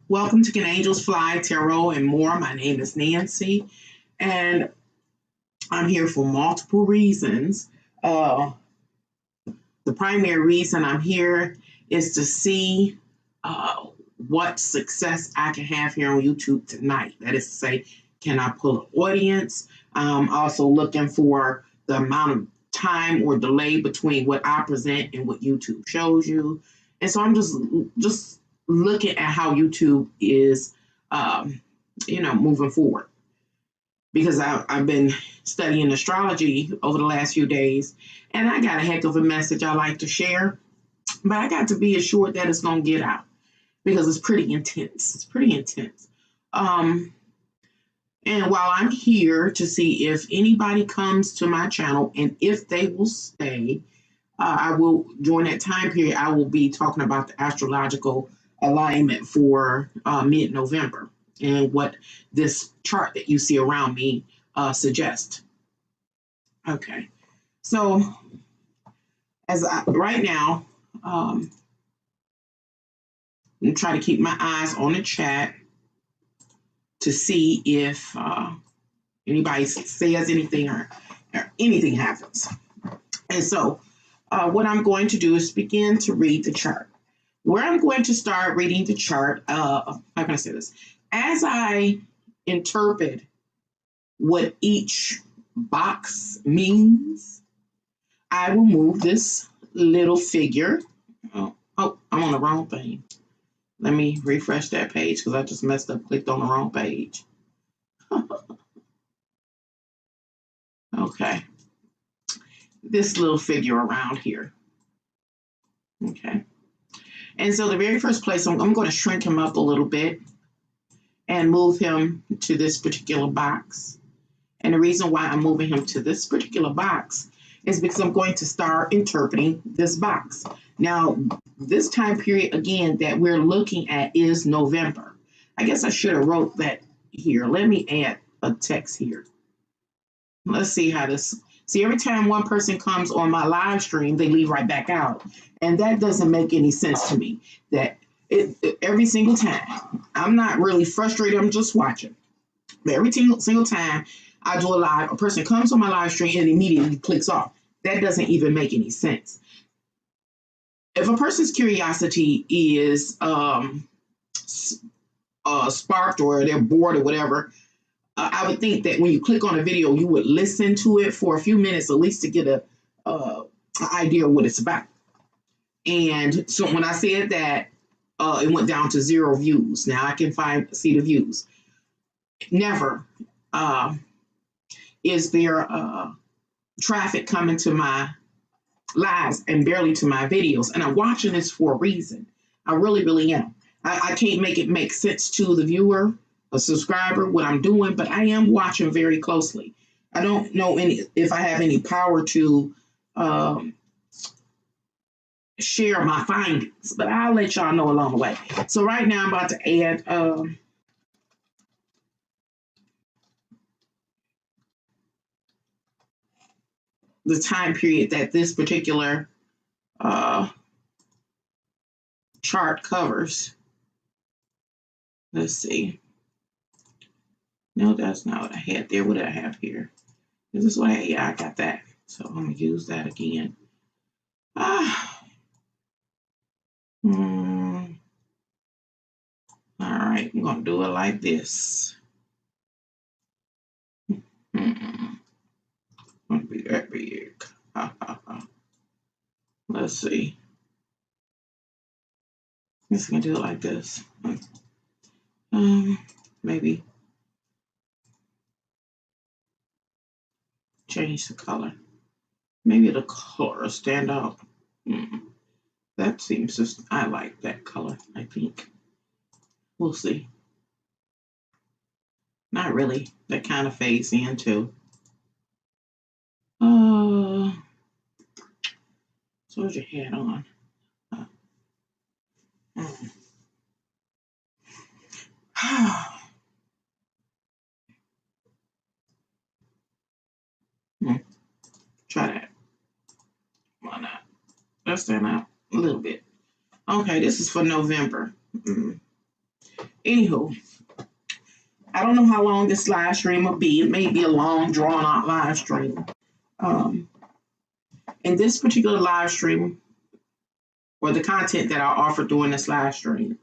Welcome to Can Angels Fly Tarot and More. My name is Nancy, and I'm here for multiple reasons. The primary reason I'm here is to see what success I can have here on YouTube tonight. That is to say, can I pull an audience? I'm also looking for the amount of time or delay between what I present and what YouTube shows you. And so I'm just looking at how YouTube is, moving forward. Because I've been studying astrology over the last few days, and I got a heck of a message I like to share, but I got to be assured that it's going to get out because it's pretty intense. It's pretty intense. And while I'm here to see if anybody comes to my channel and if they will stay, I will, during that time period, I will be talking about the astrological alignment for mid-November and what this chart that you see around me suggests. Okay, so right now, I'm trying to keep my eyes on the chat to see if anybody says anything or anything happens. And so what I'm going to do is begin to read the chart. Where I'm going to start reading the chart, how can I say this? As I interpret what each box means, I will move this little figure. Oh, I'm on the wrong thing. Let me refresh that page because I just messed up, clicked on the wrong page. Okay. This little figure around here. Okay. And so the very first place, I'm going to shrink him up a little bit and move him to this particular box. And the reason why I'm moving him to this particular box is because I'm going to start interpreting this box. Now, this time period, again, that we're looking at is November. I guess I should have wrote that here. Let me add a text here. Let's see how this... See, every time one person comes on my live stream, they leave right back out. And that doesn't make any sense to me. That every single time, I'm not really frustrated, I'm just watching. But every single time I do a live, a person comes on my live stream and immediately clicks off. That doesn't even make any sense. If a person's curiosity is sparked or they're bored or whatever, I would think that when you click on a video, you would listen to it for a few minutes at least to get an idea of what it's about. And so when I said that, it went down to 0 views. Now I can see the views. Never is there traffic coming to my lives and barely to my videos. And I'm watching this for a reason. I really, really am. I can't make it make sense to the viewer, a subscriber, what I'm doing, but I am watching very closely. I don't know if I have any power to share my findings, but I'll let y'all know along the way. So right now I'm about to add the time period that this particular chart covers. Let's see. No, that's not what I had there. What did I have here? Is this what yeah, I got that. So I'm going to use that again. All right, I'm going to do it like this. Going to be that big. Let's see. I guess I can do it like this. Maybe change the color. Maybe the color will stand out. That seems just, I like that color, I think. We'll see. Not really. That kind of fades in too. So what's your hat on? Try that. Why not? Let's stand out a little bit. Okay, this is for November. Anywho, I don't know how long this live stream will be. It may be a long, drawn-out live stream. In this particular live stream, or the content that I offer during this live stream,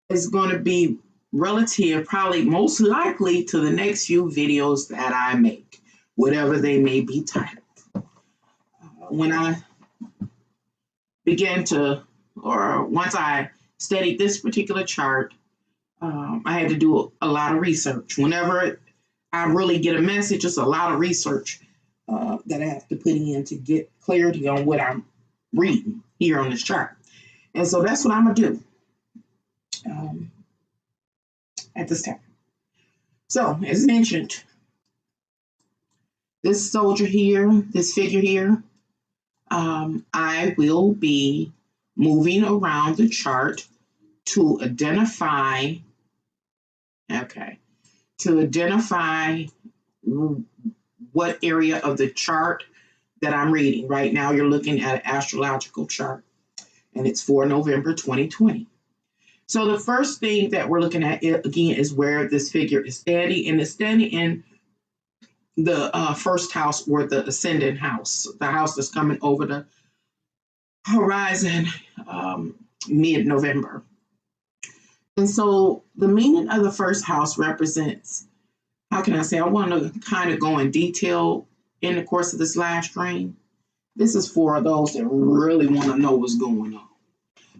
is going to be relative, probably most likely, to the next few videos that I make, whatever they may be titled. When I began to, or once I studied this particular chart, I had to do a lot of research. Whenever I really get a message, it's a lot of research that I have to put in to get clarity on what I'm reading here on this chart. And so that's what I'm going to do at this time. So, as mentioned, this soldier here, this figure here, I will be moving around the chart to identify, what area of the chart that I'm reading. Right now, you're looking at an astrological chart, and it's for November 2020. So the first thing that we're looking at, again, is where this figure is standing, and it's standing in the first house, or the ascendant house, the house that's coming over the horizon mid-November. And so the meaning of the first house represents, how can I say, I want to kind of go in detail in the course of this live stream. This is for those that really want to know what's going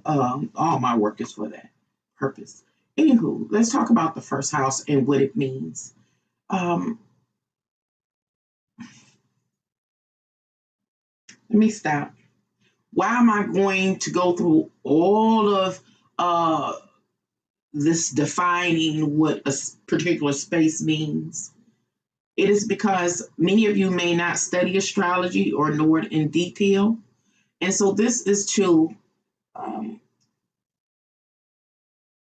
on. All my work is for that purpose. Anywho, let's talk about the first house and what it means. Let me stop. Why am I going to go through all of this defining what a particular space means? It is because many of you may not study astrology or know it in detail. And so this is to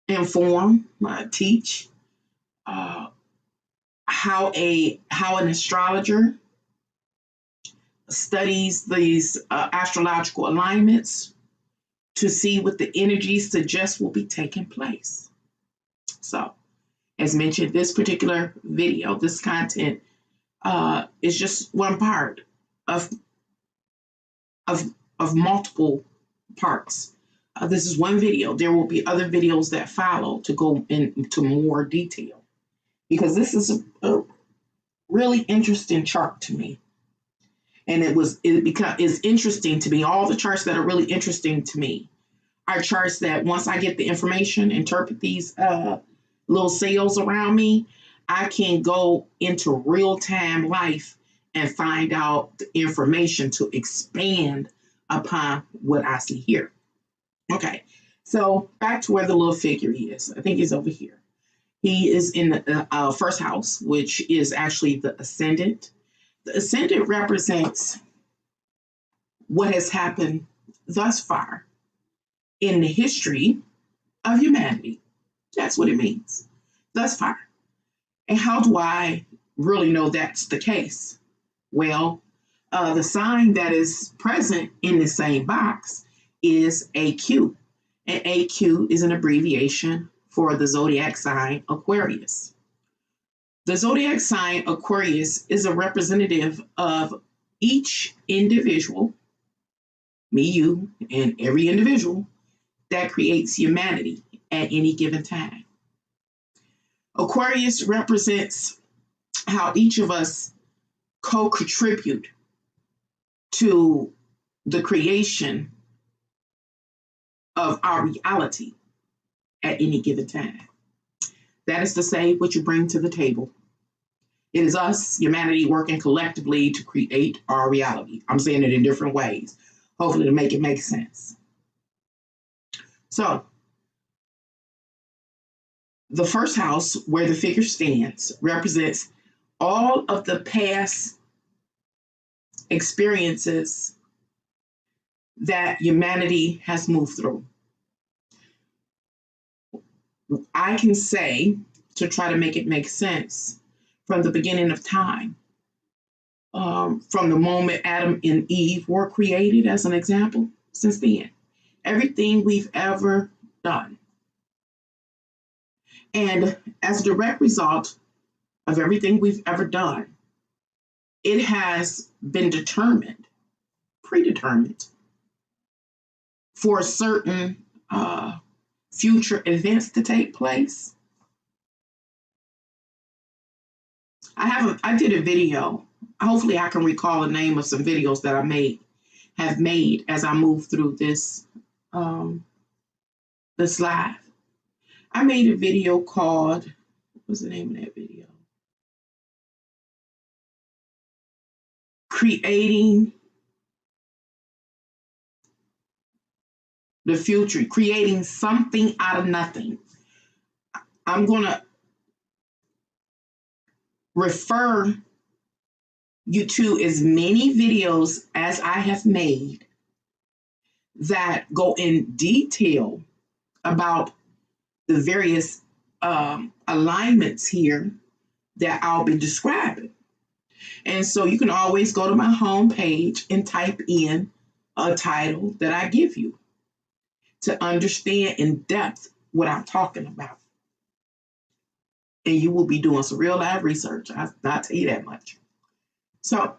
inform, teach how an astrologer studies these astrological alignments to see what the energies suggest will be taking place. So, as mentioned, this particular video, this content, is just one part of multiple parts. This is one video. There will be other videos that follow to go into more detail, because this is a really interesting chart to me. And it's interesting to me. All the charts that are really interesting to me are charts that, once I get the information, interpret these little cells around me, I can go into real-time life and find out the information to expand upon what I see here. Okay, so back to where the little figure is. I think he's over here. He is in the first house, which is actually the ascendant. The ascendant represents what has happened thus far in the history of humanity. That's what it means, thus far. And how do I really know that's the case? Well, the sign that is present in the same box is AQ. And AQ is an abbreviation for the zodiac sign Aquarius. The zodiac sign Aquarius is a representative of each individual, me, you, and every individual that creates humanity at any given time. Aquarius represents how each of us co-contribute to the creation of our reality at any given time. That is to say, what you bring to the table. It is us, humanity, working collectively to create our reality. I'm saying it in different ways, hopefully to make it make sense. So, the first house, where the figure stands, represents all of the past experiences that humanity has moved through. I can say, to try to make it make sense, from the beginning of time, from the moment Adam and Eve were created, as an example, since then, everything we've ever done And as a direct result of everything we've ever done, it has been determined, predetermined, for certain future events to take place. I did a video. Hopefully I can recall the name of some videos that I have made as I move through this this live. I made a video called, what was the name of that video? Creating the future, creating something out of nothing. I'm going to refer you to as many videos as I have made that go in detail about the various alignments here that I'll be describing. And so you can always go to my homepage and type in a title that I give you to understand in depth what I'm talking about. And you will be doing some real live research. I'll tell you that much. So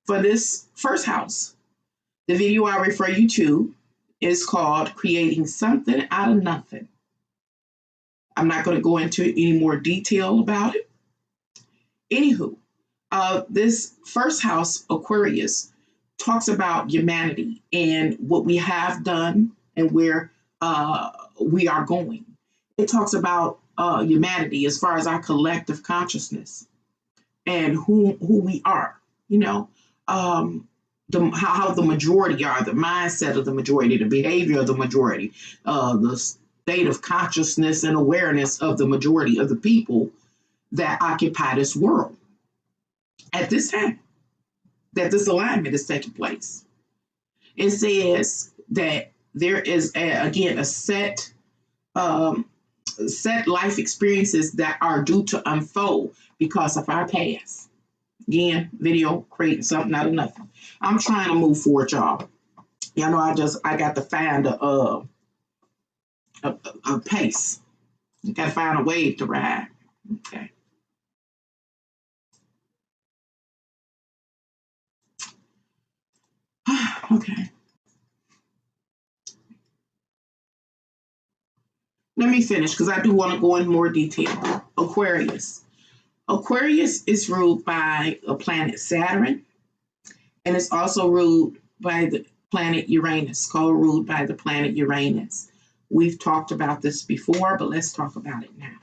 for this first house, the video I refer you to is called Creating Something Out of Nothing. I'm not going to go into any more detail about it. Anywho, this first house, Aquarius, talks about humanity and what we have done and where we are going. It talks about humanity as far as our collective consciousness and who we are, you know, how the majority are, the mindset of the majority, the behavior of the majority, the state of consciousness and awareness of the majority of the people that occupy this world at this time that this alignment is taking place. It says that there is a set life experiences that are due to unfold because of our past. Again, video creating something out of nothing. I'm trying to move forward, y'all. Y'all know I got to find a pace. You got to find a wave to ride. Okay. Okay. Let me finish because I do want to go in more detail. Aquarius. Aquarius is ruled by a planet Saturn, and it's also ruled by the planet Uranus, co-ruled by the planet Uranus. We've talked about this before, but let's talk about it now.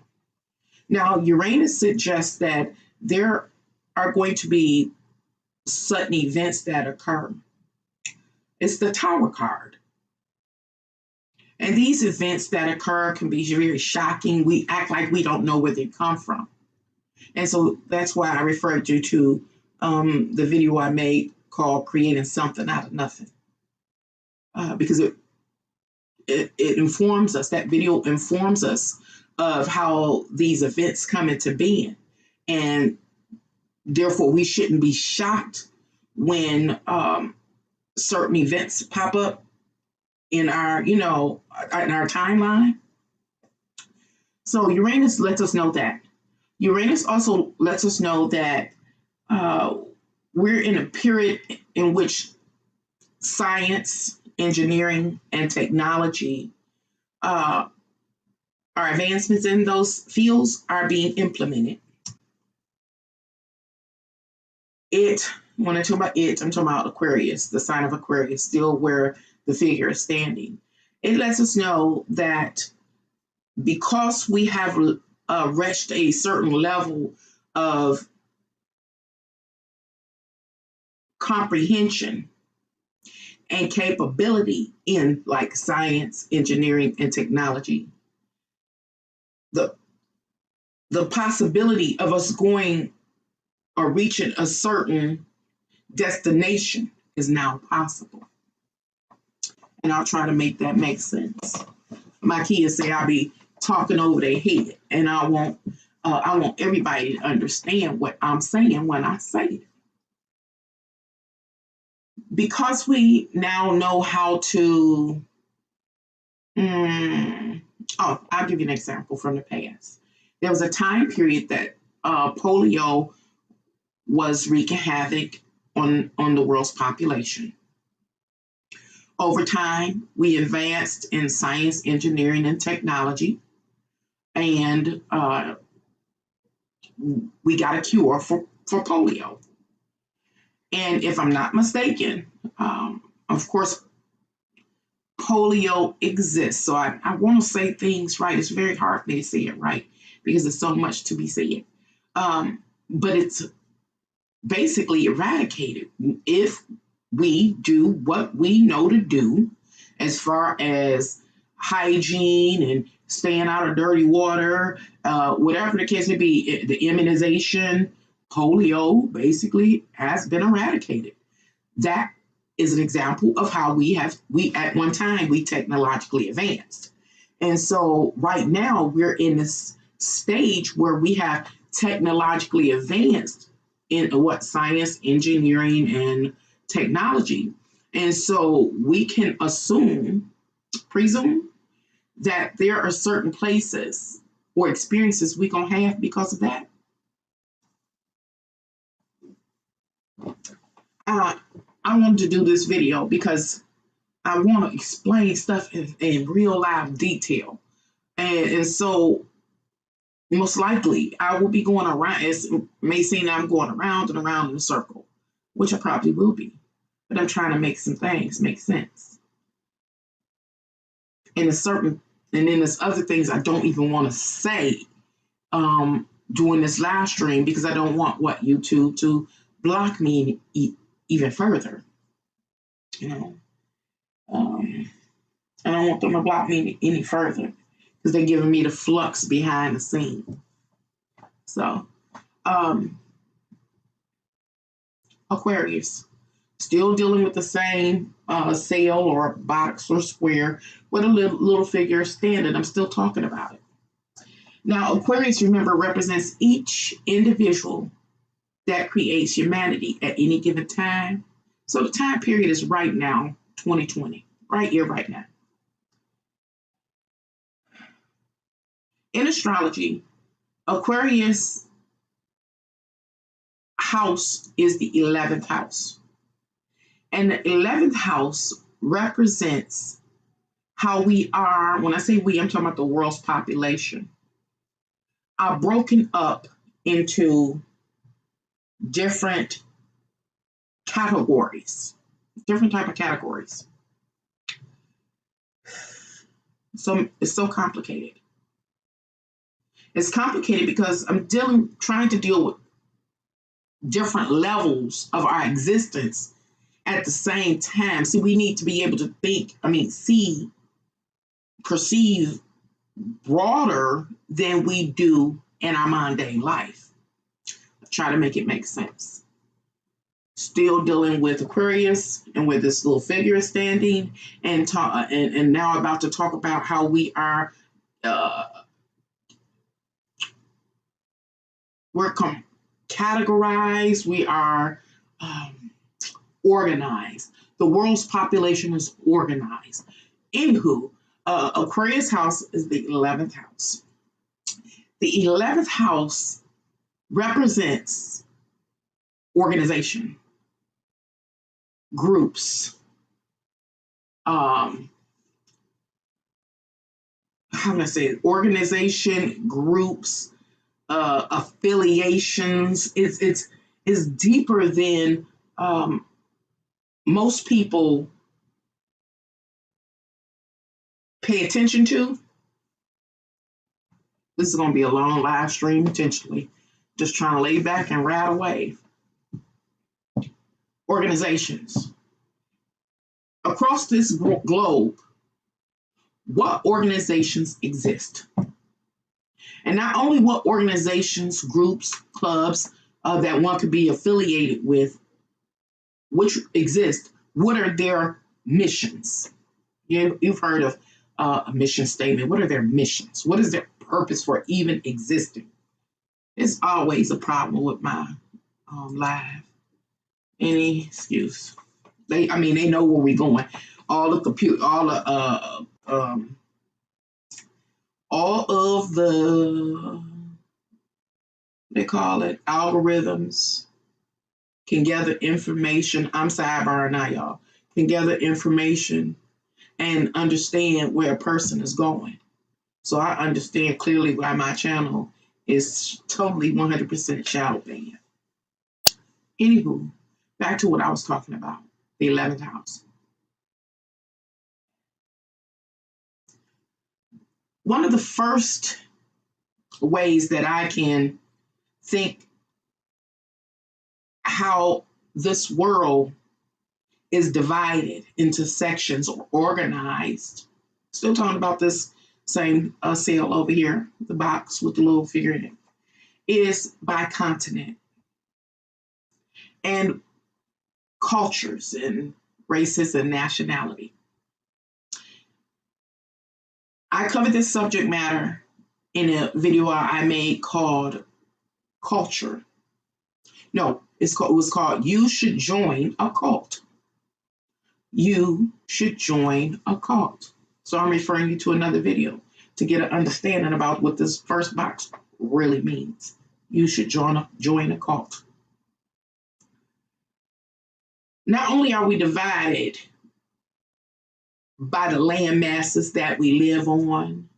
Now, Uranus suggests that there are going to be sudden events that occur. It's the Tower card. And these events that occur can be very shocking. We act like we don't know where they come from. And so that's why I referred you to the video I made called Creating Something Out of Nothing. Because it informs us, that video informs us of how these events come into being. And therefore, we shouldn't be shocked when certain events pop up in our, in our timeline. So Uranus lets us know that. Uranus also lets us know that we're in a period in which science, engineering, and technology, our advancements in those fields are being implemented. When I talk about it, I'm talking about Aquarius, the sign of Aquarius, still where the figure is standing. It lets us know that because we have reached a certain level of comprehension and capability in like science, engineering, and technology, the possibility of us going or reaching a certain destination is now possible. And I'll try to make that make sense. My kids say I'll be talking over their head, and I want everybody to understand what I'm saying when I say it. Because we now know how to Oh, I'll give you an example from the past. There was a time period that polio was wreaking havoc on the world's population. Over time, we advanced in science, engineering, and technology, and we got a cure for polio. And if I'm not mistaken, of course, polio exists. So I want to say things right. It's very hard for me to say it right because there's so much to be said. But it's basically eradicated if we do what we know to do as far as hygiene and staying out of dirty water, whatever the case may be, the immunization, polio basically has been eradicated. That is an example of how we at one time we technologically advanced. And so right now we're in this stage where we have technologically advanced in what science, engineering, and technology. And so we can presume that there are certain places or experiences we're going to have because of that. I wanted to do this video because I want to explain stuff in real live detail. And so most likely I will be going around. It may seem that I'm going around and around in a circle, which I probably will be. But I'm trying to make some things make sense. And then there's other things I don't even want to say during this live stream because I don't want YouTube to block me even further. You know, I don't want them to block me any further because they're giving me the flux behind the scene. So, Aquarius, still dealing with the same sail or box or square with a little figure standing. I'm still talking about it. Now, Aquarius, remember, represents each individual that creates humanity at any given time. So the time period is right now, 2020, right here, right now. In astrology, Aquarius house is the 11th house. And the 11th house represents how we are, when I say we, I'm talking about the world's population, are broken up into different categories, different type of categories. So it's so complicated. It's complicated because I'm trying to deal with different levels of our existence at the same time. See, we need to be able to perceive broader than we do in our mundane life. Try to make it make sense. Still dealing with Aquarius and where this little figure is standing, and now about to talk about how we are we're categorized, we are organized. The world's population is organized. Anywho, Aquarius house is the 11th house. The 11th house represents organization, groups, how can I say it? Organization, groups, affiliations. It's deeper than most people pay attention to. This is going to be a long live stream intentionally. Just trying to lay back and ride away. Organizations. Across this globe, what organizations exist? And not only what organizations, groups, clubs that one could be affiliated with, which exist, what are their missions? You've heard of a mission statement. What are their missions? What is their purpose for even existing? It's always a problem with my live. Any excuse. They know where we're going. All the all of the, they call it, algorithms can gather information. I'm sidebar now, y'all. Can gather information and understand where a person is going. So I understand clearly why my channel is totally 100% shadow banned. Anywho, back to what I was talking about, the 11th house. One of the first ways that I can think how this world is divided into sections or organized, still talking about this same cell over here, the box with the little figure in it, is by continent and cultures and races and nationality. I covered this subject matter in a video I made called Culture. No, it was called You Should Join a Cult. You should join a cult. So I'm referring you to another video to get an understanding about what this first box really means. You should join a cult. Not only are we divided by the land masses that we live on,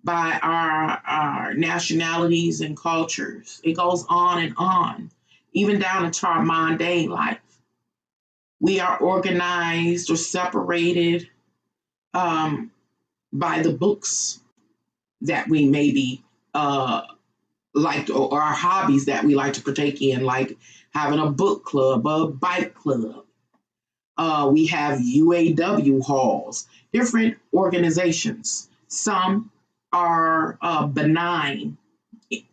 by our nationalities and cultures, it goes on, even down into our mundane life. We are organized or separated by the books that we maybe like, or our hobbies that we like to partake in, like having a book club, a bike club. We have UAW halls, different organizations. Some are benign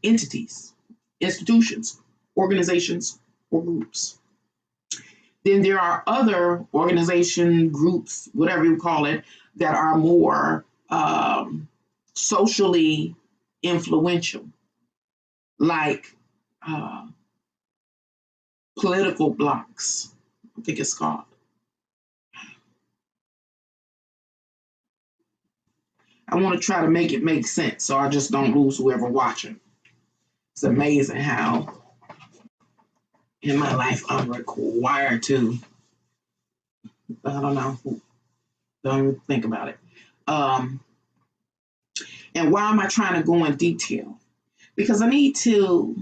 entities, institutions, organizations, or groups. Then there are other organization groups, whatever you call it, that are more socially influential, like political blocs, I think it's called. I want to try to make it make sense so I just don't lose whoever watching. It's amazing how in my life I'm required to, I don't know, don't even think about it. And why am I trying to go in detail? Because I need to,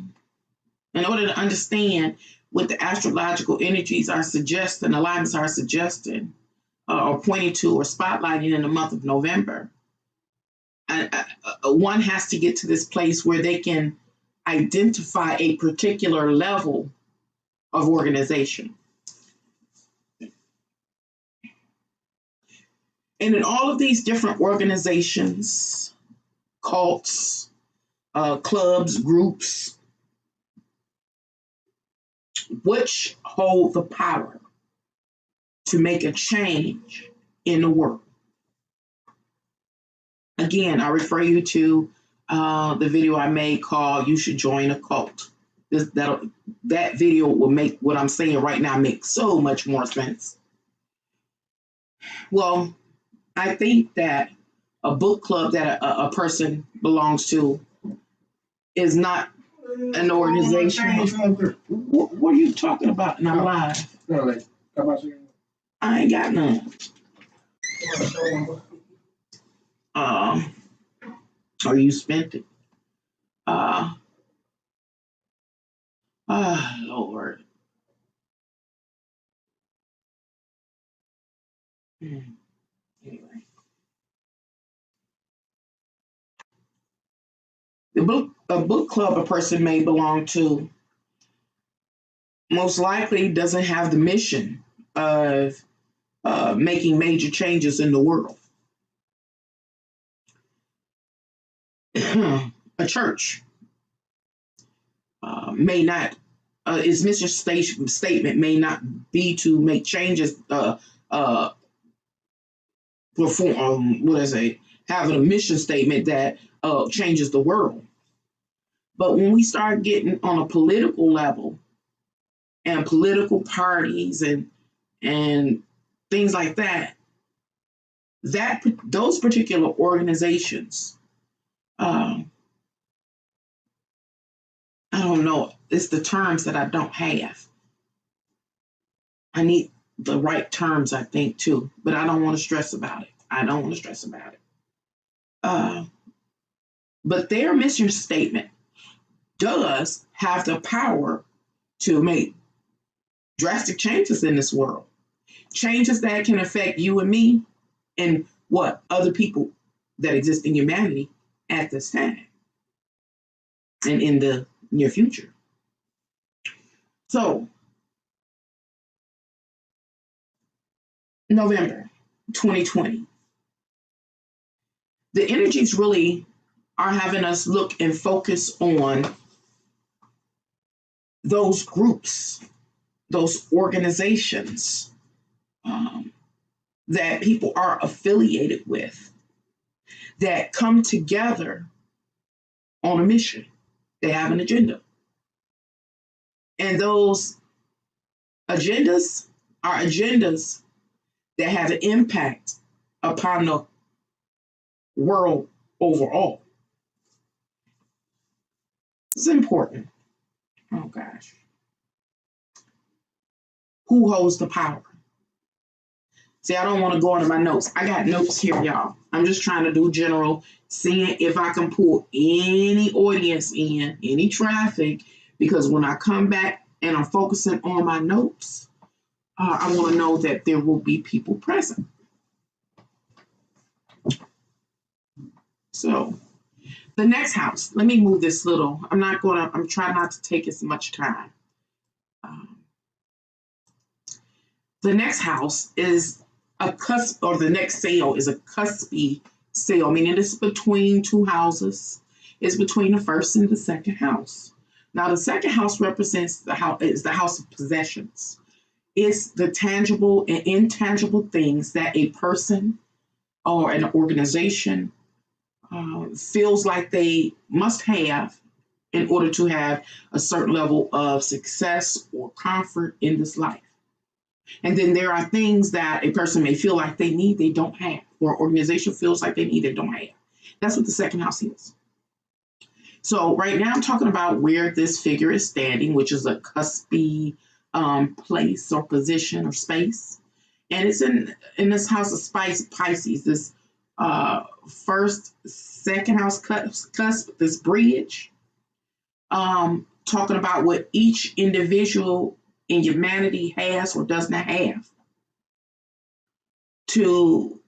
in order to understand what the astrological energies are suggesting, alignments are suggesting, or pointing to, or spotlighting in the month of November, one has to get to this place where they can identify a particular level of organization. And in all of these different organizations, cults, clubs, groups, which hold the power to make a change in the world. Again, I refer you to the video I made called You Should Join a Cult. That video will make what I'm saying right now make so much more sense. Well, I think that a book club that a person belongs to is not an organization. What are you talking about? And I'm live. I ain't got none. Or you spent it. Lord. Anyway. A book club a person may belong to most likely doesn't have the mission of making major changes in the world. A church may not, its mission statement may not be to make changes, having a mission statement that changes the world. But when we start getting on a political level and political parties and things like that, those particular organizations I don't know. It's the terms that I don't have. I need the right terms, I think, too. But I don't want to stress about it. But their mission statement does have the power to make drastic changes in this world. Changes that can affect you and me and what other people that exist in humanity at this time and in the near future. So, November 2020. The energies really are having us look and focus on those groups, those organizations that people are affiliated with that come together on a mission. They have an agenda. And those agendas are agendas that have an impact upon the world overall. It's important. Oh gosh. Who holds the power? See, I don't want to go into my notes. I got notes here, y'all. I'm just trying to do general, seeing if I can pull any audience in, any traffic, because when I come back and I'm focusing on my notes, I want to know that there will be people present. So the next house, let me move this little. I'm trying not to take as much time. The next house is a cusp, or the next sale is a cuspy sale, meaning it's between two houses. It's between the first and the second house. Now, the second house represents the house of possessions. It's the tangible and intangible things that a person or an organization feels like they must have in order to have a certain level of success or comfort in this life. And then there are things that a person may feel like they need, they don't have, or an organization feels like they need, they don't have. That's what the second house is. So right now I'm talking about where this figure is standing, which is a cuspy place or position or space. And it's in this house of Pisces, this first, second house cusp, this bridge, talking about what each individual in humanity has or does not have to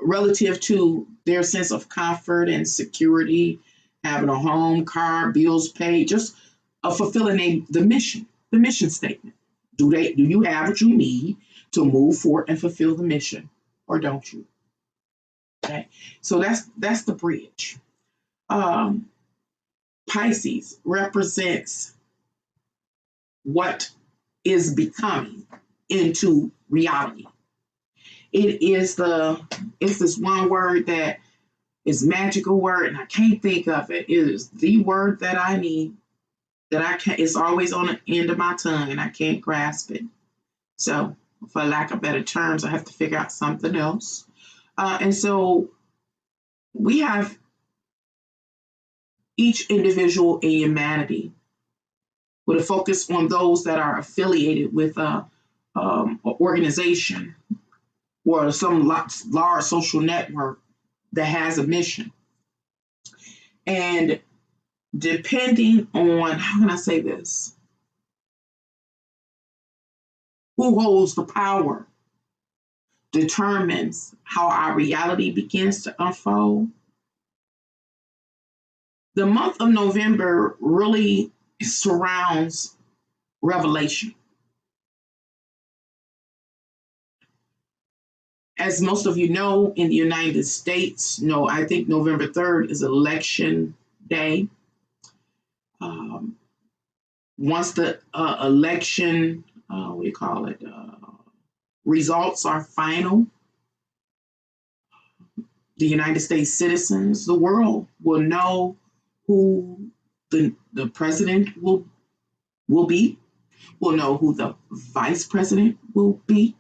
relative to their sense of comfort and security, having a home, car, bills paid, just fulfilling the mission statement. Do you have what you need to move forward and fulfill the mission, or don't you? Okay, so that's the bridge. Pisces represents what is becoming into reality. It's this one word that is magical word, and I can't think of it. It is the word that I need, that I can't, it's always on the end of my tongue and I can't grasp it. So for lack of better terms, I have to figure out something else. And so we have each individual in humanity with a focus on those that are affiliated with an organization or some large social network that has a mission. And depending on, how can I say this? Who holds the power determines how our reality begins to unfold. The month of November really surrounds revelation. As most of you know, in the United States, I think November 3rd is election day. Once the election, results are final, the United States citizens, the world will know who the president will be. We'll know who the vice president will be.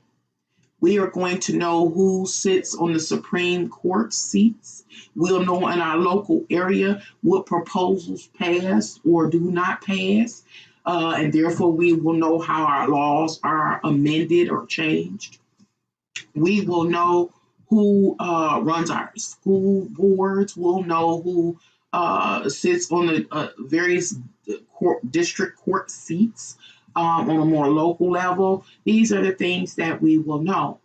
We are going to know who sits on the Supreme Court seats. We'll know in our local area what proposals pass or do not pass. And therefore, we will know how our laws are amended or changed. We will know who runs our school boards. We'll know who sits on the various district court seats on a more local level. These are the things that we will know.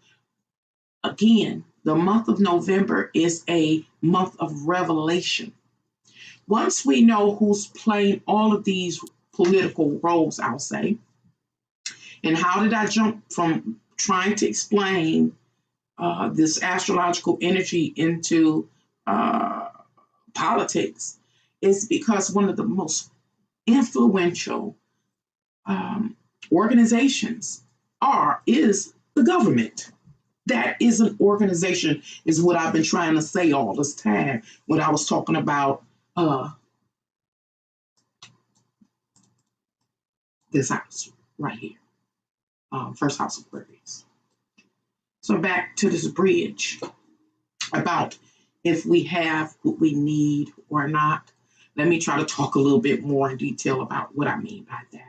Again, the month of November is a month of revelation. Once we know who's playing all of these political roles, I'll say, and how did I jump from trying to explain this astrological energy into politics, is because one of the most influential organizations is the government. That is an organization, is what I've been trying to say all this time when I was talking about this house right here, first house of Aquarius. So back to this bridge about if we have what we need or not. Let me try to talk a little bit more in detail about what I mean by that.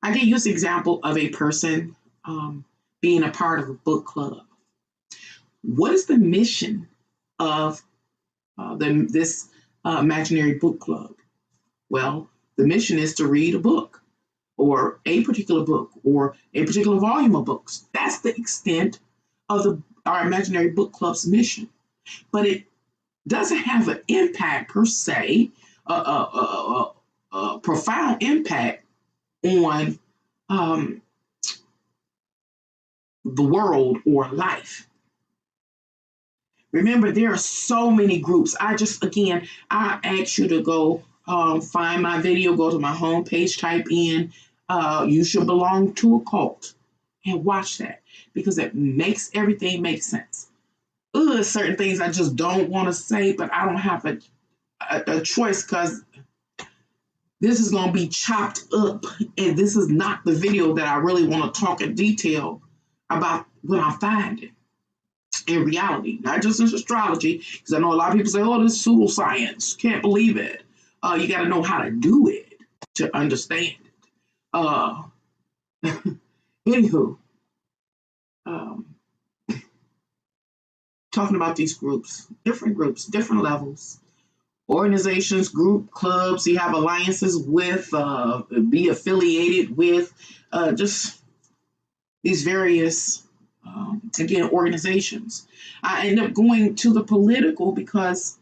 I can use the example of a person being a part of a book club. What is the mission of this imaginary book club? Well, the mission is to read a book or a particular book or a particular volume of books. That's the extent of our imaginary book club's mission. But it doesn't have an impact per se, a profound impact on the world or life. Remember, there are so many groups. I ask you to go find my video, go to my homepage, type in "You Should Belong to a Cult" and watch that, because it makes everything make sense. Certain things I just don't want to say, but I don't have a choice, because this is going to be chopped up, and this is not the video that I really want to talk in detail about what I'm finding in reality, not just in astrology, because I know a lot of people say, oh, this is pseudoscience, can't believe it. You got to know how to do it to understand it. Anywho, talking about these groups, different levels, organizations, group, clubs, you have alliances with, be affiliated with, just these various, again, organizations. I end up going to the political because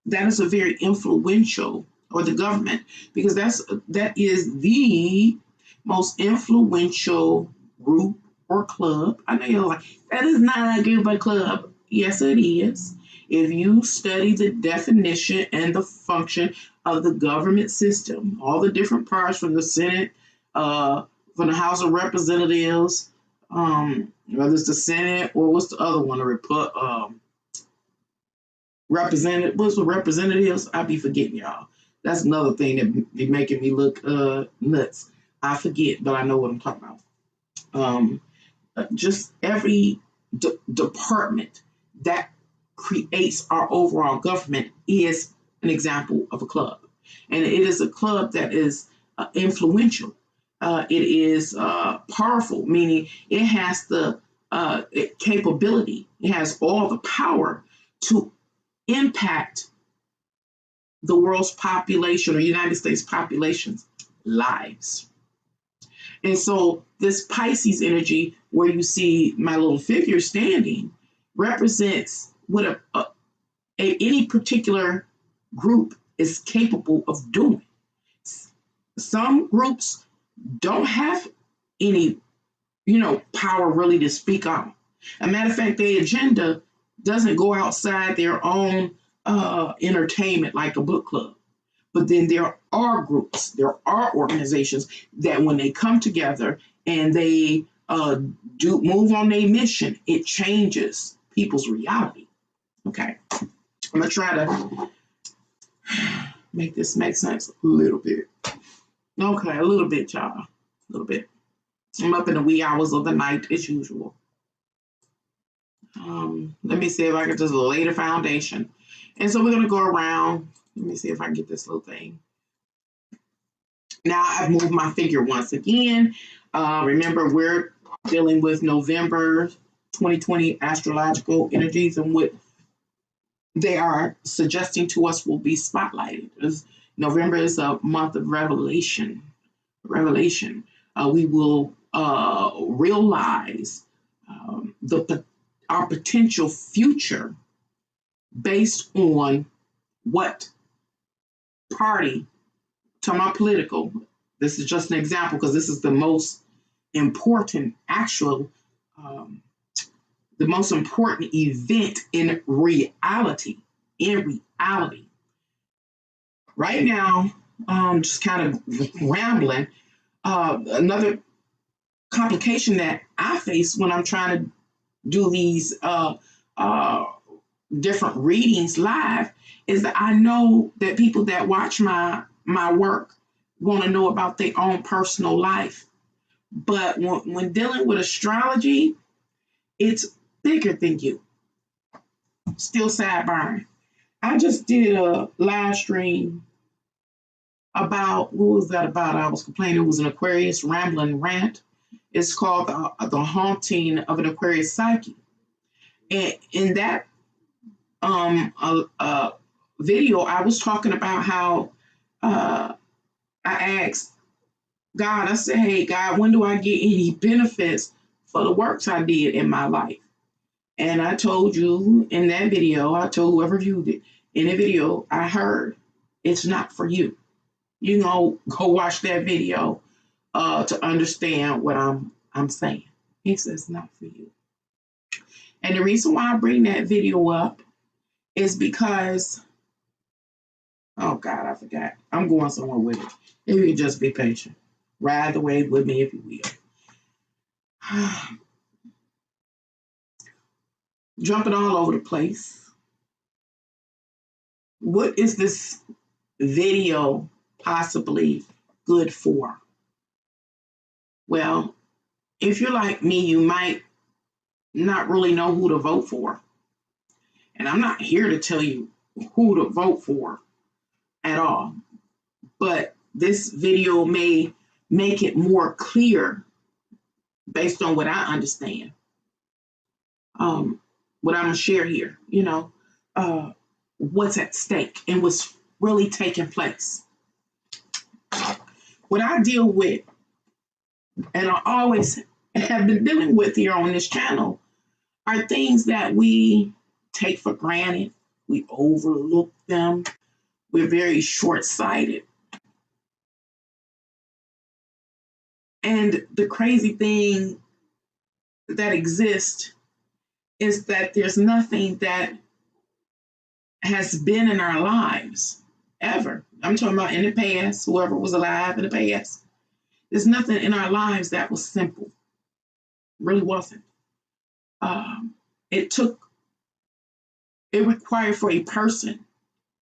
that is a very influential, or the government, because that is the most influential group or club. I know you're like, that is not a group or club. Yes, it is. If you study the definition and the function of the government system, all the different parts from the Senate, from the House of Representatives, whether it's the Senate or what's the other one, what's the representatives? I be forgetting, y'all. That's another thing that be making me look nuts. I forget, but I know what I'm talking about. Just every department that creates our overall government is an example of a club. And it is a club that is influential. It is powerful, meaning it has the capability, it has all the power to impact the world's population or United States population's lives. And so this Pisces energy, where you see my little figure standing, represents what any particular group is capable of doing. Some groups don't have any, power really to speak on. As a matter of fact, their agenda doesn't go outside their own entertainment like a book club. But then there are groups, there are organizations that when they come together and they do move on their mission, it changes people's reality. Okay, I'm gonna try to make this make sense a little bit. Okay, a little bit, y'all, a little bit. I'm up in the wee hours of the night as usual. Let me see if I can just lay the foundation. And so we're going to go around. Let me see if I can get this little thing. Now I've moved my figure once again. Remember, we're dealing with November 2020 astrological energies, and what they are suggesting to us will be spotlighted. November is a month of revelation. We will realize our potential future based on what party, to my political, this is just an example because this is the most important the most important event in reality. Right now, just kind of rambling. Another complication that I face when I'm trying to do these different readings live is that I know that people that watch my work want to know about their own personal life. But when dealing with astrology, it's bigger than you. Still sidebar. I just did a live stream about, what was that about? I was complaining it was an Aquarius rambling rant. It's called The Haunting of an Aquarius Psyche. And in that video, I was talking about how I asked God, I said, hey, God, when do I get any benefits for the works I did in my life? And I told you in that video, I told whoever viewed it, in the video, I heard it's not for you. You know, go watch that video to understand what I'm saying. He says it's not for you. And the reason why I bring that video up is because, oh God, I forgot. I'm going somewhere with it. If you just be patient. Ride the wave with me if you will. Jumping all over the place. What is this video possibly good for? Well, if you're like me, you might not really know who to vote for. And I'm not here to tell you who to vote for at all. But this video may make it more clear based on what I understand. What I'm going to share here, what's at stake and what's really taking place. What I deal with, and I always have been dealing with here on this channel, are things that we take for granted. We overlook them. We're very short-sighted. And the crazy thing that exists is that there's nothing that has been in our lives ever. I'm talking about in the past, whoever was alive in the past. There's nothing in our lives that was simple. Really wasn't. It required for a person,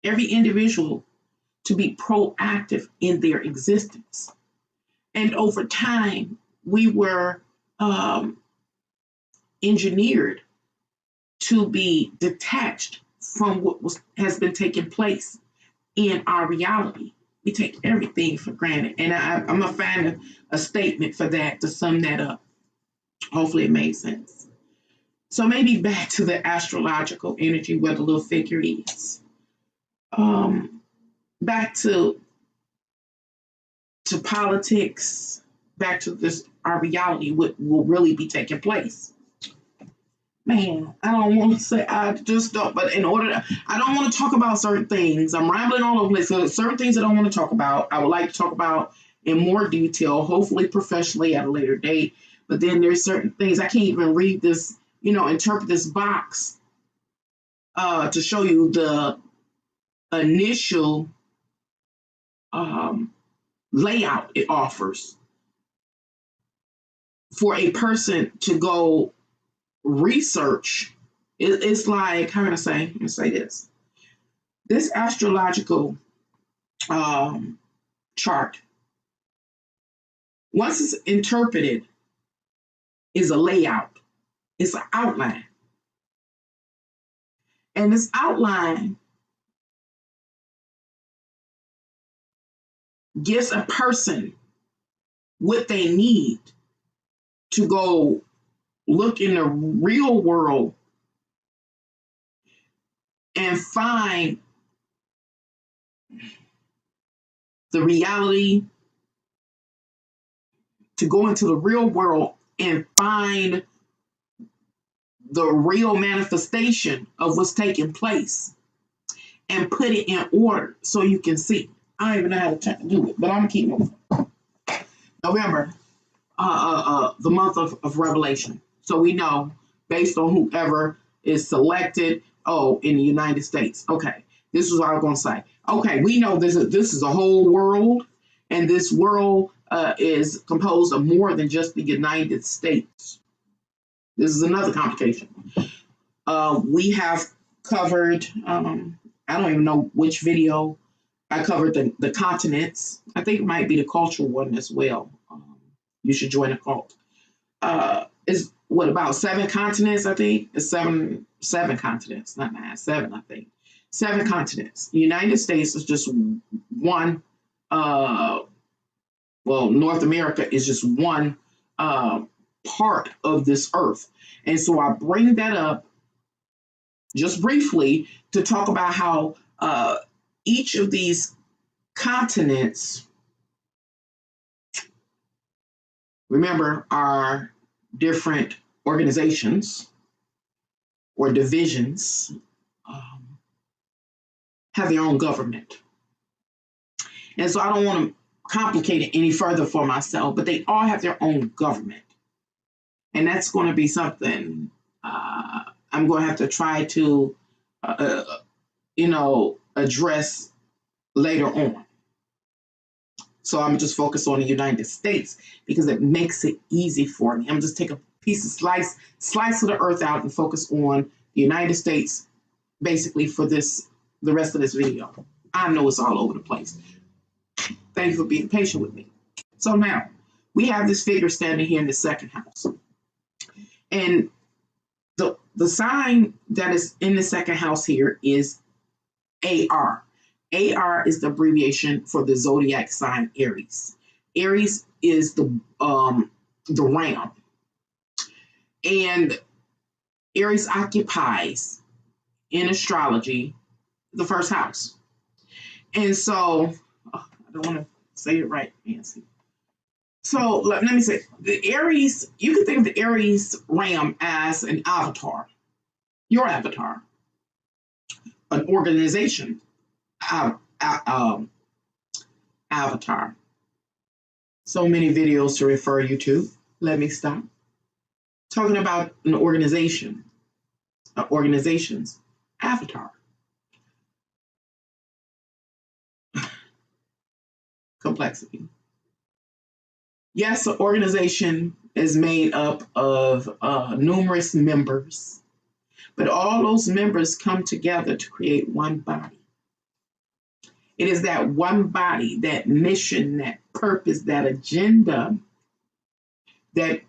every individual, to be proactive in their existence. And over time, we were engineered to be detached from what has been taking place in our reality. We take everything for granted. And I'm going to find a statement for that to sum that up. Hopefully it made sense. So maybe back to the astrological energy where the little figure is. Back to politics, back to this, our reality, what will really be taking place. Man, I don't want to say, I just don't, but I don't want to talk about certain things. I'm rambling all over the place. So there's certain things I don't want to talk about. I would like to talk about in more detail, hopefully professionally at a later date. But then there's certain things I can't even read this, interpret this box to show you the initial layout it offers for a person to go research. It's like, how can I say? Let me say this. This astrological chart, once it's interpreted is a layout. It's an outline. And this outline gives a person what they need to go look in the real world and find the reality, to go into the real world and find the real manifestation of what's taking place and put it in order so you can see. I don't even know how to do it, but I'm gonna keep moving. November, the month of revelation. So we know based on whoever is selected. Oh, in the United States. Okay, this is what I was gonna say. Okay, we know this is a whole world, and this world is composed of more than just the United States. This is another complication. We have covered, I don't even know which video, I covered the continents. I think it might be the cultural one as well. You should join a cult. It's what, about 7 continents, I think? It's seven continents, not 9, 7, I think. 7 continents. The United States is just one, well, North America is just one part of this earth. And so I bring that up just briefly to talk about how each of these continents, remember, are different organizations or divisions, have their own government. And so I don't want to complicate it any further for myself, but they all have their own government. And that's going to be something I'm going to have to try to, address later on. So I'm just focus on the United States because it makes it easy for me. I'm just take a piece of slice of the earth out and focus on the United States basically for the rest of this video. I know it's all over the place. Thank you for being patient with me. So now we have this figure standing here in the second house. And the sign that is in the second house here is AR. AR is the abbreviation for the zodiac sign Aries. Aries is the ram. And Aries occupies, in astrology, the first house. And so, I don't want to say it right, Nancy. So let me say, the Aries, you can think of the Aries ram as an avatar, your avatar, an organization avatar. So many videos to refer you to. Let me stop. Talking about an organization's avatar. Complexity. Yes, the organization is made up of numerous members, but all those members come together to create one body. It is that one body, that mission, that purpose, that agenda that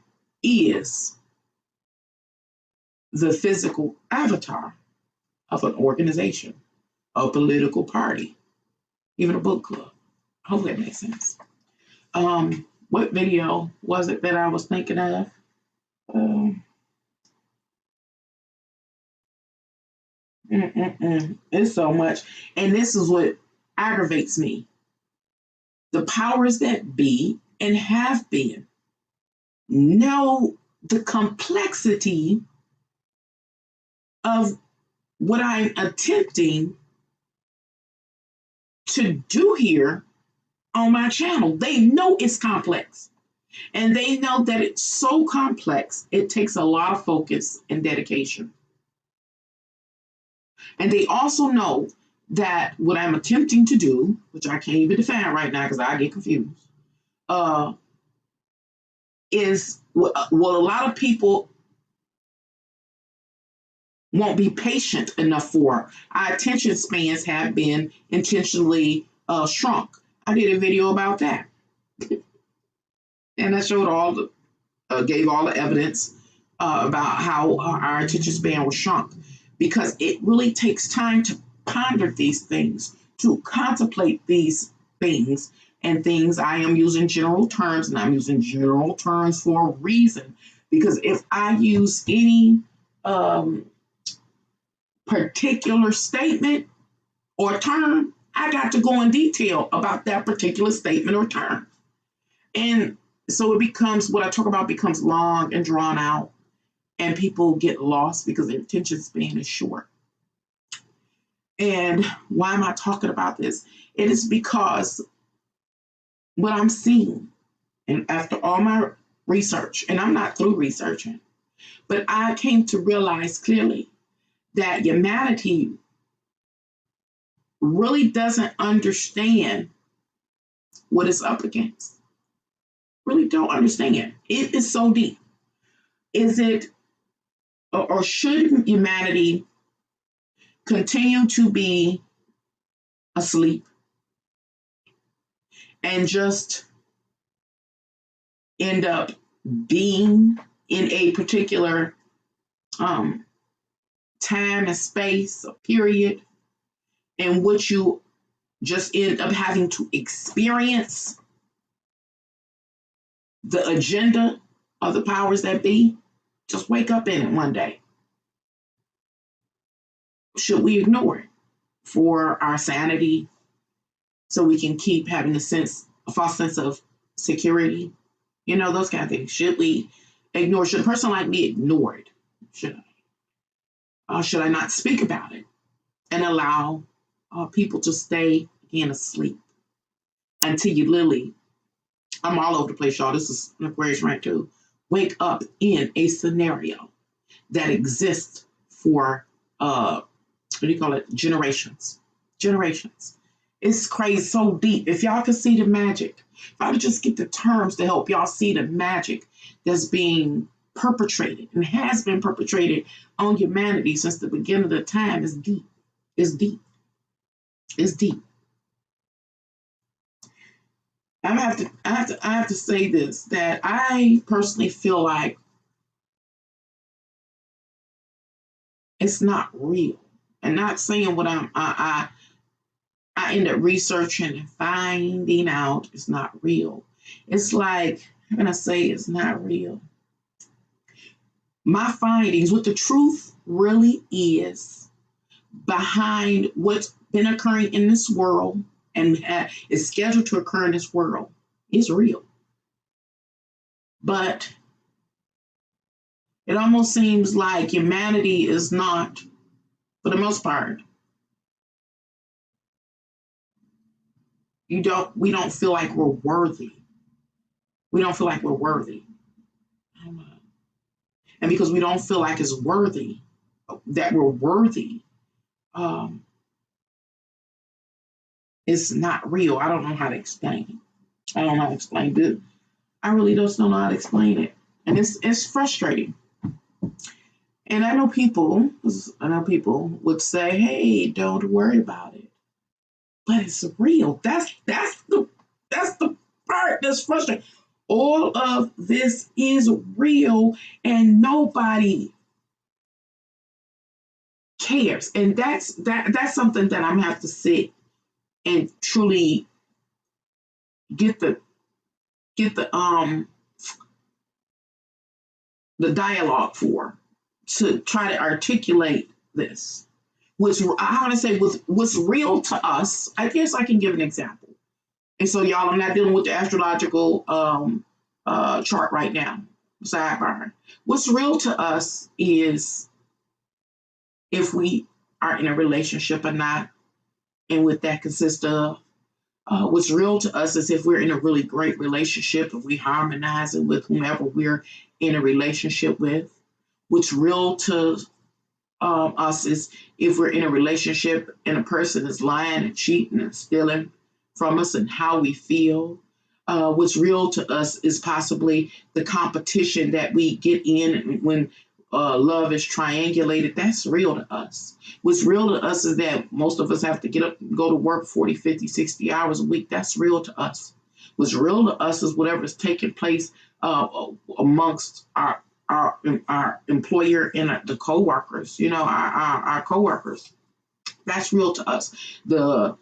is the physical avatar of an organization, a political party, even a book club. I hope that makes sense. What video was it that I was thinking of? It's so much. And this is what aggravates me. The powers that be and have been know the complexity of what I'm attempting to do here on my channel. They know it's complex, and they know that it's so complex, it takes a lot of focus and dedication. And they also know that what I'm attempting to do, which I can't even define right now because I get confused, is what a lot of people won't be patient enough for. Our attention spans have been intentionally shrunk. I did a video about that. And I showed all gave all the evidence about how our attention span was shrunk, because it really takes time to ponder these things, to contemplate these things. And things, I am using general terms, and I'm using general terms for a reason, because if I use any particular statement or term, I got to go in detail about that particular statement or term. And so it becomes, what I talk about becomes long and drawn out, and people get lost because their attention span is short. And why am I talking about this? It is because what I'm seeing, and after all my research, and I'm not through researching, but I came to realize clearly that humanity really doesn't understand what it's up against. Really don't understand. It is so deep. Is it, or should humanity continue to be asleep and just end up being in a particular time and space, a period, in which you just end up having to experience the agenda of the powers that be? Just wake up in it one day. Should we ignore it for our sanity, so we can keep having a false sense of security? You know, those kind of things. Should we ignore? Should a person like me ignore it? Should I? Should I not speak about it and allow people to stay again asleep until you literally, I'm all over the place, y'all. This is an Aquarius rant too. Wake up in a scenario that exists for what do you call it? Generations. It's crazy, so deep. If y'all can see the magic, if I could just get the terms to help y'all see the magic that's being perpetrated and has been perpetrated on humanity since the beginning of the time, is deep. It's deep. It's deep. I have to say this, that I personally feel like it's not real. And not saying what I end up researching and finding out it's not real. It's like, I'm gonna say it's not real. My findings, what the truth really is behind what's been occurring in this world and is scheduled to occur in this world, is real. But it almost seems like humanity is not, for the most part, we don't feel like we're worthy. We don't feel like we're worthy. And because we don't feel like it's worthy, that we're worthy, it's not real. I don't know how to explain it. I don't know how to explain it. I really just don't know how to explain it. And it's frustrating. And I know people would say, hey, don't worry about it. But it's real. That's the part that's frustrating. All of this is real and nobody cares. And that's something that I'm gonna have to sit and truly get the dialogue for, to try to articulate this. Which I want to say what's real to us. I guess I can give an example. And so, y'all, I'm not dealing with the astrological chart right now. Sidebar. What's real to us is if we are in a relationship or not, and what that consists of. What's real to us is if we're in a really great relationship, if we harmonizing with whomever we're in a relationship with. What's real to us is if we're in a relationship and a person is lying and cheating and stealing from us and how we feel. What's real to us is possibly the competition that we get in when love is triangulated. That's real to us. What's real to us is that most of us have to get up and go to work 40, 50, 60 hours a week. That's real to us. What's real to us is whatever is taking place amongst our employer and the coworkers. Our coworkers. That's real to us. The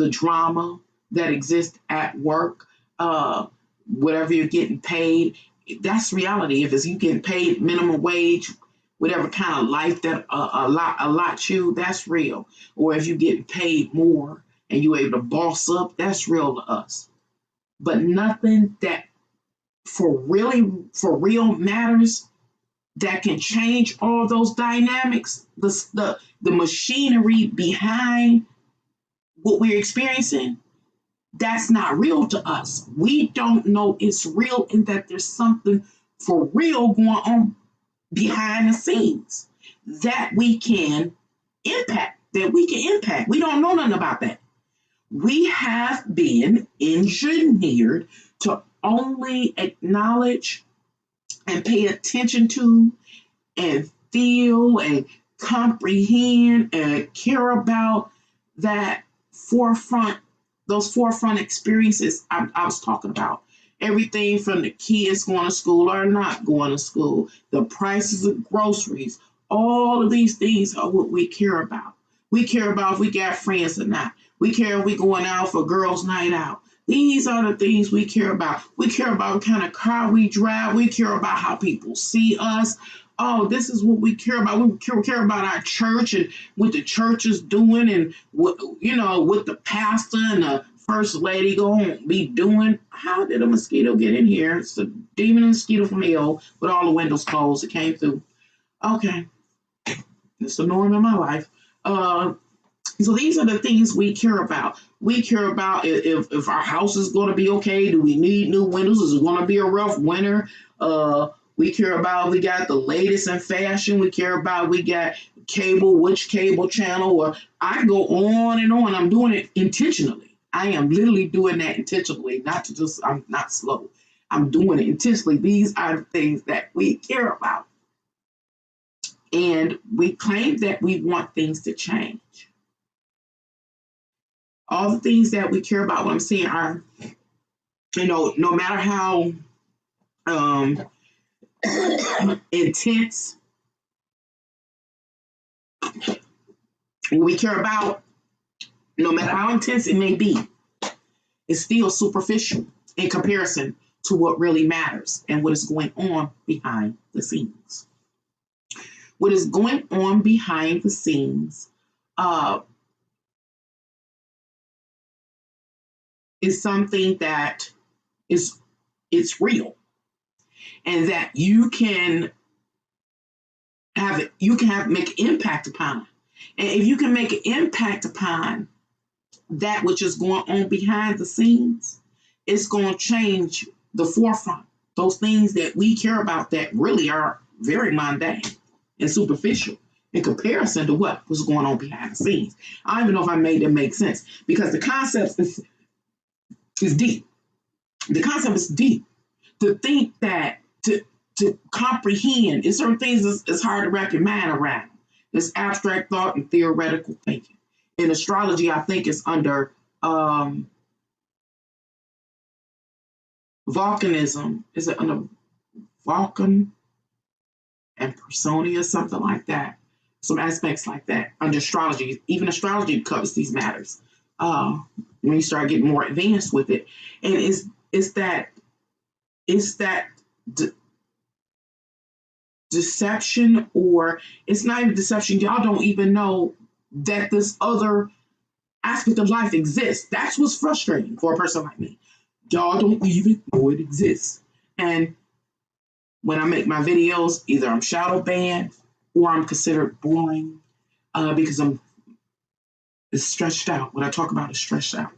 drama that exists at work, whatever you're getting paid, that's reality. If it's you getting paid minimum wage, whatever kind of life that a lot you, that's real. Or if you getting paid more and you're able to boss up, that's real to us. But nothing that for real matters that can change all those dynamics, the machinery behind what we're experiencing, that's not real to us. We don't know it's real and that there's something for real going on behind the scenes that we can impact, We don't know nothing about that. We have been engineered to only acknowledge and pay attention to and feel and comprehend and care about that those forefront experiences I was talking about. Everything from the kids going to school or not going to school, the prices of groceries, all of these things are what we care about. We care about if we got friends or not. We care if we going out for girls' night out. These are the things we care about. We care about what kind of car we drive. We care about how people see us. Oh, this is what we care about. We care about our church and what the church is doing and what the pastor and the first lady going to be doing. How did a mosquito get in here? It's a demon mosquito from hell with all the windows closed. It came through. Okay. It's the norm in my life. So these are the things we care about. We care about if our house is going to be okay. Do we need new windows? Is it going to be a rough winter? We care about if we got the latest in fashion. We care about if we got which cable channel. Or I go on and on. I'm doing it intentionally. I am literally doing that intentionally, I'm not slow. I'm doing it intentionally. These are the things that we care about. And we claim that we want things to change. All the things that we care about, what I'm saying are, no matter how intense what we care about, no matter how intense it may be, it's still superficial in comparison to what really matters and what is going on behind the scenes. What is going on behind the scenes is something that it's real, and that you can make an impact upon. And if you can make an impact upon that which is going on behind the scenes, it's going to change the forefront. Those things that we care about that really are very mundane and superficial in comparison to what was going on behind the scenes. I don't even know if I made it make sense, because the concept is deep. The concept is deep. To think that, to comprehend, is certain things is hard to wrap your mind around. It's abstract thought and theoretical thinking. In astrology, I think it's under volcanism. Is it under Vulcan and Personia, something like that? Some aspects like that under astrology. Even astrology covers these matters. When you start getting more advanced with it, and it's that deception, or it's not even deception. Y'all don't even know that this other aspect of life exists. That's what's frustrating for a person like me. Y'all don't even know it exists. And when I make my videos, either I'm shadow banned or I'm considered boring because it's stretched out. What I talk about is stretched out.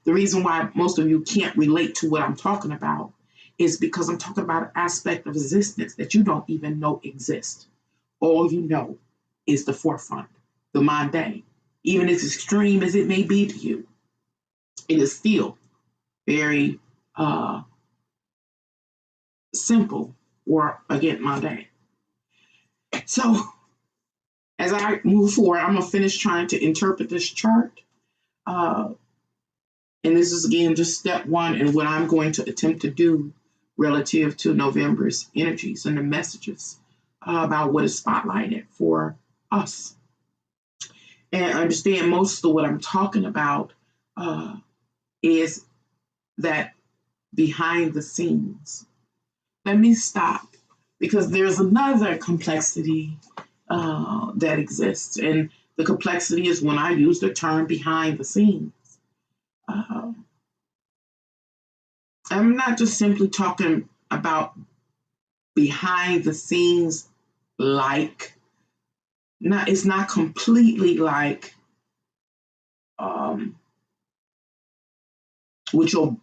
The reason why most of you can't relate to what I'm talking about is because I'm talking about an aspect of existence that you don't even know exists. All you know is the forefront, the mundane. Even as extreme as it may be to you, it is still very simple, or again, mundane. So as I move forward, I'm going to finish trying to interpret this chart. And this is, again, just step one and what I'm going to attempt to do relative to November's energies and the messages about what is spotlighted for us. And understand most of what I'm talking about is that behind the scenes. Let me stop because there's another complexity that exists. And the complexity is when I use the term behind the scenes. I'm not just simply talking about behind the scenes it's not completely like what your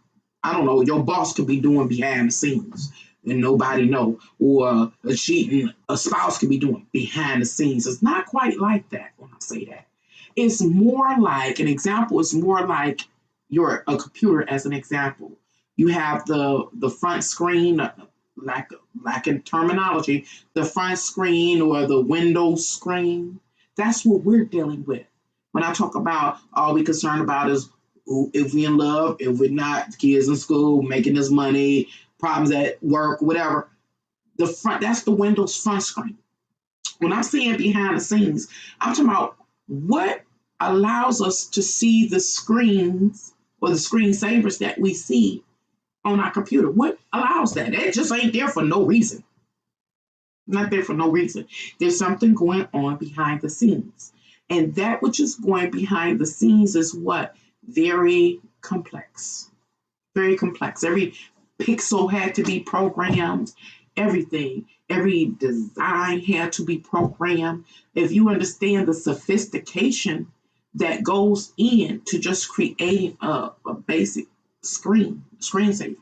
boss could be doing behind the scenes and nobody know, or a spouse could be doing behind the scenes. It's not quite like that when I say that. It's more like, an example is more like a computer as an example. You have the front screen, like in terminology, the front screen or the window screen. That's what we're dealing with. When I talk about all we concerned about is if we in love, if we're not, kids in school, making this money, problems at work, whatever. That's the Windows front screen. When I'm saying behind the scenes, I'm talking about what allows us to see the screens or the screensavers that we see on our computer. What allows that? It just ain't there for no reason. Not there for no reason. There's something going on behind the scenes. And that which is going behind the scenes is what? Very complex. Very complex. Every pixel had to be programmed. Everything. Every design had to be programmed. If you understand the sophistication that goes into just creating a basic screensaver,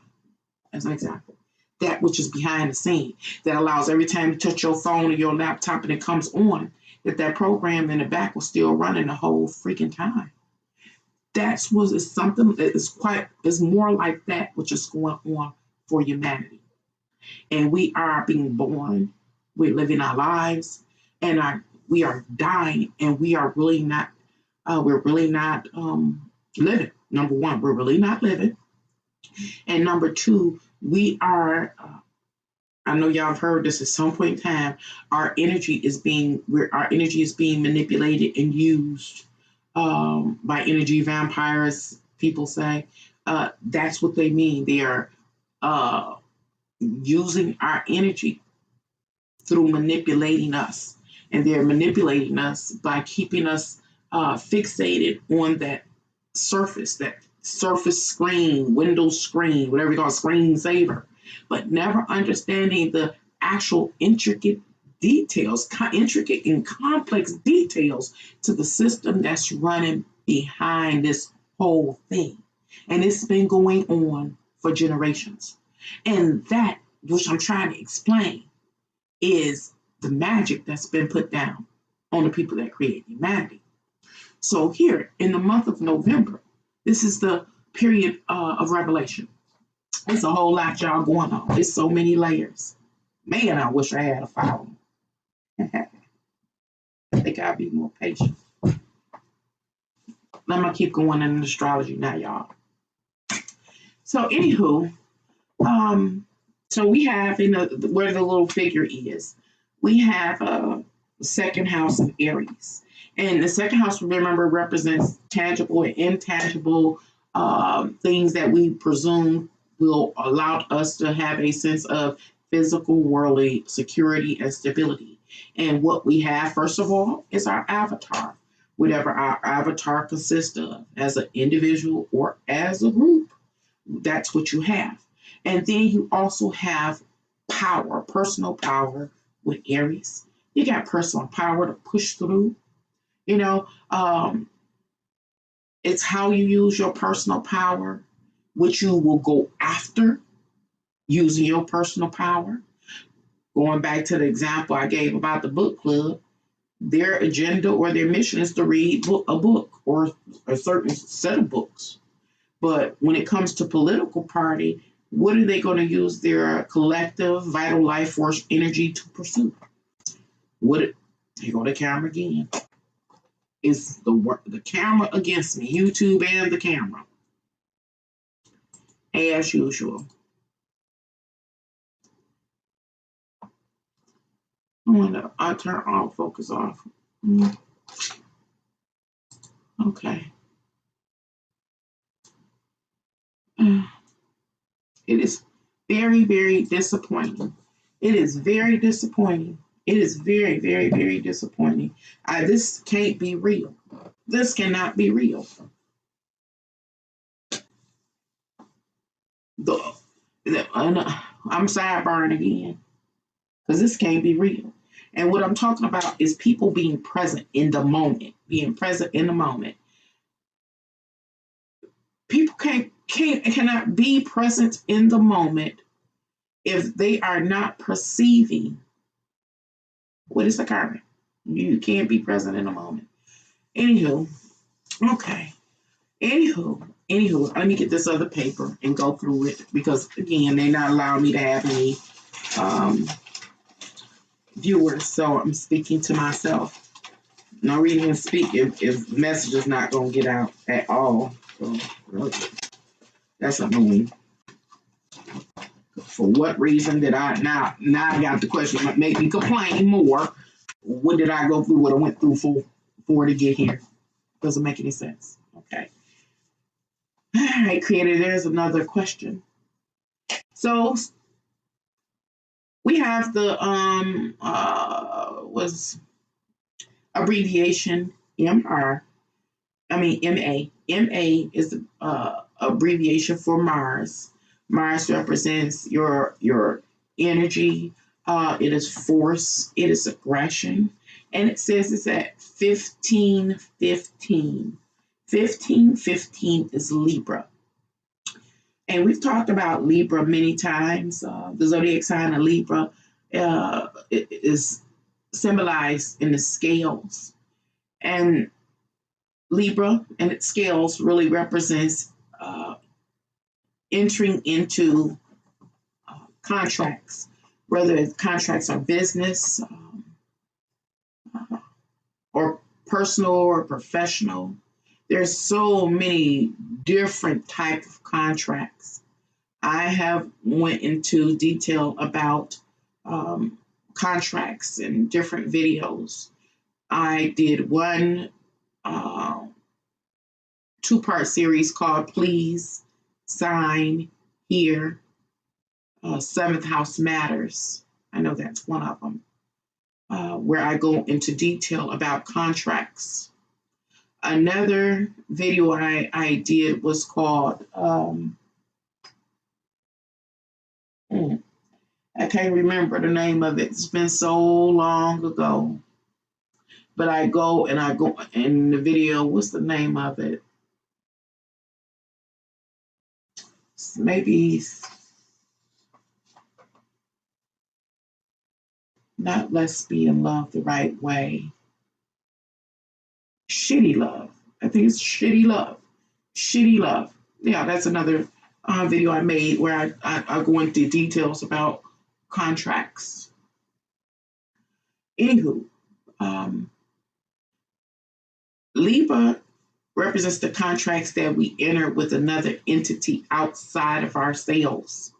as an example, that which is behind the scene, that allows every time you touch your phone or your laptop and it comes on, that program in the back will still running the whole freaking time. That's what is something that is more like that which is going on for humanity. And we are being born, we're living our lives, and we are dying, and we are really not. We're really not living. Number one, we're really not living, and number two, we are. I know y'all have heard this at some point in time. Our energy is being manipulated and used by energy vampires. People say that's what they mean. They are using our energy through manipulating us, and they're manipulating us by keeping us fixated on that surface screen, window screen, whatever you call it, screensaver, but never understanding the actual intricate and complex details to the system that's running behind this whole thing. And it's been going on for generations. And that, which I'm trying to explain, is the magic that's been put down on the people that create humanity. So here, in the month of November, this is the period of revelation. There's a whole lot, y'all, going on. There's so many layers. Man, I wish I had a file. I think I'll be more patient. I'm going to keep going in astrology now, y'all. So, anywho, so we have, where the little figure is, we have the second house of Aries. And the second house, remember, represents tangible and intangible things that we presume will allow us to have a sense of physical, worldly security and stability. And what we have, first of all, is our avatar, whatever our avatar consists of, as an individual or as a group. That's what you have. And then you also have power, personal power with Aries. You got personal power to push through. It's how you use your personal power, which you will go after using your personal power. Going back to the example I gave about the book club, their agenda or their mission is to read a book or a certain set of books. But when it comes to political party, what are they going to use their collective vital life force energy to pursue? Here go the camera again. It's the camera against me, YouTube and the camera. as usual. I turn all focus off. Okay. It is very, very disappointing. It is very disappointing. It is very, very, very disappointing. This can't be real. This cannot be real. I'm sidebarring again because this can't be real. And what I'm talking about is people being present in the moment, being present in the moment. People cannot be present in the moment if they are not perceiving what is occurring. You can't be present in the moment. Anywho, okay. Anywho, let me get this other paper and go through it because again, they're not allowing me to have any viewers, so I'm speaking to myself. No reason to speak if message is not going to get out at all. So that's annoying. For what reason did I now I got the question that make me complain more? What did I go through? What I went through for to get here? Doesn't make any sense. Okay. All right, creator. There's another question. So we have the was abbreviation MA. MA is the abbreviation for Mars. Mars represents your energy. It is force. It is aggression. And it says it's at 1515. 1515 is Libra. And we've talked about Libra many times. The zodiac sign of Libra it is symbolized in the scales. And Libra and its scales really represents entering into contracts, whether contracts are business or personal or professional. There's so many different types of contracts. I have went into detail about contracts in different videos. I did one two-part series called Please Sign Here. Seventh House Matters. I know that's one of them, where I go into detail about contracts. Another video I did was called, I can't remember the name of it. It's been so long ago. But I go in the video, what's the name of it? Maybe not Let's Be in Love the Right Way. Shitty Love. I think it's Shitty Love. Shitty Love. Yeah, that's another video I made where I go into details about contracts. Anywho, Libra represents the contracts that we enter with another entity outside of ourselves.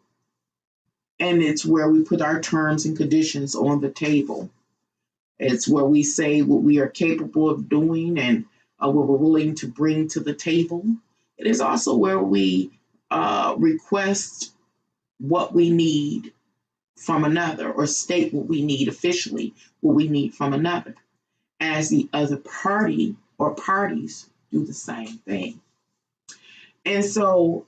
And it's where we put our terms and conditions on the table. It's where we say what we are capable of doing and what we're willing to bring to the table. It is also where we request what we need from another or state what we need officially, what we need from another, as the other party or parties do the same thing. And so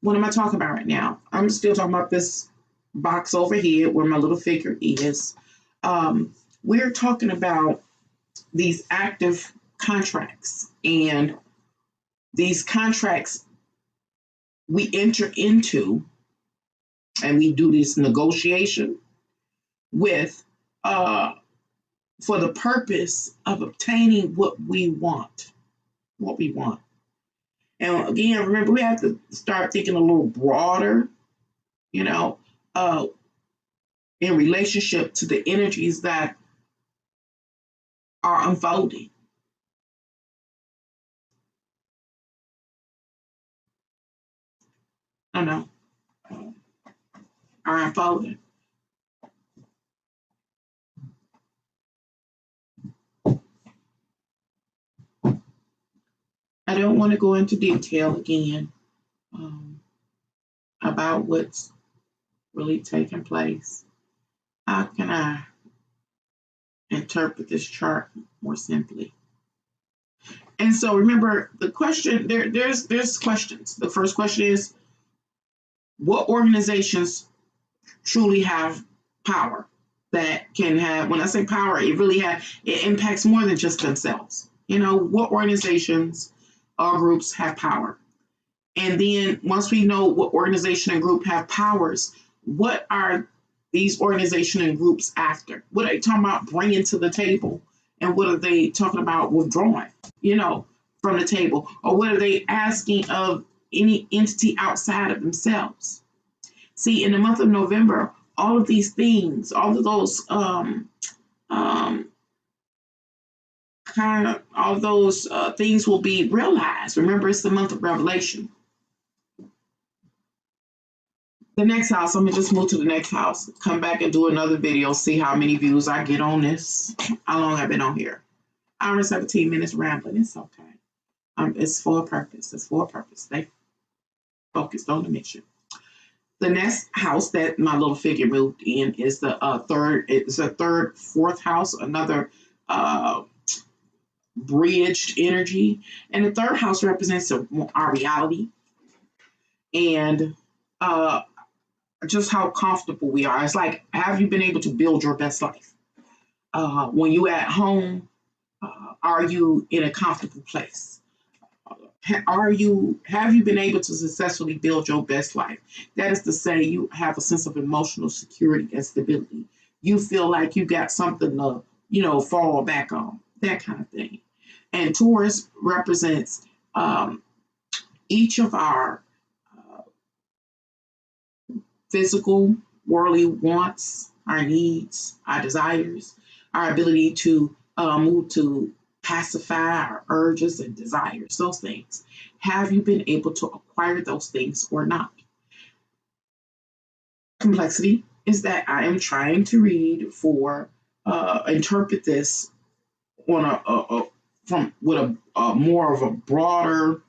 what am I talking about right now? I'm still talking about this box over here where my little figure is. We're talking about these active contracts, and these contracts we enter into, and we do this negotiation with for the purpose of obtaining what we want. And again, remember, we have to start thinking a little broader, in relationship to the energies that are unfolding. oh no, are unfolding. I don't want to go into detail again about what's really taking place. How can I interpret this chart more simply? And so remember the question, there's questions. The first question is, what organizations truly have power that can have, when I say power, it impacts more than just themselves. You know, what organizations or groups have power? And then once we know what organization and group have powers, what are these organization and groups after? What are they talking about bringing to the table? And what are they talking about withdrawing, from the table? Or what are they asking of any entity outside of themselves? See, in the month of November, all of these things, all of those things will be realized. Remember, it's the month of revelation. The next house, I'm going to just move to the next house, come back and do another video, see how many views I get on this, how long I've been on here. Hour and 17 minutes rambling, it's okay. It's for a purpose. It's for a purpose. Stay focused on the mission. The next house that my little figure moved in is the third. It's a third, fourth house, another bridged energy. And the third house represents our reality and just how comfortable we are. It's like, have you been able to build your best life? When you at home, are you in a comfortable place? Have you been able to successfully build your best life? That is to say, you have a sense of emotional security and stability. You feel like you got something to, fall back on, that kind of thing. And Taurus represents each of our physical, worldly wants, our needs, our desires, our ability to move to pacify our urges and desires, those things. Have you been able to acquire those things or not? Complexity is that I am trying to read interpret this on with a more of a broader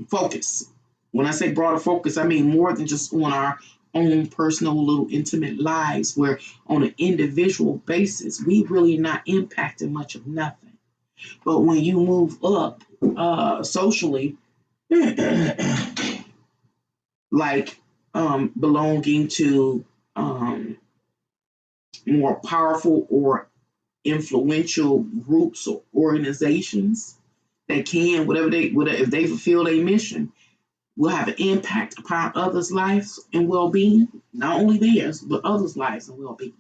focus. When I say broader focus, I mean more than just on our own personal little intimate lives, where on an individual basis, we really not impacting much of nothing. But when you move up socially, like belonging to more powerful or influential groups or organizations that can, if they fulfill their mission, will have an impact upon others' lives and well-being, not only theirs, but others' lives and well-being.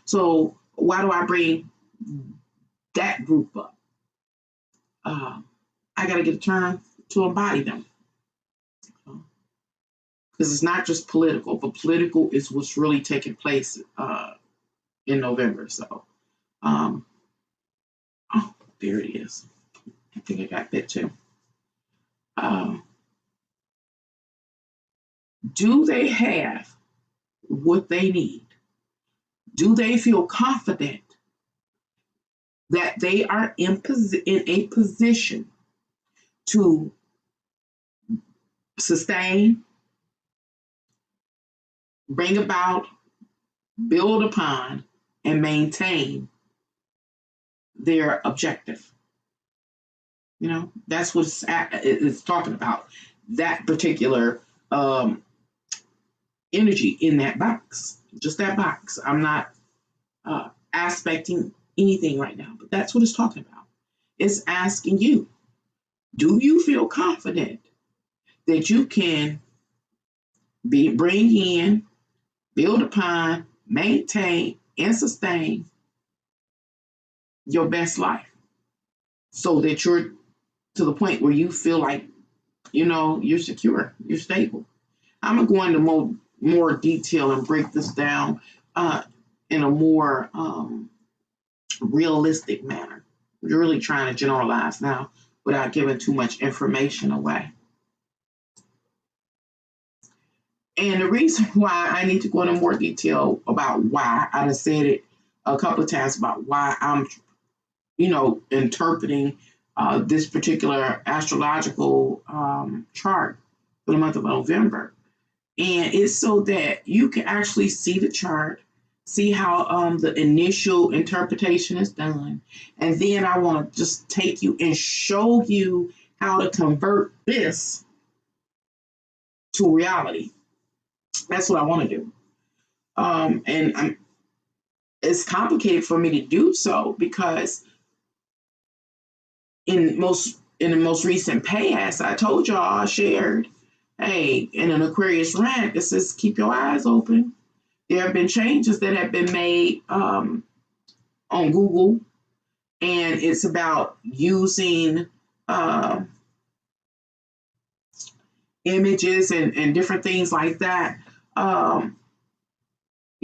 So why do I bring that group up? I got to get a term to embody them. Because it's not just political, but political is what's really taking place in November. So, there it is. I think I got that too. Do they have what they need? Do they feel confident that they are in a position to sustain, bring about, build upon, and maintain their objective? That's what it's talking about, that particular energy in that box, just that box. I'm not aspecting anything right now, but that's what it's talking about. It's asking you, do you feel confident that you can bring in, build upon, maintain, and sustain your best life so that you're to the point where you feel like, you're secure, you're stable? I'm going to go into more detail and break this down in a more realistic manner. We're really trying to generalize now, without giving too much information away. And the reason why I need to go into more detail about why, I have said it a couple of times about why I'm, interpreting this particular astrological chart for the month of November. And it's so that you can actually see the chart, see how the initial interpretation is done. And then I want to just take you and show you how to convert this to reality. That's what I want to do. It's complicated for me to do so because in the most recent past, I told y'all, I shared, hey, in an Aquarius rant, it says keep your eyes open. There have been changes that have been made on Google, and it's about using images and different things like that.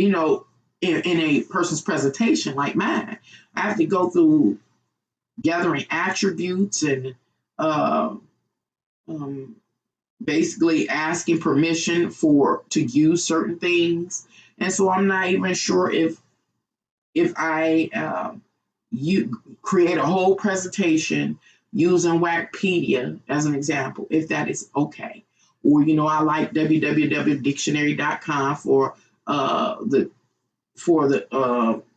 In a person's presentation like mine, I have to go through gathering attributes and basically asking permission to use certain things. And so I'm not even sure if I you create a whole presentation using Wikipedia as an example, if that is okay. Or, I like www.dictionary.com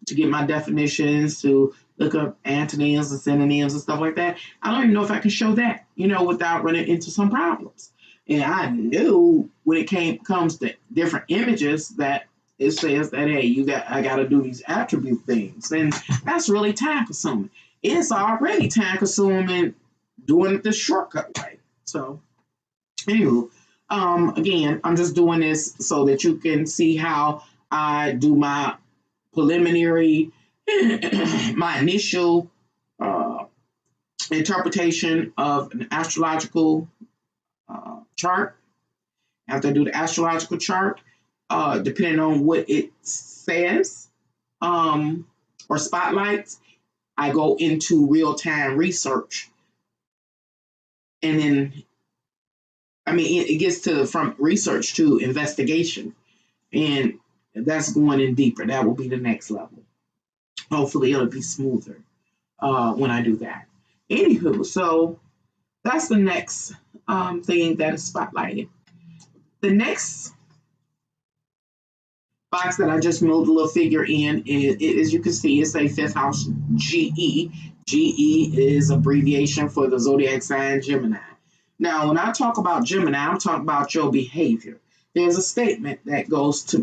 to get my definitions, to look up antonyms and synonyms and stuff like that. I don't even know if I can show that, without running into some problems. And I knew when it comes to different images that it says that, hey, I got to do these attribute things. And that's really time consuming. It's already time consuming doing it the shortcut way. So, anywho, again, I'm just doing this so that you can see how I do my preliminary, my initial interpretation of an astrological chart. After I do the astrological chart, depending on what it says or spotlights, I go into real-time research. And then, it gets from research to investigation. And that's going in deeper. That will be the next level. Hopefully, it'll be smoother when I do that. Anywho, so that's the next thing that is spotlighted. The next box that I just moved a little figure in is, as you can see, it's a fifth house GE. GE is abbreviation for the zodiac sign Gemini. Now, when I talk about Gemini, I'm talking about your behavior. There's a statement that goes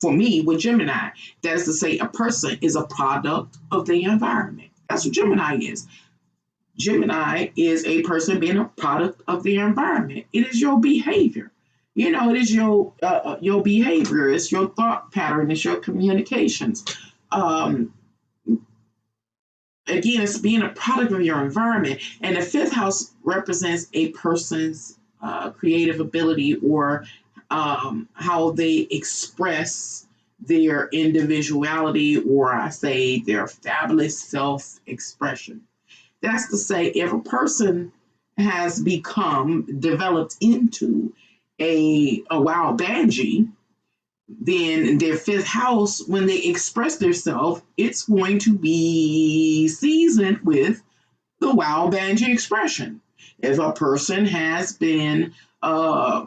for me with Gemini, that is to say a person is a product of the environment. That's what Gemini is. Gemini is a person being a product of the environment. It is your behavior. It is your behavior. It's your thought pattern. It's your communications. Again, it's being a product of your environment. And the fifth house represents a person's creative ability or how they express their individuality, or I say their fabulous self-expression. That's to say, if a person has developed into a wild banshee, then their fifth house, when they express themselves, it's going to be seasoned with the wild banshee expression. If a person has been has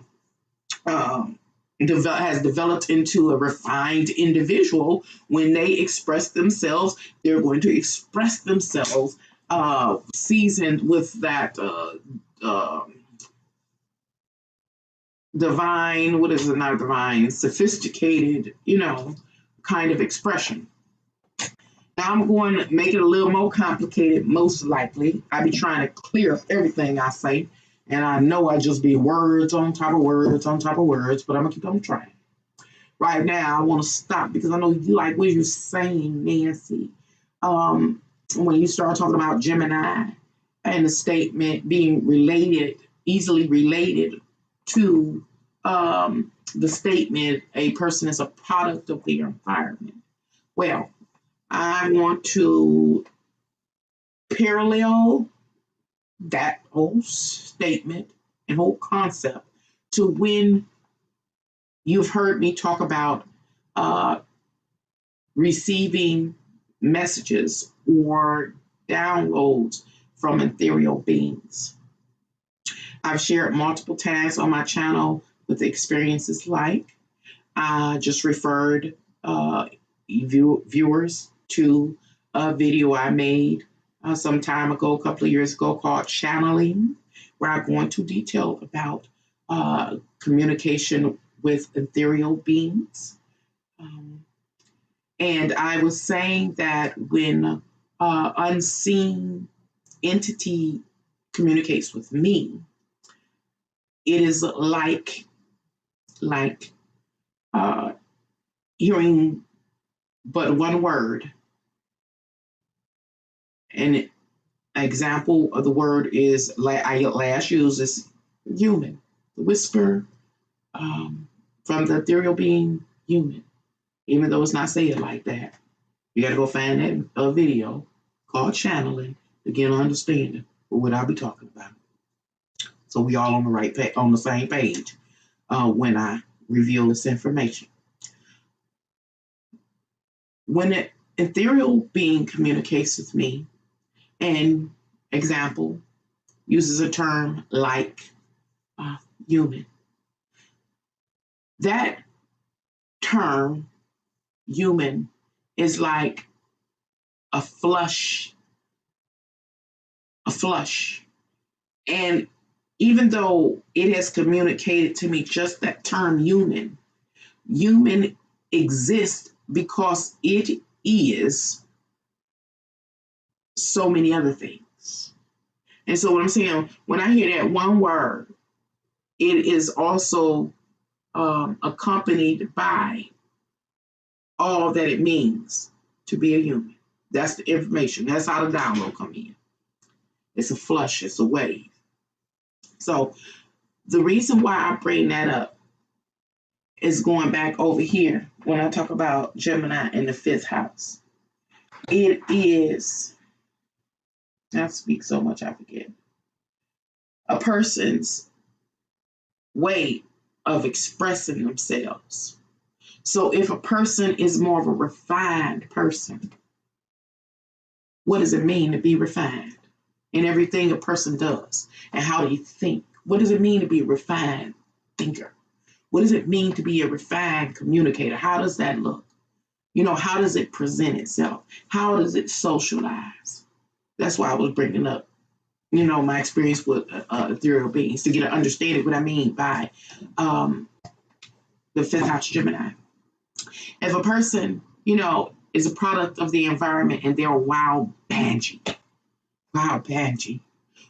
developed into a refined individual, when they express themselves, they're going to express themselves seasoned with that divine, what is it, not divine, sophisticated, kind of expression. Now I'm going to make it a little more complicated, most likely. I be trying to clear up everything I say. And I know I just be words on top of words on top of words, but I'm going to keep on trying. Right now, I want to stop because I know you like what you're saying, Nancy. When you start talking about Gemini and the statement being easily related to the statement, a person is a product of their environment. Well, I want to parallel that whole statement and whole concept to when you've heard me talk about uh, receiving messages or downloads from ethereal beings. I've shared multiple times on my channel what the experiences like. I just referred viewers to a video I made some time ago, a couple of years ago, called Channeling, where I go into detail about communication with ethereal beings. And I was saying that when unseen entity communicates with me, it is like hearing but one word. An example of the word is, like I last used, is human. The whisper from the ethereal being, human. Even though it's not said like that. You got to go find that video called Channeling to get an understanding of what I'll be talking about. So we all on the same page when I reveal this information. When an ethereal being communicates with me, and example uses a term like human, that term human is like a flush. And even though it has communicated to me just that term human exists because it is so many other things. And so what I'm saying, when I hear that one word, it is also accompanied by all that it means to be a human. That's the information. That's how the download come in. It's a flush. It's a wave. So the reason why I bring that up is going back over here when I talk about Gemini in the 5th house. It is, I speak so much I forget, a person's way of expressing themselves. So if a person is more of a refined person, what does it mean to be refined? In everything a person does and how they think. What does it mean to be a refined thinker? What does it mean to be a refined communicator? How does that look? How does it present itself? How does it socialize? That's why I was bringing up, my experience with ethereal beings to get an understanding of what I mean by the 5th house Gemini. If a person, is a product of the environment and they're a wild banshee,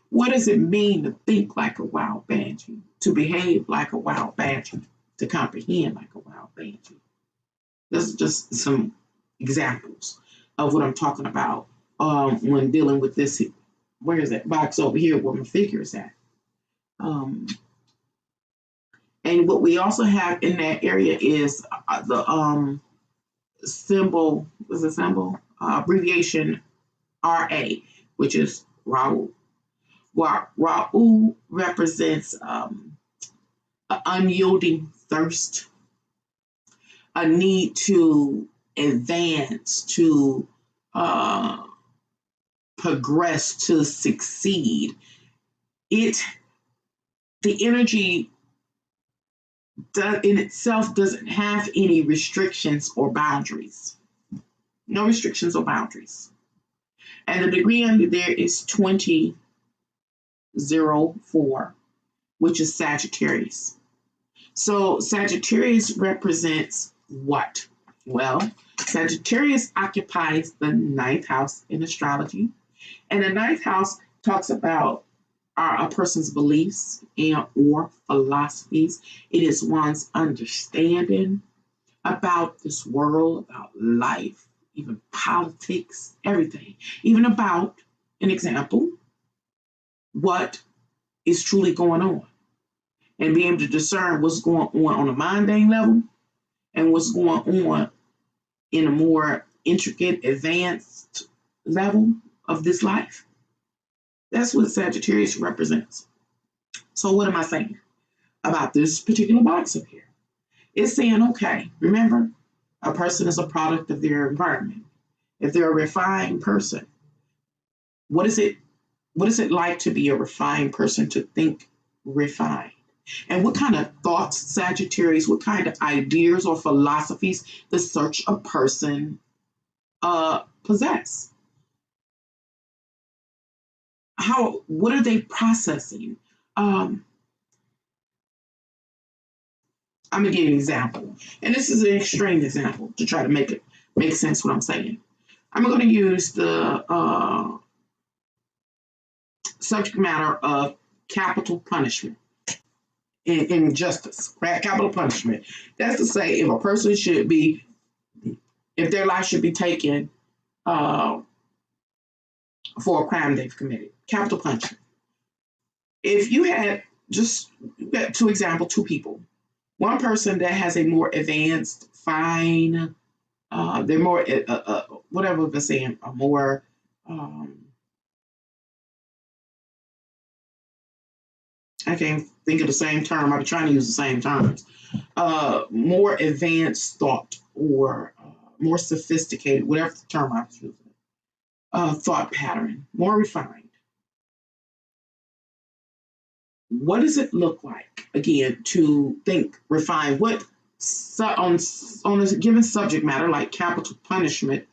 what does it mean to think like a wild banshee, to behave like a wild banshee, to comprehend like a wild banshee? This is just some examples of what I'm talking about when dealing with this. Where is that box over here where my figure is at? And what we also have in that area is the symbol, is a symbol, abbreviation RA, which is Rahu. Rahu represents an unyielding thirst, a need to advance, to progress, to succeed. The energy in itself doesn't have any restrictions or boundaries. No restrictions or boundaries. And the degree under there is 2004, which is Sagittarius. So Sagittarius represents what? Well, Sagittarius occupies the 9th house in astrology. And the 9th house talks about a person's beliefs and or philosophies. It is one's understanding about this world, about life, even politics, everything. Even about, an example, what is truly going on. And be able to discern what's going on a mundane level and what's going on in a more intricate, advanced level of this life. That's what Sagittarius represents. So what am I saying about this particular box up here? It's saying, okay, remember, a person is a product of their environment. If they're a refined person, what is it like to be a refined person, to think refined? And what kind of thoughts, Sagittarius, what kind of ideas or philosophies does such a person possess? What are they processing? I'm gonna give you an example, and this is an extreme example to try to make sense what I'm saying. I'm going to use the subject matter of capital punishment in justice, right? Capital punishment. That's to say, if a person if their life should be taken for a crime they've committed, capital punishment. If you had two examples, two people, one person that has a more advanced, fine, they're more, whatever we're saying, a more, I can't think of the same term. I'm trying to use the same terms. More advanced thought or more sophisticated, whatever the term I was using, thought pattern, more refined. What does it look like, again, to think refined? What on a given subject matter like capital punishment,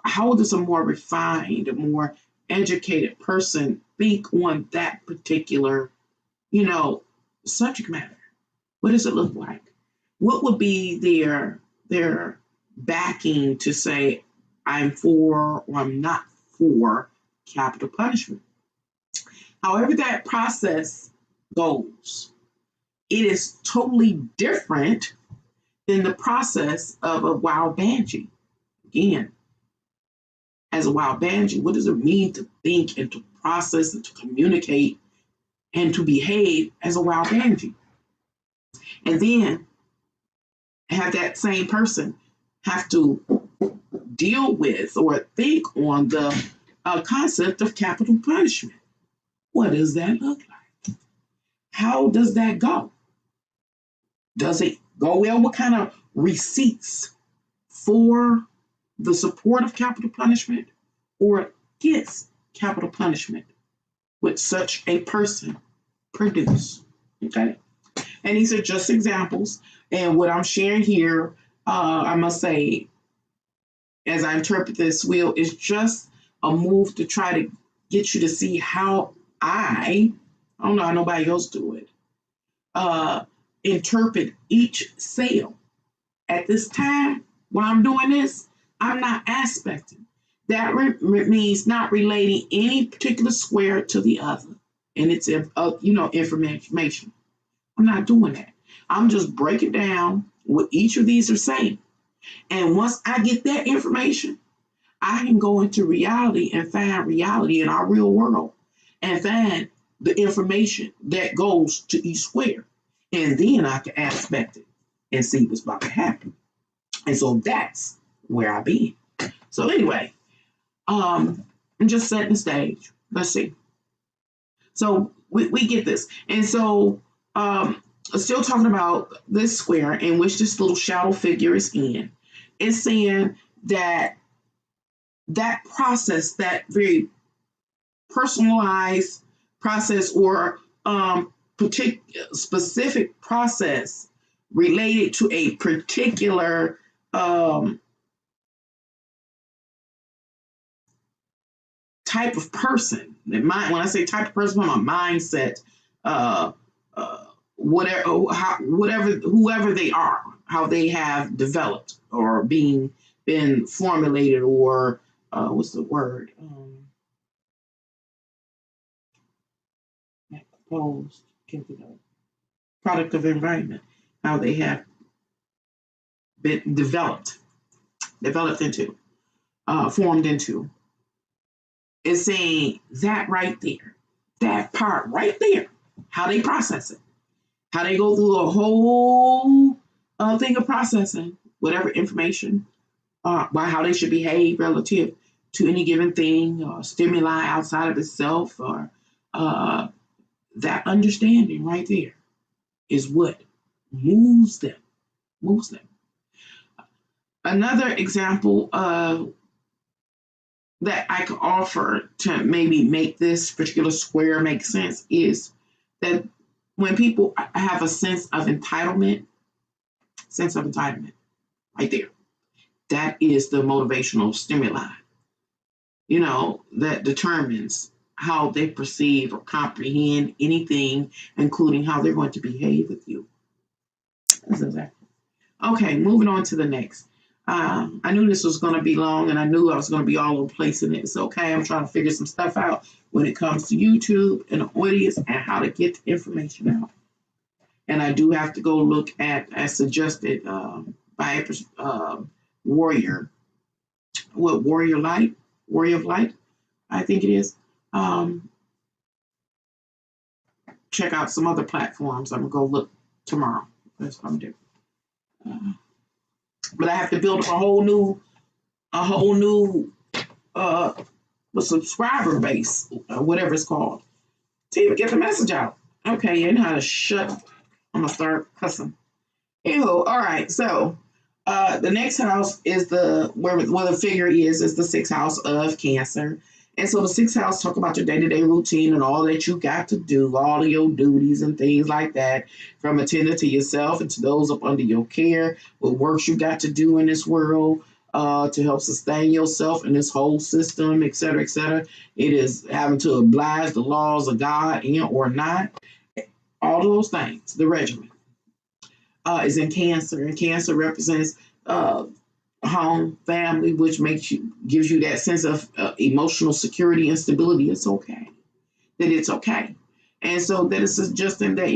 how does a more refined, a more educated person think on that particular, subject matter? What does it look like? What would be their backing to say, I'm for or I'm not for capital punishment? However that process goes, it is totally different than the process of a wild banshee. Again, as a wild banshee, what does it mean to think and to process and to communicate and to behave as a wild banshee? And then have that same person have to deal with or think on the concept of capital punishment. What does that look like? How does that go? Does it go well? What kind of receipts for the support of capital punishment or against capital punishment would such a person produce? Okay. And these are just examples. And what I'm sharing here, I must say, as I interpret this wheel, is just a move to try to get you to see how I don't know how nobody else do it, interpret each sale. At this time, when I'm doing this, I'm not aspecting. That means not relating any particular square to the other. And it's, information. I'm not doing that. I'm just breaking down what each of these are saying. And once I get that information, I can go into reality and find reality in our real world and find the information that goes to each square. And then I can aspect it and see what's about to happen. And so that's where I've been. So anyway, I'm just setting the stage. Let's see. So we get this. And so still talking about this square in which this little shadow figure is in. It's saying that process, that very personalized process or specific process related to a particular type of person. When I say type of person, my mindset, whoever they are, how they have developed or been formulated or what's the word? Composed, can't think of it. Product of environment, how they have been developed into, formed into. It's saying that right there, that part right there, how they process it, how they go through a whole thing of processing whatever information, how they should behave relative to any given thing or stimuli outside of itself, or that understanding right there is what moves them, moves them. Another example that I could offer to maybe make this particular square make sense is that when people have a sense of entitlement, right there, that is the motivational stimuli, that determines how they perceive or comprehend anything, including how they're going to behave with you. That's exactly. Okay, moving on to the next. I knew this was going to be long, and I knew I was going to be all over the place in it. It's okay. I'm trying to figure some stuff out when it comes to YouTube and the audience and how to get the information out. And I do have to go look at, as suggested by Warrior of Light, I think it is. Check out some other platforms. I'm going to go look tomorrow. That's what I'm going to do. But I have to build up a whole new subscriber base, whatever it's called, to even get the message out. Okay, you know how to shut. I'm gonna start cussing. Ew. All right. So the next house is where the figure is the sixth house of Cancer. And so the sixth house talk about your day-to-day routine and all that you got to do, all of your duties and things like that, from attending to yourself and to those up under your care, what works you got to do in this world to help sustain yourself in this whole system, et cetera, et cetera. It is having to oblige the laws of God or not. All those things, the regimen, is in Cancer. And Cancer represents home, family, which gives you that sense of emotional security and stability. It's okay. And so that is suggesting that,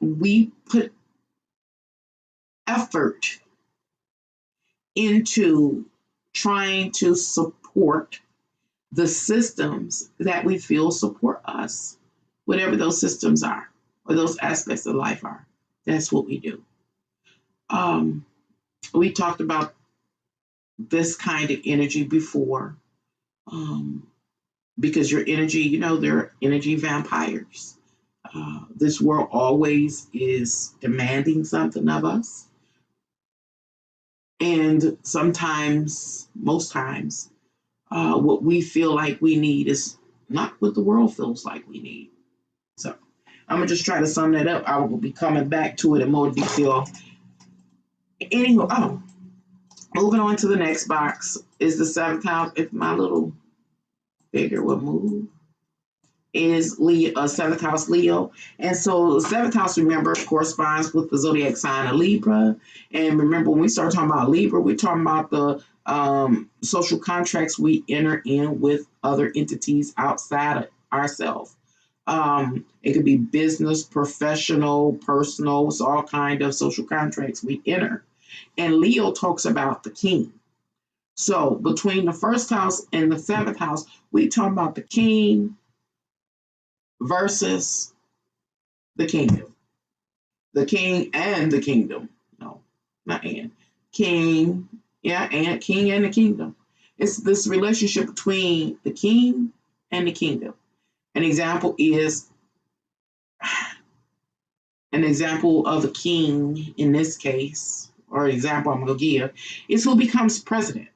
we put effort into trying to support the systems that we feel support us, whatever those systems are, or those aspects of life are. That's what we do. We talked about this kind of energy before, because your energy, they're energy vampires. This world always is demanding something of us. And sometimes, most times, what we feel like we need is not what the world feels like we need. So I'm going to just try to sum that up. I will be coming back to it in more detail. Anyway, moving on to the next box is the seventh house. If my little figure will move, is Leo, seventh house Leo. And so the seventh house, remember, corresponds with the zodiac sign of Libra. And remember, when we start talking about Libra, we're talking about the social contracts we enter in with other entities outside of ourselves. It could be business, professional, personal, so all kind of social contracts we enter. And Leo talks about the king. So between the first house and the seventh house, we talk about the king versus the kingdom. The king and the kingdom. No, not and. King, and king and the kingdom. It's this relationship between the king and the kingdom. An example of the king in this case, or example I'm going to give, is who becomes president.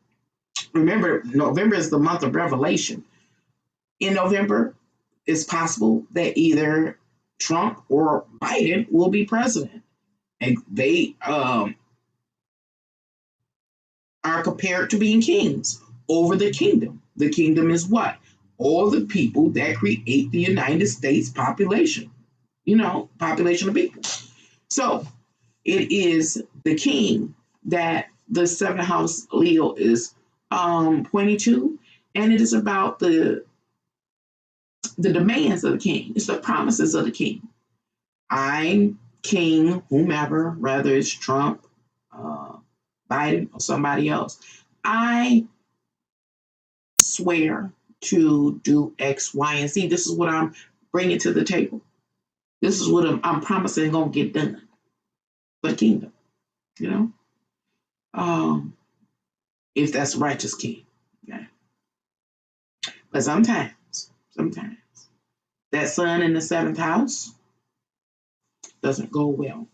Remember, November is the month of revelation. In November, it's possible that either Trump or Biden will be president. And they are compared to being kings over the kingdom. The kingdom is what? All the people that create the United States population. Population of people. So it is the king that the seventh house Leo is pointing to. And it is about the demands of the king. It's the promises of the king. I'm king, whomever, whether it's Trump, Biden, or somebody else. I swear to do X, Y, and Z. This is what I'm bringing to the table. This is what I'm promising going to get done for the kingdom. if that's righteous king. Okay. But sometimes that sun in the seventh house doesn't go well.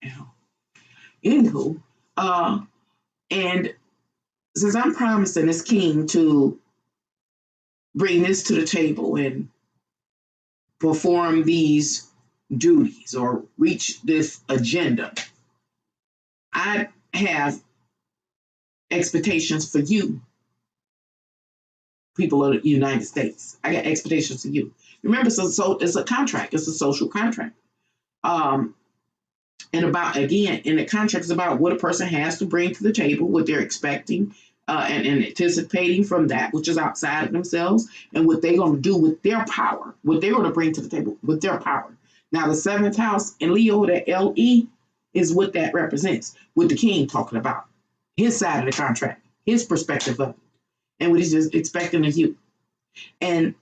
You know. Anywho, and since I'm promising this king to bring this to the table and perform these duties or reach this agenda, I have expectations for you, people of the United States. I got expectations for you. Remember, it's a contract. It's a social contract. And about, again, in the contract is about what a person has to bring to the table, what they're expecting and anticipating from that which is outside of themselves, and what they're going to do with their power, what they're going to bring to the table with their power. Now, the seventh house in Leo, that LE, is what that represents, what the king talking about, his side of the contract, his perspective of it, and what he's just expecting of you. And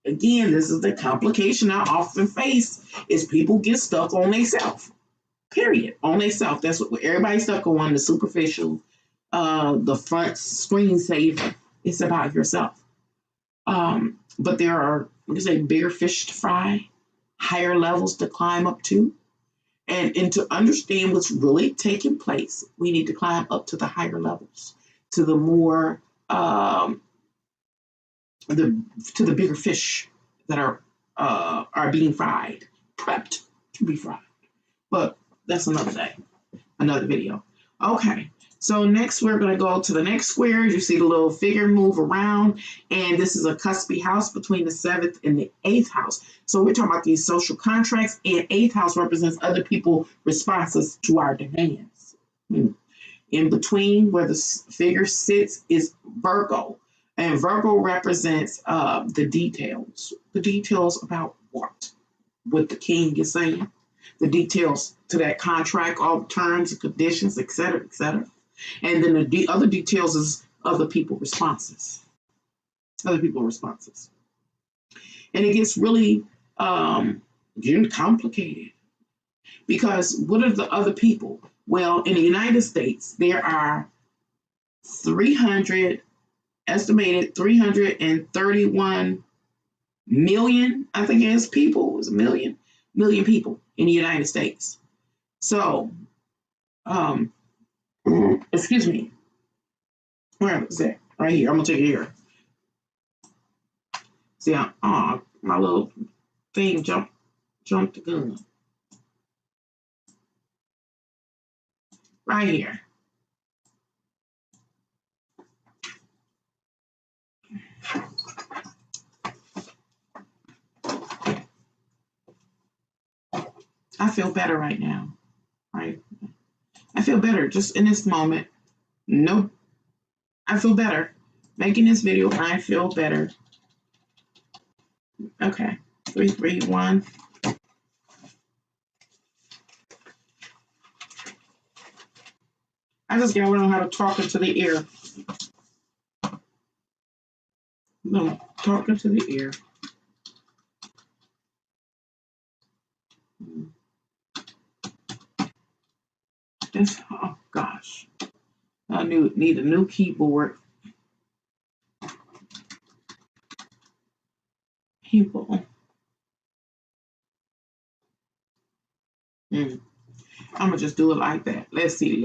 again, this is the complication I often face, is people get stuck on themselves. Period. On themselves. That's what everybody's stuck on, the superficial, the front screensaver. It's about yourself. But there are, like I say, bigger fish to fry, higher levels to climb up to. And to understand what's really taking place, we need to climb up to the higher levels, to the more, to the bigger fish that are being fried, prepped to be fried. But that's another day, another video. Okay, so next we're going to go to the next square. You see the little figure move around, and this is a cuspy house between the 7th and the 8th house. So we're talking about these social contracts, and 8th house represents other people's responses to our demands. In between where the figure sits is Virgo, and Virgo represents the details about what the king is saying, the details to that contract, all the terms and conditions, et cetera, et cetera. And then the other details is other people's responses. And it gets really complicated, because what are the other people? Well, in the United States, there are estimated 331 million, I think it is people, it was a million people in the United States. So, excuse me. Where is that? Right here. I'm gonna take it here. See, my little thing jumped the gun. Right here. I feel better right now. Right? I feel better just in this moment. Nope. I feel better. Making this video, I feel better. Okay. 3, 3, 1. I just gotta learn how to talk into the ear. No, talk into the ear. This, oh gosh. I need a new keyboard. People. I'm gonna just do it like that. Let's see.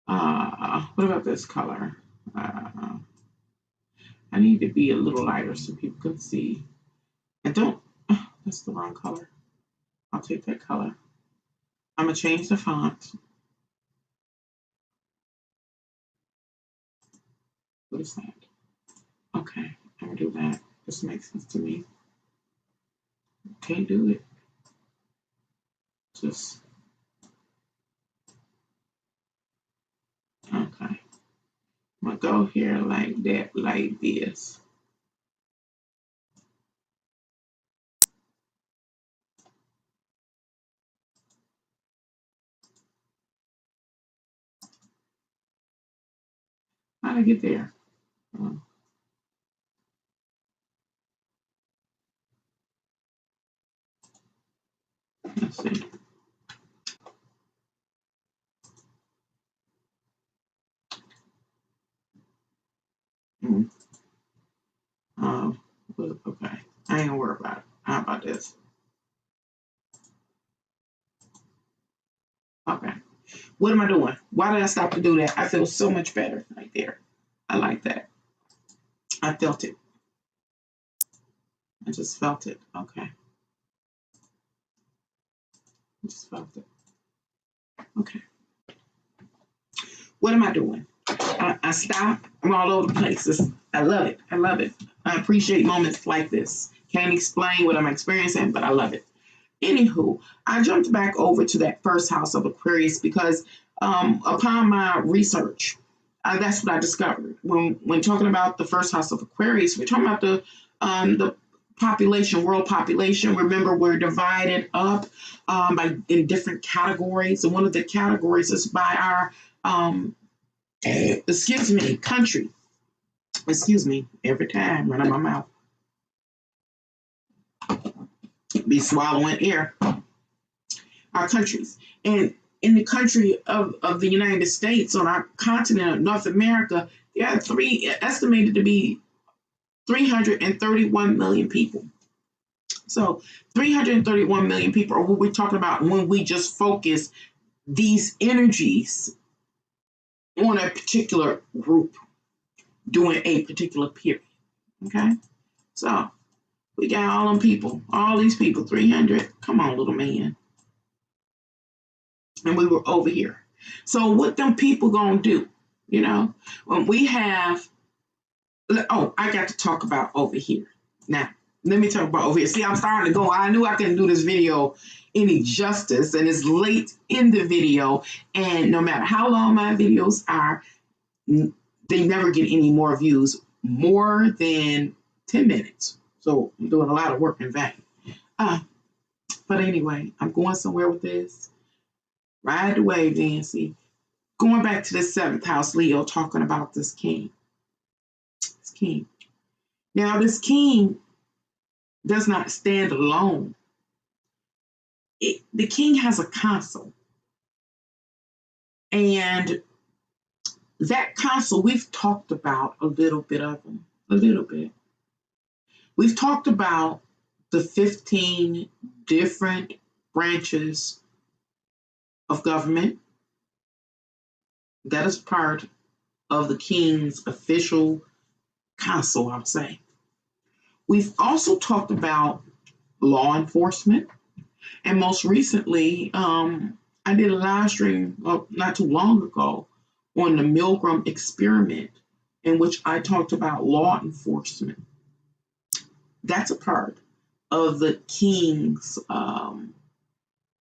What about this color? I need to be a little lighter so people can see. That's the wrong color. I'll take that color. I'm gonna change the font. What is that? Okay, I'm gonna do that. This makes sense to me. Can't do it. Just okay. I'm gonna go here like that, like this. How'd I get there? Let's see. ain't gonna worry about it. How about this? Okay. What am I doing? Why did I stop to do that? I feel so much better right there. I like that. I felt it. I just felt it. Okay. I just felt it. Okay. What am I doing? I stop. I'm all over the place. I love it. I love it. I appreciate moments like this. Can't explain what I'm experiencing, but I love it. Anywho, I jumped back over to that first house of Aquarius because upon my research, that's what I discovered. When talking about the first house of Aquarius, we're talking about the population, world population. Remember, we're divided up in different categories, and one of the categories is by our country. Excuse me, every time run out my mouth. Be swallowing air. Our countries. And in the country of the United States, on our continent of North America, there are estimated to be 331 million people. So 331 million people are what we're talking about when we just focus these energies on a particular group during a particular period. Okay? So we got all them people, all these people, 300. Come on, little man. And we were over here. So what them people gonna do? You know, when we have, I got to talk about over here. Now, let me talk about over here. See, I'm starting to go. I knew I couldn't do this video any justice, and it's late in the video. And no matter how long my videos are, they never get any more views, more than 10 minutes. So I'm doing a lot of work in vain. But anyway, I'm going somewhere with this. Ride the wave, Nancy. Going back to the 7th house, Leo, talking about this king. This king. Now, this king does not stand alone. The king has a console. And that console, we've talked about a little bit of them. A little bit. We've talked about the 15 different branches of government that is part of the king's official console, I would say. We've also talked about law enforcement, and most recently, I did a live stream not too long ago on the Milgram experiment, in which I talked about law enforcement. That's a part of the king's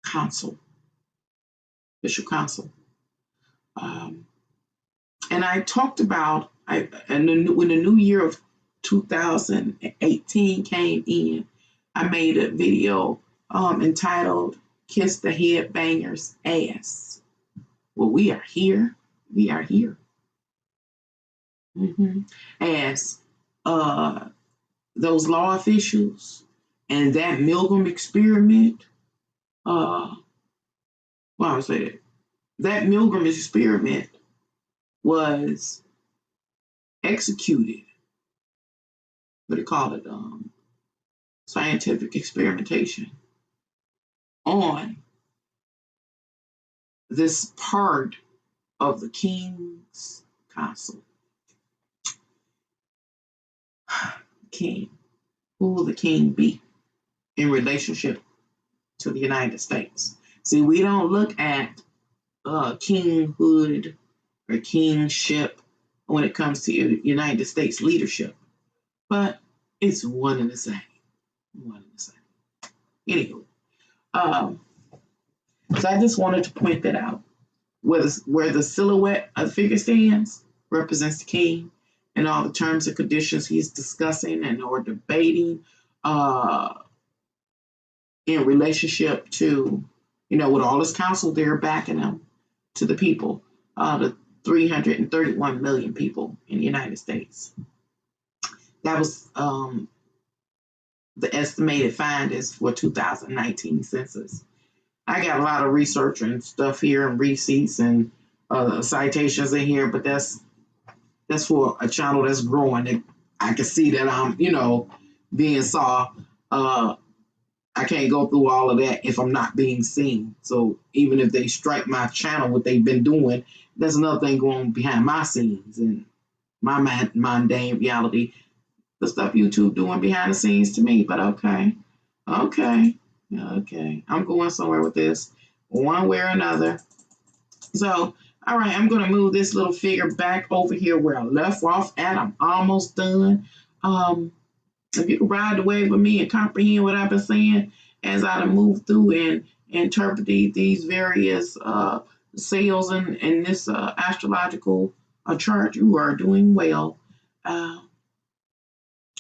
console, official console. And I talked about, when the new year of 2018 came in, I made a video entitled Kiss the Headbanger's Ass. Well, we are here. We are here. As those law officials and that Milgram experiment, that Milgram experiment was executed. What do you call it? Scientific experimentation on this part of the king's console. King. Who will the king be in relationship to the United States? See, we don't look at kinghood or kingship when it comes to United States leadership, but it's one and the same. One and the same. Anywho, so I just wanted to point that out. Where the silhouette of the figure stands represents the king and all the terms and conditions he's discussing and or debating in relationship to, with all his counsel there backing him to the people, the 331 million people in the United States. That was the estimated findings for 2019 census. I got a lot of research and stuff here and receipts and citations in here, but that's for a channel that's growing. I can see that I'm, being saw. I can't go through all of that if I'm not being seen. So even if they strike my channel, what they've been doing, there's another thing going behind my scenes and my mundane reality. The stuff YouTube doing behind the scenes to me. But okay. I'm going somewhere with this, one way or another. So, all right, I'm going to move this little figure back over here where I left off at. I'm almost done. If you can ride the wave with me and comprehend what I've been saying as I move through and interpret these various sales in this astrological chart, you are doing well.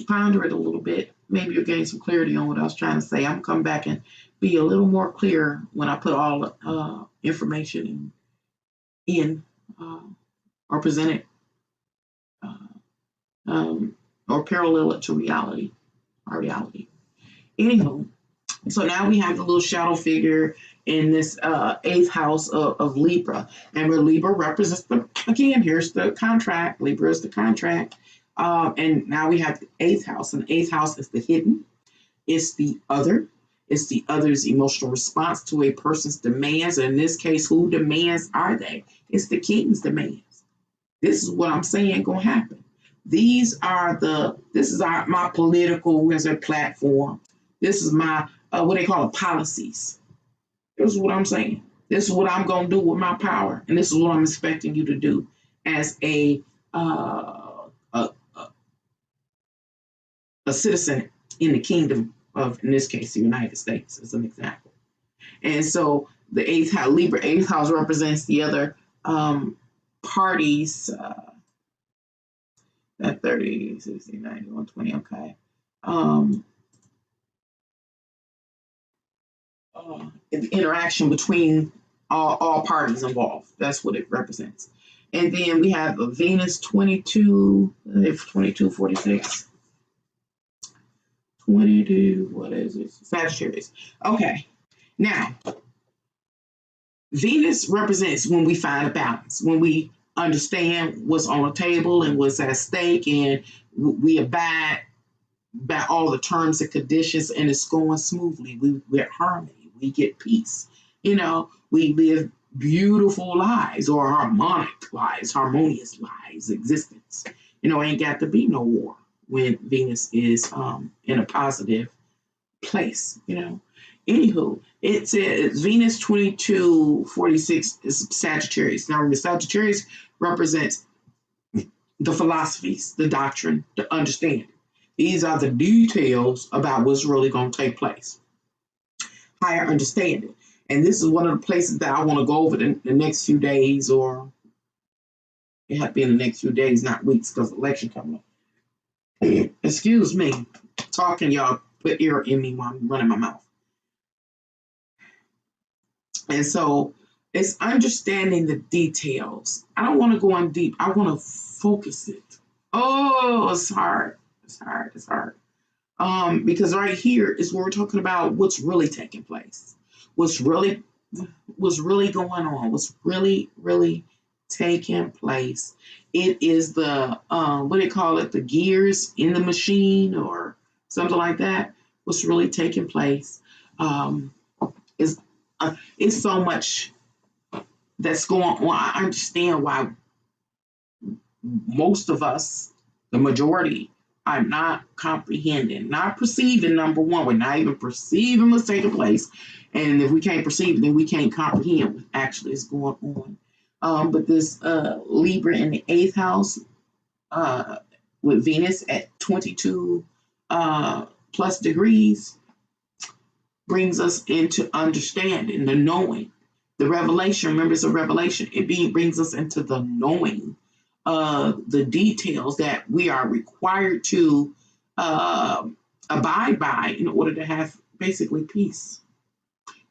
Ponder it a little bit. Maybe you'll gain some clarity on what I was trying to say. I'm come back and be a little more clear when I put all the information in or present it or parallel it to reality, our reality. Anywho, so now we have the little shadow figure in this eighth house of Libra. And where Libra represents again, here's the contract. Libra is the contract. And now we have the eighth house. And the eighth house is the hidden. It's the other. It's the other's emotional response to a person's demands. And in this case, who demands are they? It's the king's demands. This is what I'm saying going to happen. This is my political platform. This is my, what they call it, policies. This is what I'm saying. This is what I'm going to do with my power. And this is what I'm expecting you to do as a citizen in the kingdom of, in this case, the United States, as an example. And so the eighth house, Libra eighth house represents the other parties, that 30, 60, 90, 120, okay. The interaction between all parties involved. That's what it represents. And then we have a Venus 22, 46. 22, what is it? Sagittarius. Okay. Now, Venus represents when we find a balance, when we understand what's on the table and what's at stake, and we abide by all the terms and conditions, and it's going smoothly. We're harmony. We get peace. We live beautiful lives or harmonic lives, harmonious lives, existence. Ain't got to be no war when Venus is in a positive place. Anywho, it says Venus 2246 is Sagittarius. Now, remember, Sagittarius represents the philosophies, the doctrine, the understanding. These are the details about what's really going to take place. Higher understanding. And this is one of the places that I want to go over the next few days, or it have to be in the next few days, not weeks, because election coming up. Excuse me, talking, y'all. Put ear in me while I'm running my mouth. And so it's understanding the details. I don't want to go on deep. I want to focus it. Oh, it's hard. It's hard. Because right here is where we're talking about what's really taking place. What's really going on. What's really taking place. It is the, what do they call it? The gears in the machine or something like that. What's really taking place. It's so much that's going on. I understand why most of us, the majority, are not comprehending, not perceiving. Number one, we're not even perceiving what's taking place. And if we can't perceive it, then we can't comprehend what actually is going on. But this Libra in the eighth house with Venus at 22 plus degrees brings us into understanding, the knowing, the revelation. Remember, it's a revelation. It brings us into the knowing, the details that we are required to abide by in order to have basically peace.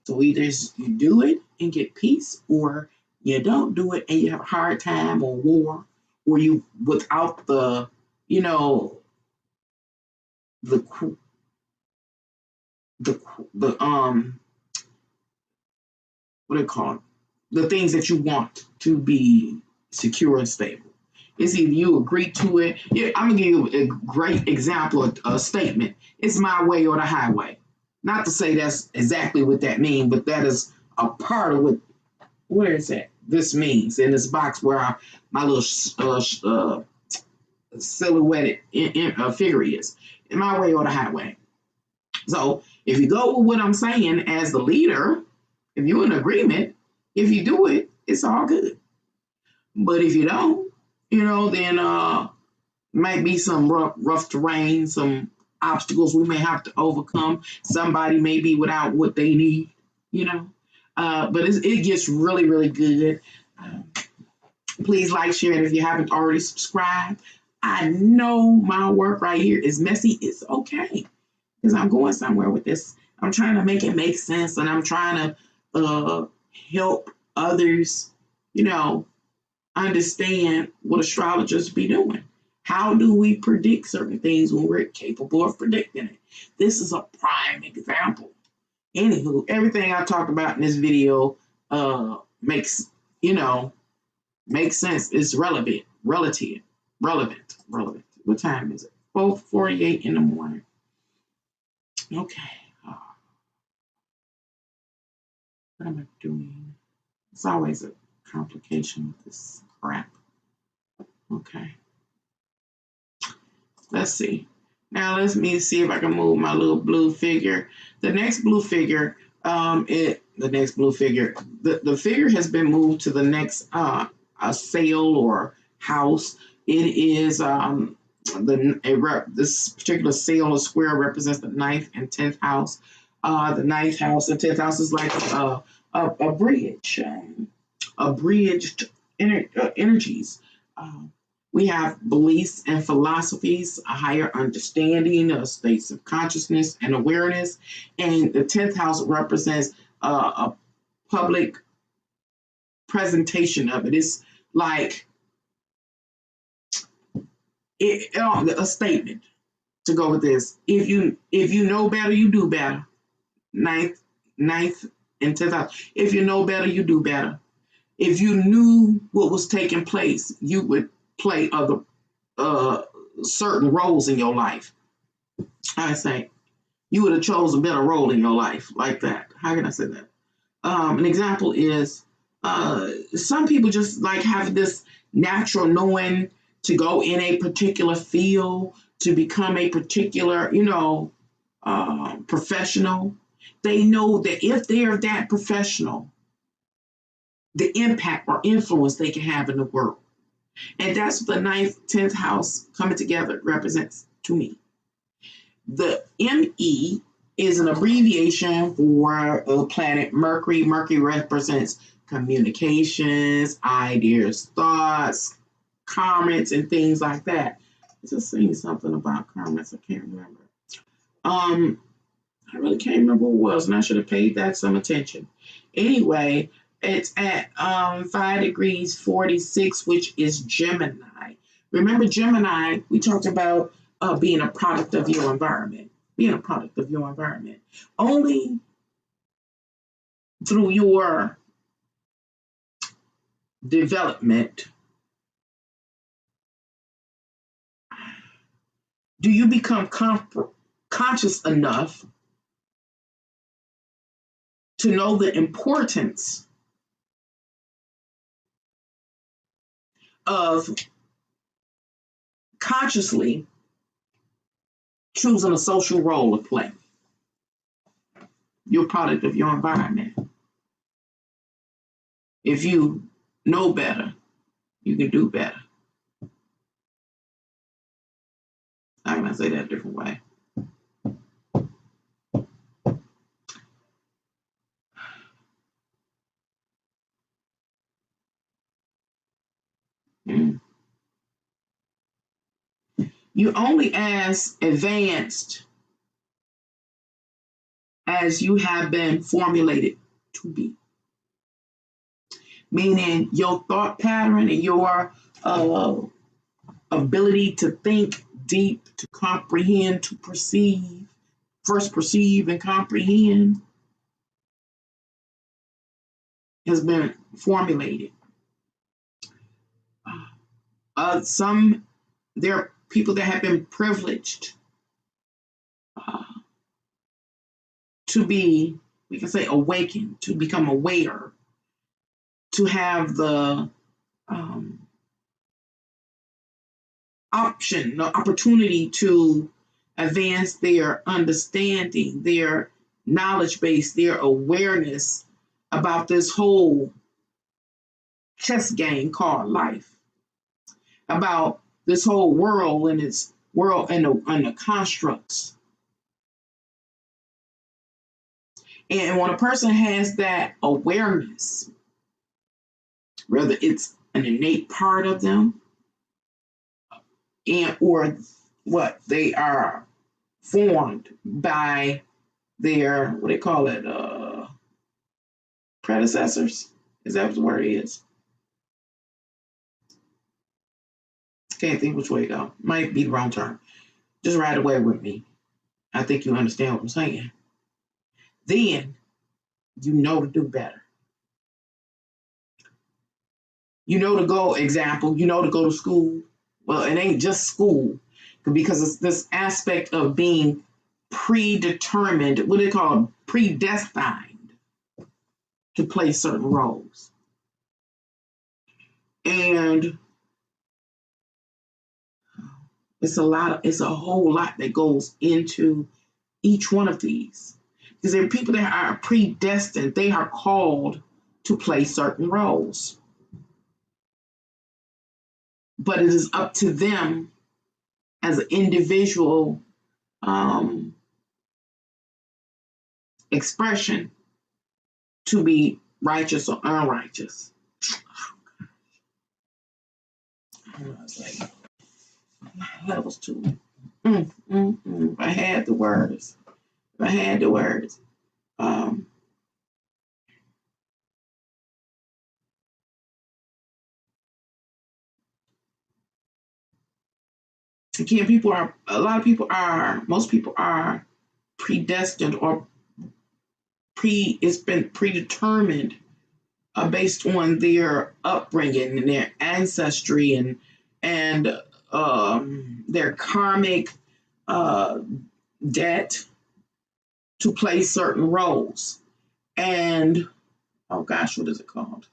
So either you do it and get peace, or you don't do it and you have a hard time, or war, or you without the, what do you call it? The things that you want to be secure and stable. It's either you agree to it. Yeah, I'm gonna give you a great example of a statement. It's my way or the highway. Not to say that's exactly what that means, but that is a part of what is that? This means in this box where my little silhouetted figure is. In my way or the highway. So if you go with what I'm saying as the leader, if you're in agreement, if you do it, it's all good. But if you don't, then might be some rough terrain, some obstacles we may have to overcome. Somebody may be without what they need, but it gets really, really good. Please like, share, and if you haven't already subscribed, I know my work right here is messy. It's okay because I'm going somewhere with this. I'm trying to make it make sense, and I'm trying to help others, understand what astrologers be doing. How do we predict certain things when we're capable of predicting it? This is a prime example. Anywho, everything I talked about in this video makes sense. It's relevant. What time is it? 4:48 in the morning. Okay. What am I doing? It's always a complication with this crap. Okay. Let's see. Now let me see if I can move my little blue figure. The next blue figure, the figure has been moved to the next a sale or house. It is this particular sale or square represents the 9th and 10th house. The 9th house and 10th house is like a bridge, bridged energies. We have beliefs and philosophies, a higher understanding of states of consciousness and awareness. And the 10th house represents a public presentation of it. It's like a statement to go with this. If you know better, you do better. 9th and 10th house. If you know better, you do better. If you knew what was taking place, you would play other certain roles in your life. I say you would have chosen a better role in your life, like that. How can I say that? An example is some people just like have this natural knowing to go in a particular field, to become a particular, professional. They know that if they're that professional, the impact or influence they can have in the world. And that's what the 9th, 10th house coming together represents to me. The ME is an abbreviation for the planet Mercury. Mercury represents communications, ideas, thoughts, comments, and things like that. I just saying something about comments. I can't remember. I really can't remember what it was, and I should have paid that some attention. Anyway, it's at 5 degrees 46, which is Gemini. Remember Gemini, we talked about being a product of your environment. Being a product of your environment. Only through your development do you become conscious enough to know the importance of consciously choosing a social role to play. You're a product of your environment. If you know better, you can do better. How can I say that a different way? You're only as advanced as you have been formulated to be. Meaning your thought pattern and your ability to think deep, to comprehend, to perceive, first perceive and comprehend has been formulated. There are people that have been privileged to be, we can say, awakened, to become aware, to have the opportunity to advance their understanding, their knowledge base, their awareness about this whole chess game called life, about this whole world and its world and the constructs. And when a person has that awareness, whether it's an innate part of them and or what they are formed by their, what they call it, predecessors. Is that what the word is? Can't think which way to go. Might be the wrong term. Just ride away with me. I think you understand what I'm saying. Then you know to do better. You know to go, example, you know to go to school. Well, it ain't just school, because it's this aspect of being predetermined, what do they call them? Predestined to play certain roles. And it's a whole lot that goes into each one of these. Because there are people that are predestined, they are called to play certain roles. But it is up to them as an individual expression to be righteous or unrighteous. I was like, that was too. If I had the words. Again, most people are predestined or it's been predetermined based on their upbringing and their ancestry and their karmic debt to play certain roles. And oh gosh, what is it called?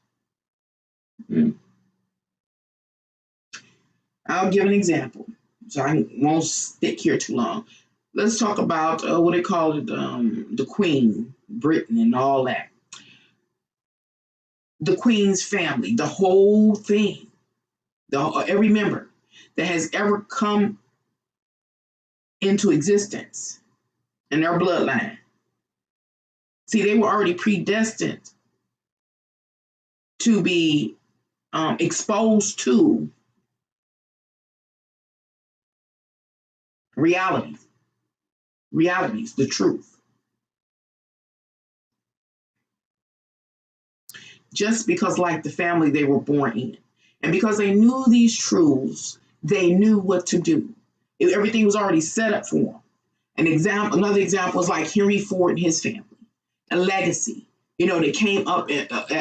I'll give an example, so I won't stick here too long. Let's talk about what they call it, the Queen, Britain, and all that. The Queen's family, the whole thing, every member that has ever come into existence in their bloodline. See, they were already predestined to be exposed to realities, the truth. Just because, like the family they were born in. And because they knew these truths, they knew what to do. Everything was already set up for them. Another example is like Henry Ford and his family, a legacy. They came up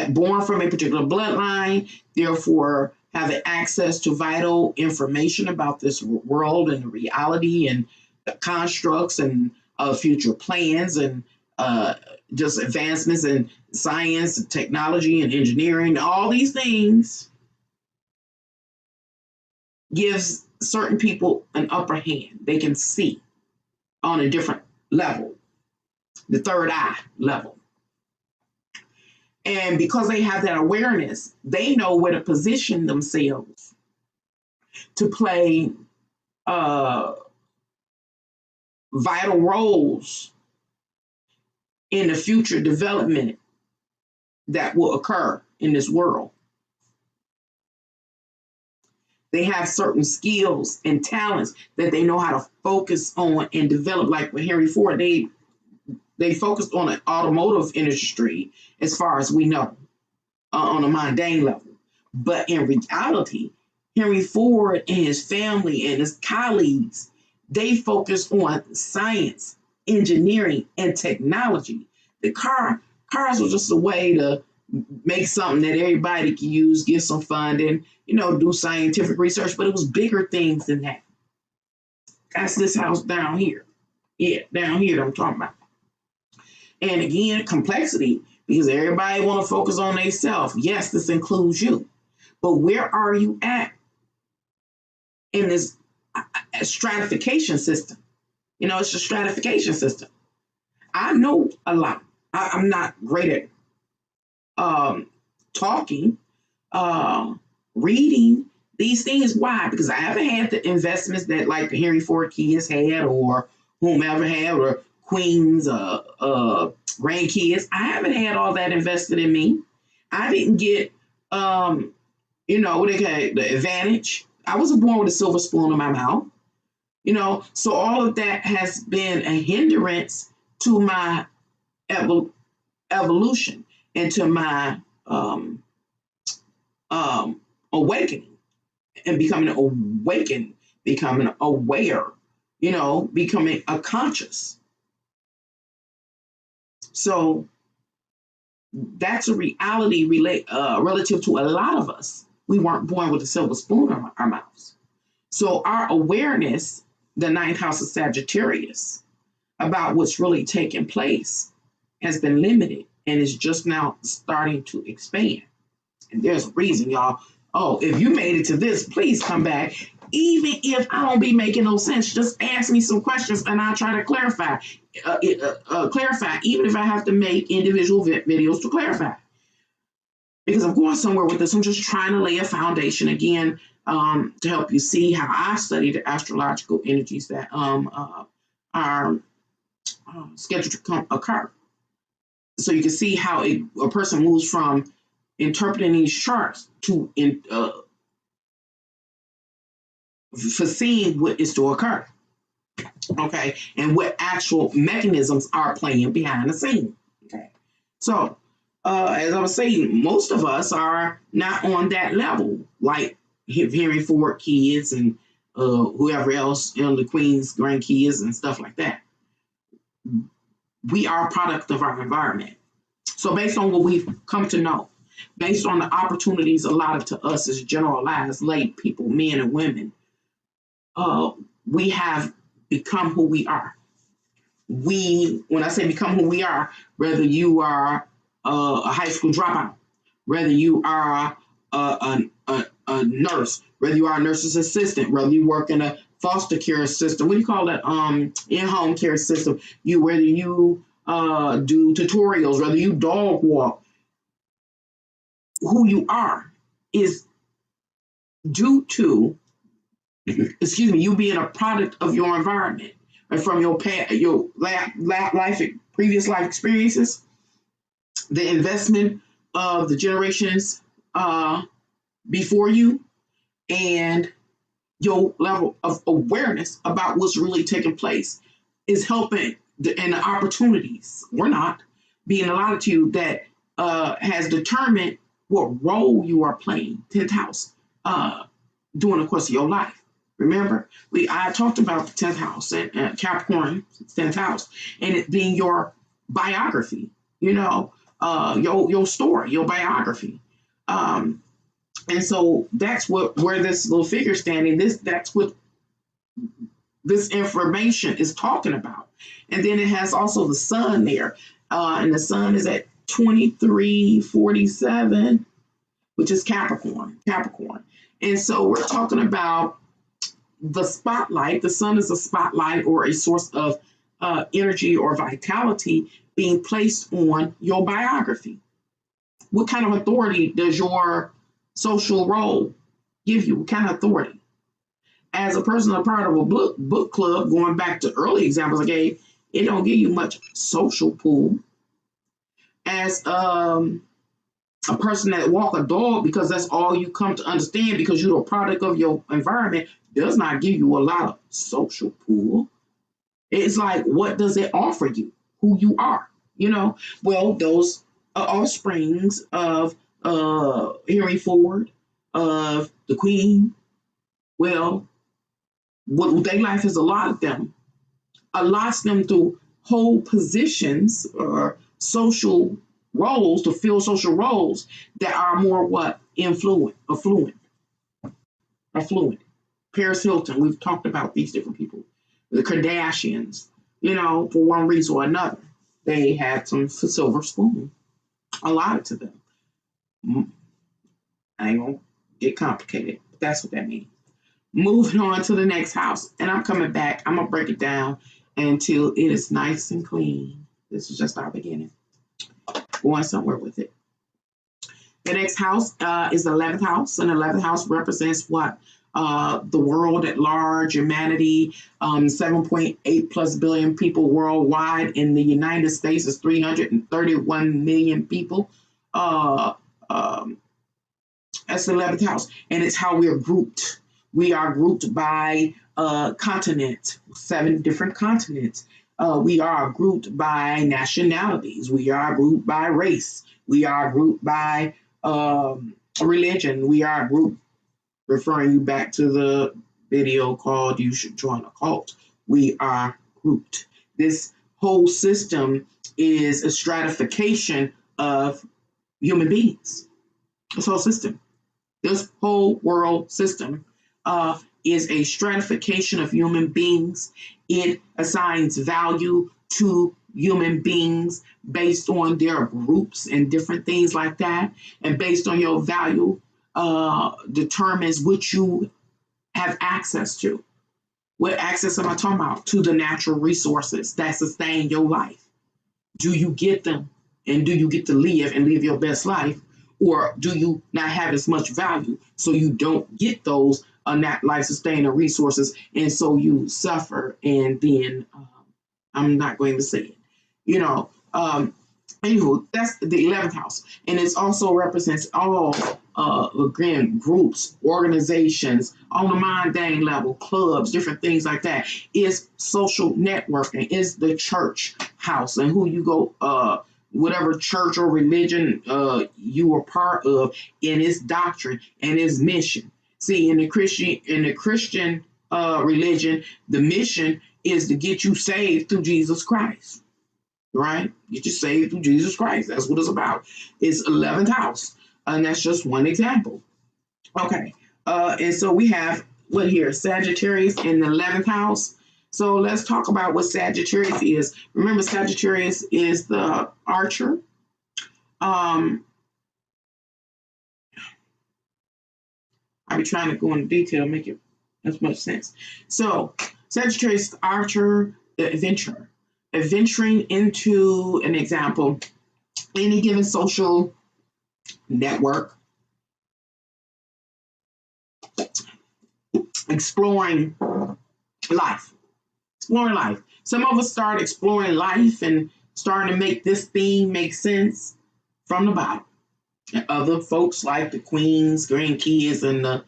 born from a particular bloodline, therefore having access to vital information about this world and the reality and the constructs and future plans and just advancements in science and technology and engineering. All these things gives certain people an upper hand. They can see on a different level, the third eye level. And because they have that awareness, they know where to position themselves to play vital roles in the future development that will occur in this world. They have certain skills and talents that they know how to focus on and develop. Like with Henry Ford, they focused on the automotive industry as far as we know, on a mundane level. But in reality, Henry Ford and his family and his colleagues, they focused on science, engineering, and technology. The cars were just a way to make something that everybody can use, get some funding, do scientific research, but it was bigger things than that. That's this house down here. Yeah, down here that I'm talking about. And again, complexity, because everybody want to focus on themselves. Yes, this includes you. But where are you at in this stratification system? It's a stratification system. I know a lot. I'm not great at talking, reading these things. Why? Because I haven't had the investments that like the Henry Ford kids had, or whomever had, or queens, grandkids. I haven't had all that invested in me. I didn't get, what they call it, the advantage. I wasn't born with a silver spoon in my mouth. So all of that has been a hindrance to my evolution and to my awakening and becoming awakened, becoming aware, becoming a conscious. So that's a reality relative to a lot of us. We weren't born with a silver spoon in our mouths. So our awareness, the ninth house of Sagittarius, about what's really taking place has been limited and is just now starting to expand. And there's a reason, y'all. Oh, if you made it to this, please come back. Even if I don't be making no sense, just ask me some questions and I'll try to clarify. Even if I have to make individual videos to clarify. Because I'm going somewhere with this. I'm just trying to lay a foundation again to help you see how I study the astrological energies that are scheduled to occur. So you can see how a person moves from interpreting these charts to foreseeing what is to occur. Okay, and what actual mechanisms are playing behind the scene. Okay, so as I was saying, most of us are not on that level, like Henry Ford kids and whoever else, the Queen's grandkids and stuff like that. We are a product of our environment. So based on what we've come to know, based on the opportunities allotted to us as generalized lay people, men and women, we have become who we are. When I say become who we are, whether you are a high school dropout, whether you are a nurse, whether you are a nurse's assistant, whether you work in a foster care system, what do you call that? In-home care system. Whether you do tutorials, whether you dog walk, who you are is due to, you being a product of your environment and from your past, your previous life experiences, the investment of the generations before you, and your level of awareness about what's really taking place is helping and the opportunities or not being allotted to you that has determined what role you are playing, 10th house, during the course of your life. Remember, I talked about the 10th house and Capricorn, 10th house, and it being your biography, your story, your biography. And so that's where this little figure standing, that's what this information is talking about. And then it has also the sun there. And the sun is at 2347, which is Capricorn. And so we're talking about the spotlight. The sun is a spotlight or a source of energy or vitality being placed on your biography. What kind of authority does your social role give you? What kind of authority? As a person, a part of a book club, going back to early examples I gave, it don't give you much social pull. As a person that walk a dog, because that's all you come to understand, because you're a product of your environment, does not give you a lot of social pull. It's like, what does it offer you? Who you are, Well, those are offsprings of Henry Ford, of the Queen. Well, what their life has allotted them, allots them to hold positions or social roles, to fill social roles that are more what? Affluent. Paris Hilton, we've talked about these different people. The Kardashians, for one reason or another, they had some silver spoon allotted to them. I ain't gonna get complicated, but that's what that means. Moving on to the next house, and I'm coming back. I'm gonna break it down until it is nice and clean. This is just our beginning. Going somewhere with it. The next house is the 11th house, and the 11th house represents what? The world at large, humanity, 7.8 plus billion people worldwide. In the United States, is 331 million people. That's the 11th house, and it's how we're grouped. We are grouped by continent, 7 different continents. We are grouped by nationalities. We are grouped by race. We are grouped by religion. We are grouped, referring you back to the video called You Should Join a Cult. We are grouped. This whole system is a stratification of human beings. This whole system. This whole world system is a stratification of human beings. It assigns value to human beings based on their groups and different things like that. And based on your value, determines what you have access to. What access am I talking about? To the natural resources that sustain your life. Do you get them? And do you get to live and live your best life? Or do you not have as much value, so you don't get those not life-sustaining resources, and so you suffer, and then I'm not going to say it. Anywho, that's the 11th house. And it also represents all, again, groups, organizations, on the mundane level, clubs, different things like that. Is social networking, is the church house, and who you go, whatever church or religion you are part of, in its doctrine and its mission. See, in the Christian religion, the mission is to get you saved through Jesus Christ, right? Get you saved through Jesus Christ. That's what it's about. It's 11th house, and that's just one example. Okay, and so we have what here? Sagittarius in the 11th house. So let's talk about what Sagittarius is. Remember, Sagittarius is the archer. I'll be trying to go into detail, make it as much sense. So Sagittarius, the archer, the adventurer. Adventuring into, an example, any given social network. Exploring life. Exploring life. Some of us start exploring life and starting to make this theme make sense from the bottom. And other folks like the queens, grandkids, and the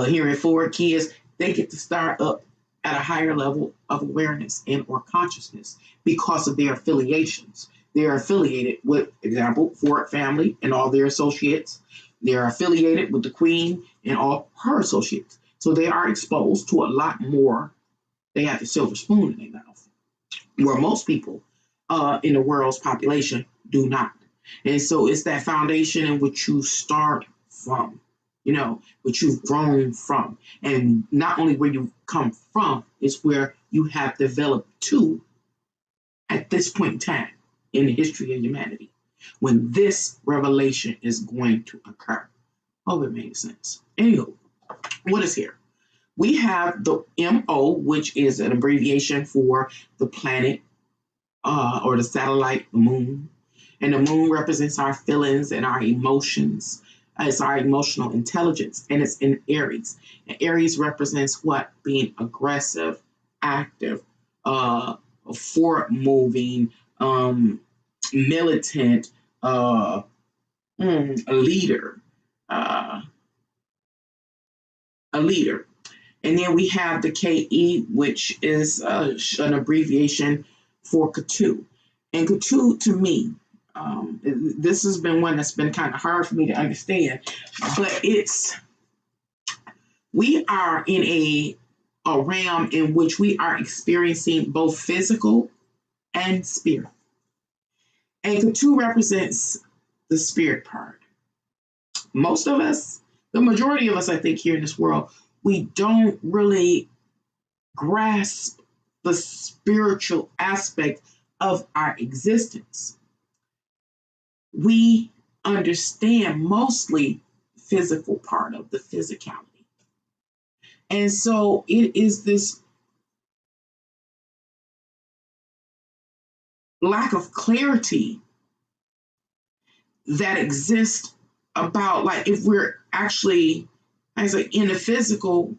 hearing forward kids, they get to start up at a higher level of awareness and or consciousness because of their affiliations. They're affiliated with, example, Ford family and all their associates. They're affiliated with the queen and all her associates. So they are exposed to a lot more. They have the silver spoon in their mouth, where most people in the world's population do not. And so it's that foundation in which you start from, which you've grown from. And not only where you come from, is where you have developed to at this point in time in the history of humanity, when this revelation is going to occur. Hope it makes sense. Anywho, what is here? We have the MO, which is an abbreviation for the planet or the satellite, the moon. And the moon represents our feelings and our emotions. It's our emotional intelligence, and it's in Aries. And Aries represents what? Being aggressive, active, forward-moving, militant, a leader. A leader. And then we have the KE, which is an abbreviation for Ketu. And Ketu, to me, this has been one that's been kind of hard for me to understand, but we are in a realm in which we are experiencing both physical and spirit. And the 2 represents the spirit part. Most of us, the majority of us, I think, here in this world, we don't really grasp the spiritual aspect of our existence. We understand mostly physical part of the physicality. And so it is this lack of clarity that exists about, like, if we're actually, as a, in the physical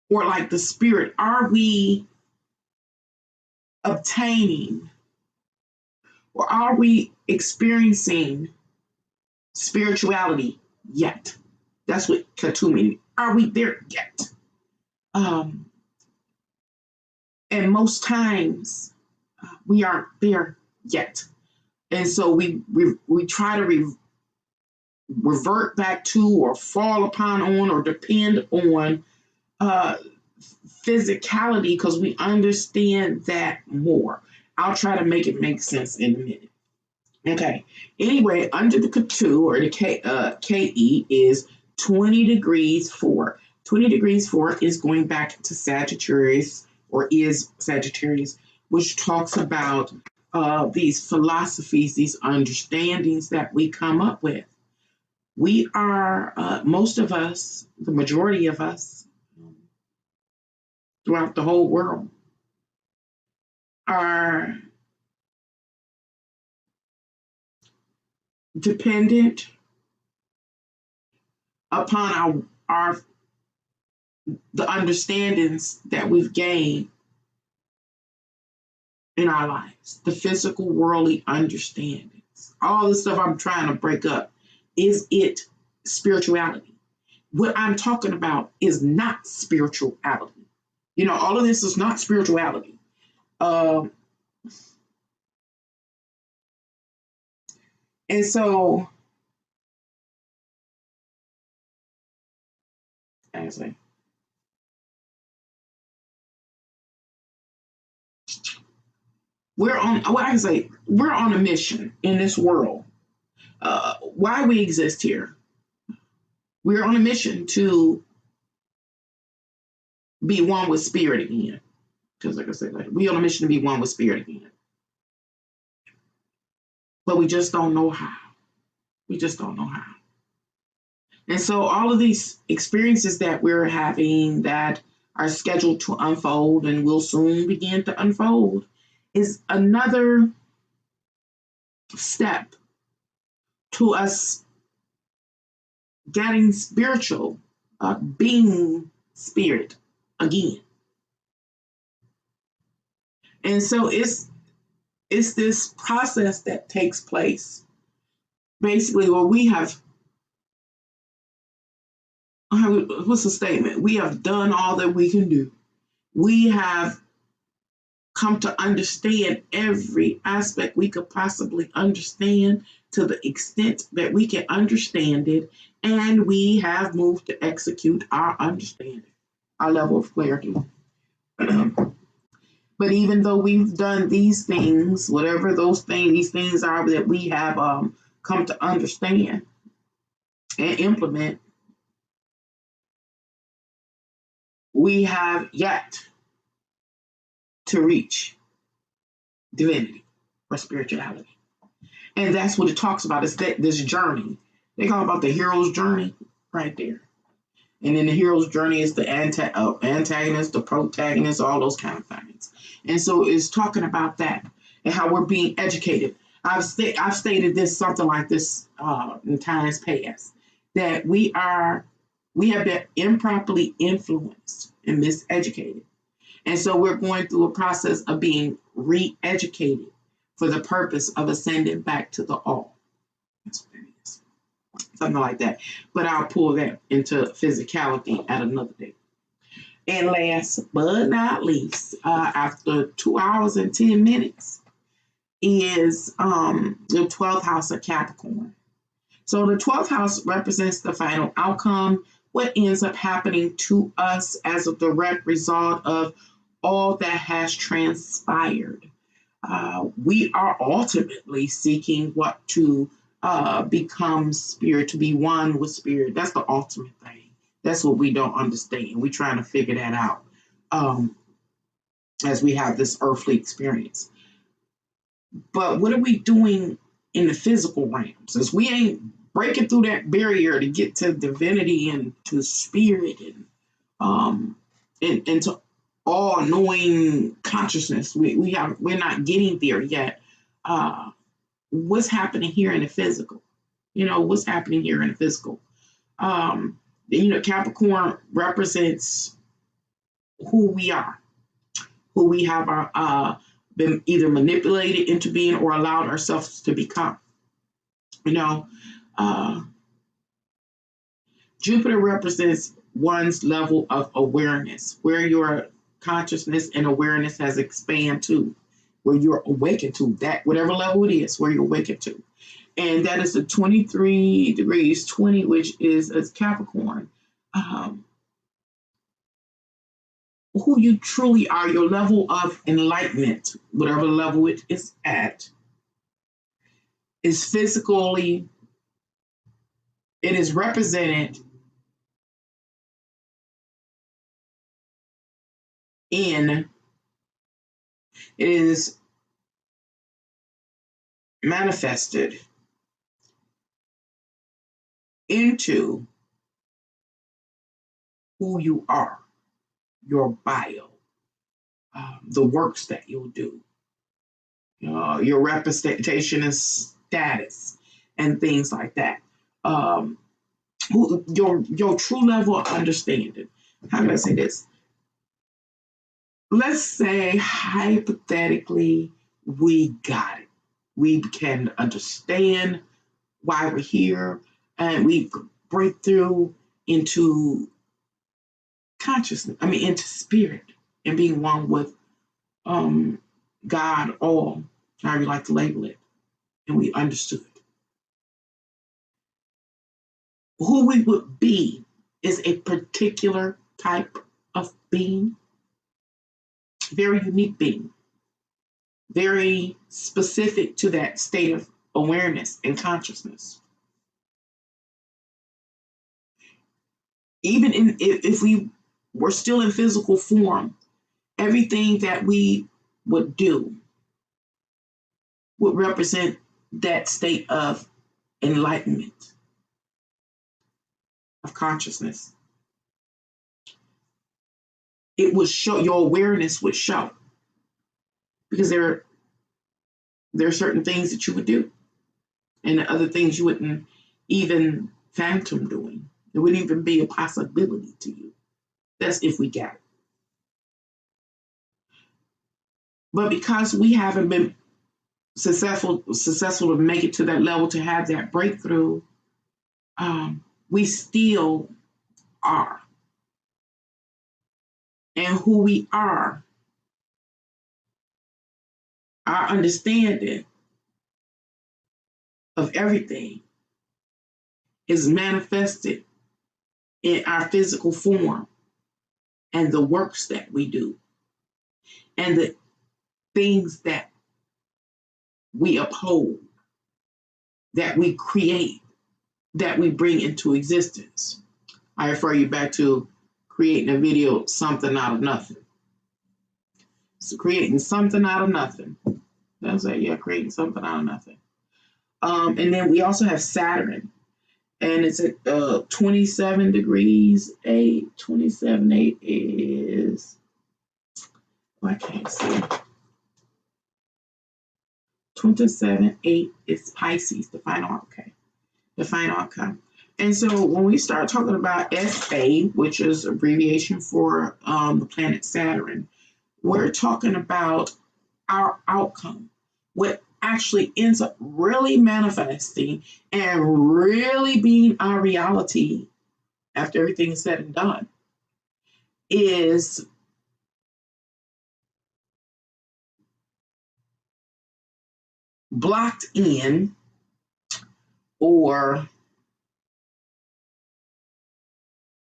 or like the spirit, are we obtaining or are we experiencing spirituality yet? That's what Katu means. Are we there yet? And most times we aren't there yet. And so we try to revert back to or fall upon on or depend on physicality because we understand that more. I'll try to make it make sense in a minute. Okay. Anyway, under the Katu or the KE is 20 degrees 4. 20 degrees 4 is going back to Sagittarius, or is Sagittarius, which talks about these philosophies, these understandings that we come up with. We are, most of us, the majority of us, throughout the whole world, are dependent upon the understandings that we've gained in our lives, the physical worldly understandings. All the stuff I'm trying to break up, is it spirituality? What I'm talking about is not spirituality. You know, all of this is not spirituality. And so, actually, we're on a mission in this world. Why we exist here? We're on a mission to be one with spirit again. Because, like I said, we're on a mission to be one with spirit again. But we just don't know how. We just don't know how. And so all of these experiences that we're having that are scheduled to unfold and will soon begin to unfold is another step to us getting spiritual, being spirit again. And so it's this process that takes place basically where we have, what's the statement? We have done all that we can do. We have come to understand every aspect we could possibly understand to the extent that we can understand it, and we have moved to execute our understanding, our level of clarity. But even though we've done these things, whatever these things are that we have come to understand and implement, we have yet to reach divinity or spirituality. And that's what it talks about, is that this journey. They talk about the hero's journey right there. And then the hero's journey is the antagonist, the protagonist, all those kind of things. And so it's talking about that and how we're being educated. I've stated this, something like this in times past, that we have been improperly influenced and miseducated. And so we're going through a process of being re-educated for the purpose of ascending back to the all. That's what it is. Something like that. But I'll pull that into physicality at another day. And last but not least, after 2 hours and 10 minutes, is the 12th house of Capricorn. So the 12th house represents the final outcome, what ends up happening to us as a direct result of all that has transpired. we are ultimately seeking what to become spirit, to be one with spirit. That's the ultimate thing. That's what we don't understand. We're trying to figure that out as we have this earthly experience. But what are we doing in the physical realms? As we ain't breaking through that barrier to get to divinity and to spirit and to all knowing consciousness. We're not getting there yet. What's happening here in the physical? What's happening here in the physical? Capricorn represents who we are, who we have been either manipulated into being or allowed ourselves to become. Jupiter represents one's level of awareness, where your consciousness and awareness has expanded to, where you're awakened to, that whatever level it is, where you're awakened to. And that is the 23 degrees 20, which is as Capricorn. Who you truly are, your level of enlightenment, whatever level it is at, is physically, it is represented it is manifested into who you are, your bio, the works that you'll do, your representation and status, and things like that. Your true level of understanding. How can I say this? Let's say hypothetically we got it. We can understand why we're here, and we break through into consciousness, into spirit, and being one with God, all, however you like to label it, and we understood. Who we would be is a particular type of being, very unique being, very specific to that state of awareness and consciousness. Even if we were still in physical form, everything that we would do would represent that state of enlightenment, of consciousness. It would show, your awareness would show, because there are certain things that you would do, and other things you wouldn't even phantom doing. It wouldn't even be a possibility to you. That's if we got it. But because we haven't been successful to make it to that level, to have that breakthrough, we still are. And who we are, our understanding of everything is manifested in our physical form and the works that we do and the things that we uphold, that we create, that we bring into existence. I refer you back to creating a video, something out of nothing. So creating something out of nothing. That's it, yeah, creating something out of nothing. And then we also have Saturn, and it's at 27 degrees 8. 27.8 is, I can't see. 27.8 is Pisces, the final outcome. The final outcome. And so when we start talking about SA, which is abbreviation for the planet Saturn, we're talking about our outcome, what actually ends up really manifesting and really being our reality after everything is said and done, is blocked in, or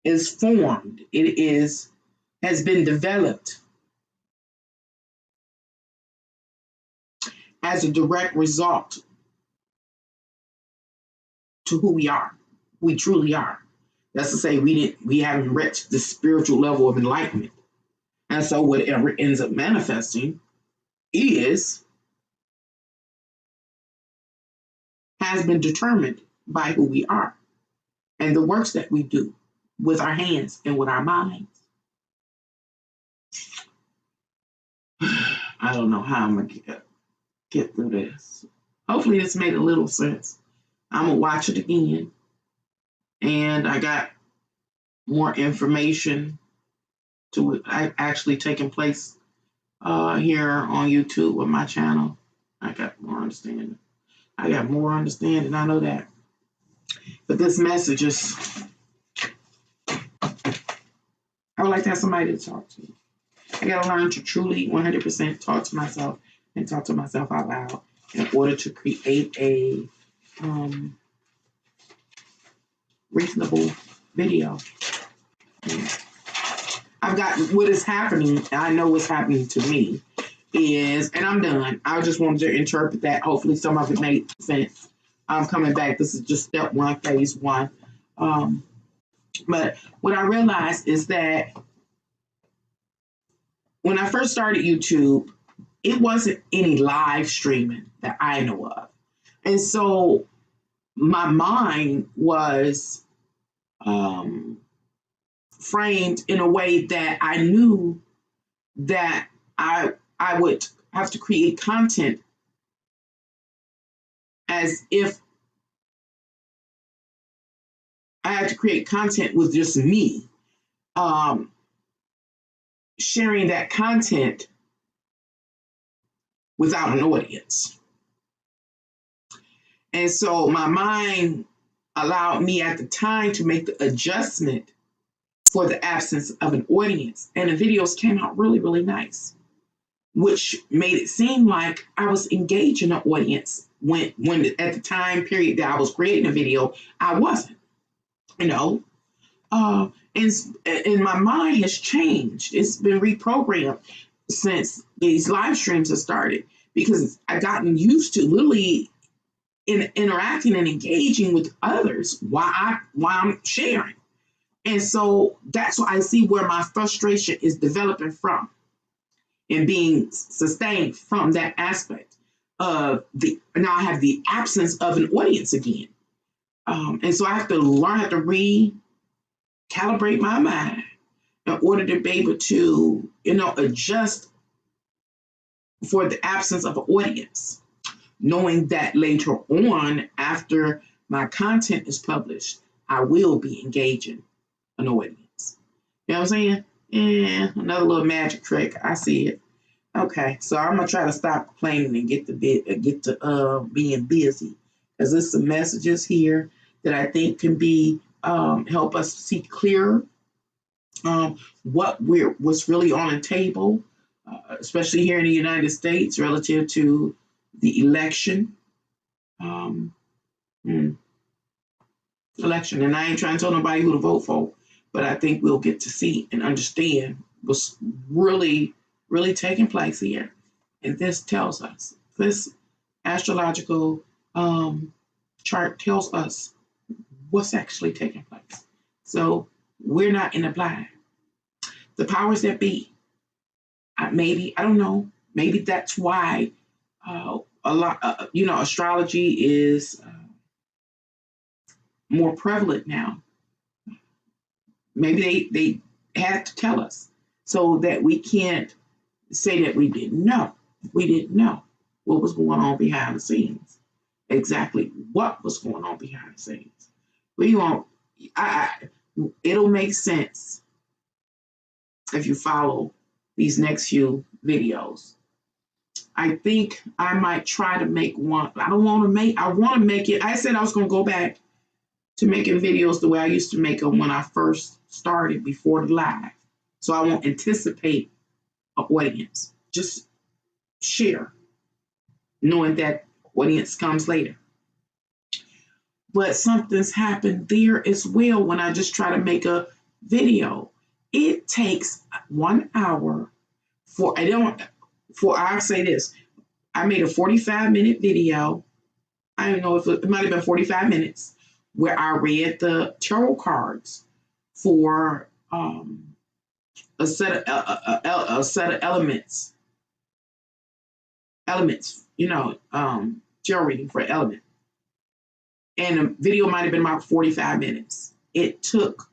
is formed. It has been developed as a direct result to who we are. We truly are. That's to say, we haven't reached the spiritual level of enlightenment. And so whatever ends up manifesting has been determined by who we are and the works that we do with our hands and with our minds. I don't know how I'm going to get through this. Hopefully this made a little sense. I'm going to watch it again. And I got more information to actually taking place here on YouTube with my channel. I got more understanding. I know that. But this message is, I would like to have somebody to talk to. I got to learn to truly 100% talk to myself and talk to myself out loud in order to create a reasonable video. I've got what is happening. I know what's happening to me is, and I'm done. I just wanted to interpret that. Hopefully some of it made sense. I'm coming back. This is just step one, phase one. But what I realized is that when I first started YouTube, it wasn't any live streaming that I know of. And so my mind was framed in a way that I knew that I would have to create content as if I had to create content with just me, sharing that content without an audience. And so my mind allowed me at the time to make the adjustment for the absence of an audience. And the videos came out really, really nice, which made it seem like I was engaging an audience when at the time period that I was creating a video, I wasn't, you know. And my mind has changed. It's been reprogrammed since these live streams have started, because I've gotten used to literally interacting and engaging with others while I'm sharing. And so that's why I see where my frustration is developing from and being sustained from that aspect of now I have the absence of an audience again. And so I have to recalibrate my mind in order to be able to, adjust for the absence of an audience, knowing that later on, after my content is published, I will be engaging an audience. You know what I'm saying? Yeah, another little magic trick. I see it. Okay, so I'm gonna try to stop complaining and get to being busy, because there's some messages here that I think can be help us see clearer what's really on the table, especially here in the United States relative to the election. Election, and I ain't trying to tell nobody who to vote for, but I think we'll get to see and understand what's really, really taking place here. And this tells us, this astrological chart tells us what's actually taking place. So we're not in the blind. The powers that be, I don't know, maybe that's why astrology is more prevalent now. Maybe they had to tell us so that we can't say that we didn't know. We didn't know what was going on behind the scenes. Exactly what was going on behind the scenes. It'll make sense if you follow these next few videos. I think I might try to make one. I want to make it. I said I was going to go back to making videos the way I used to make them when I first started before the live. So I won't anticipate an audience. Just share, knowing that audience comes later. But something's happened there as well when I just try to make a video. It takes 1 hour I'll say this. I made a 45-minute video. I don't know if it might have been 45 minutes where I read the tarot cards for a set of elements, tarot reading for element. And the video might have been about 45 minutes. It took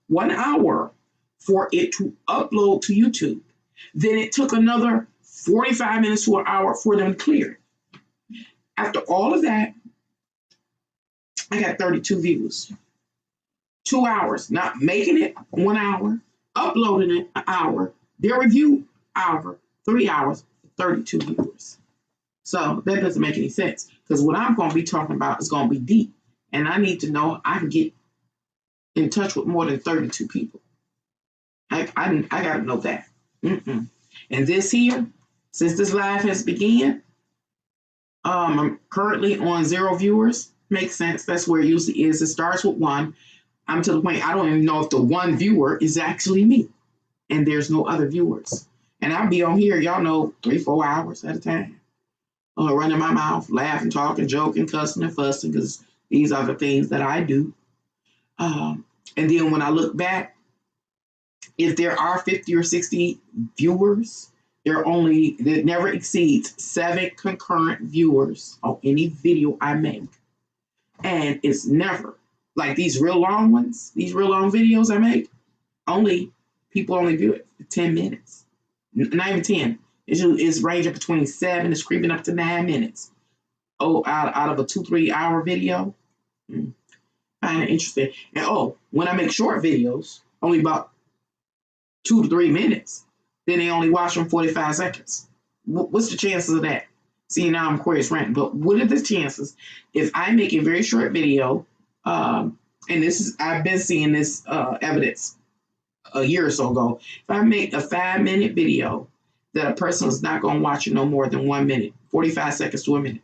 1 hour for it to upload to YouTube. Then it took another 45 minutes to an hour for them to clear it. After all of that, I got 32 views. 2 hours, not making it 1 hour, uploading it an hour, their review hour, 3 hours, 32 viewers. So that doesn't make any sense because what I'm going to be talking about is going to be deep. And I need to know I can get in touch with more than 32 people. I got to know that. And this here, since this live has begun, I'm currently on 0 viewers. Makes sense. That's where it usually is. It starts with 1. I'm to the point I don't even know if the 1 viewer is actually me. And there's no other viewers. And I'll be on here, y'all know, 3-4 hours at a time. Running my mouth, laughing, talking, joking, cussing, and fussing, because these are the things that I do. And then when I look back, if there are 50 or 60 viewers, it never exceeds 7 concurrent viewers on any video I make. And it's never, like these real long ones, these real long videos I make, people only view it for 10 minutes. Not even 10. It's ranging between 7, it's creeping up to 9 minutes. Out of a 2-3 hour video. Find it interesting. And when I make short videos, only about 2 to 3 minutes, then they only watch them 45 seconds. What's the chances of that? See, now I'm Aquarius ranting, but what are the chances if I make a very short video, and I've been seeing this evidence a year or so ago. If I make a 5-minute video, that a person is not going to watch it no more than 1 minute, 45 seconds to a minute.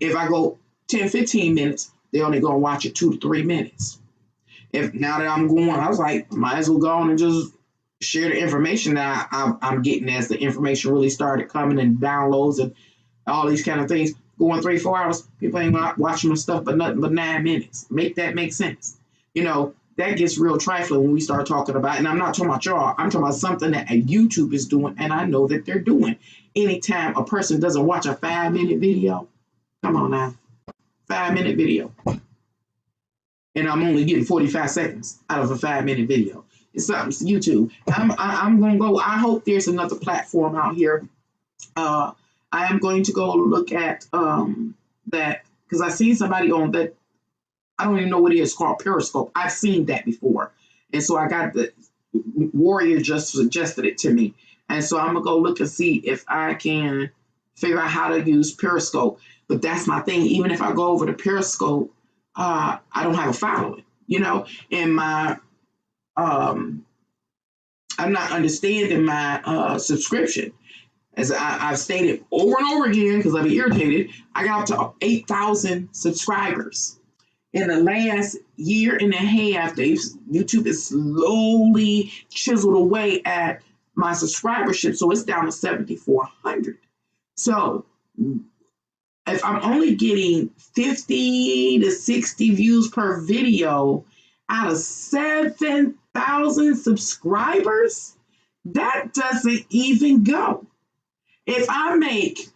If I go 10, 15 minutes, they're only going to watch it 2 to 3 minutes. Now that I'm going, I was like, might as well go on and just share the information that I'm getting as the information really started coming and downloads and all these kind of things. Going 3-4 hours, people ain't watching my stuff but nothing but 9 minutes. Make that make sense. That gets real trifling when we start talking about, and I'm not talking about y'all, I'm talking about something that YouTube is doing, and I know that they're doing. Anytime a person doesn't watch a 5-minute video, come on now, 5-minute video, and I'm only getting 45 seconds out of a 5-minute video. It's something to YouTube. I'm going to go, I hope there's another platform out here. I am going to go look at that, because I seen somebody on that, I don't even know what it is, called Periscope. I've seen that before. And so I got the Warrior just suggested it to me. And so I'm going to go look and see if I can figure out how to use Periscope. But that's my thing. Even if I go over to Periscope, I don't have a following, and my, I'm not understanding my subscription. As I've stated over and over again, because I've been irritated, I got up to 8,000 subscribers. In the last year and a half, YouTube is slowly chiseled away at my subscribership, so it's down to 7,400. So if I'm only getting 50 to 60 views per video out of 7,000 subscribers, that doesn't even go. If I make,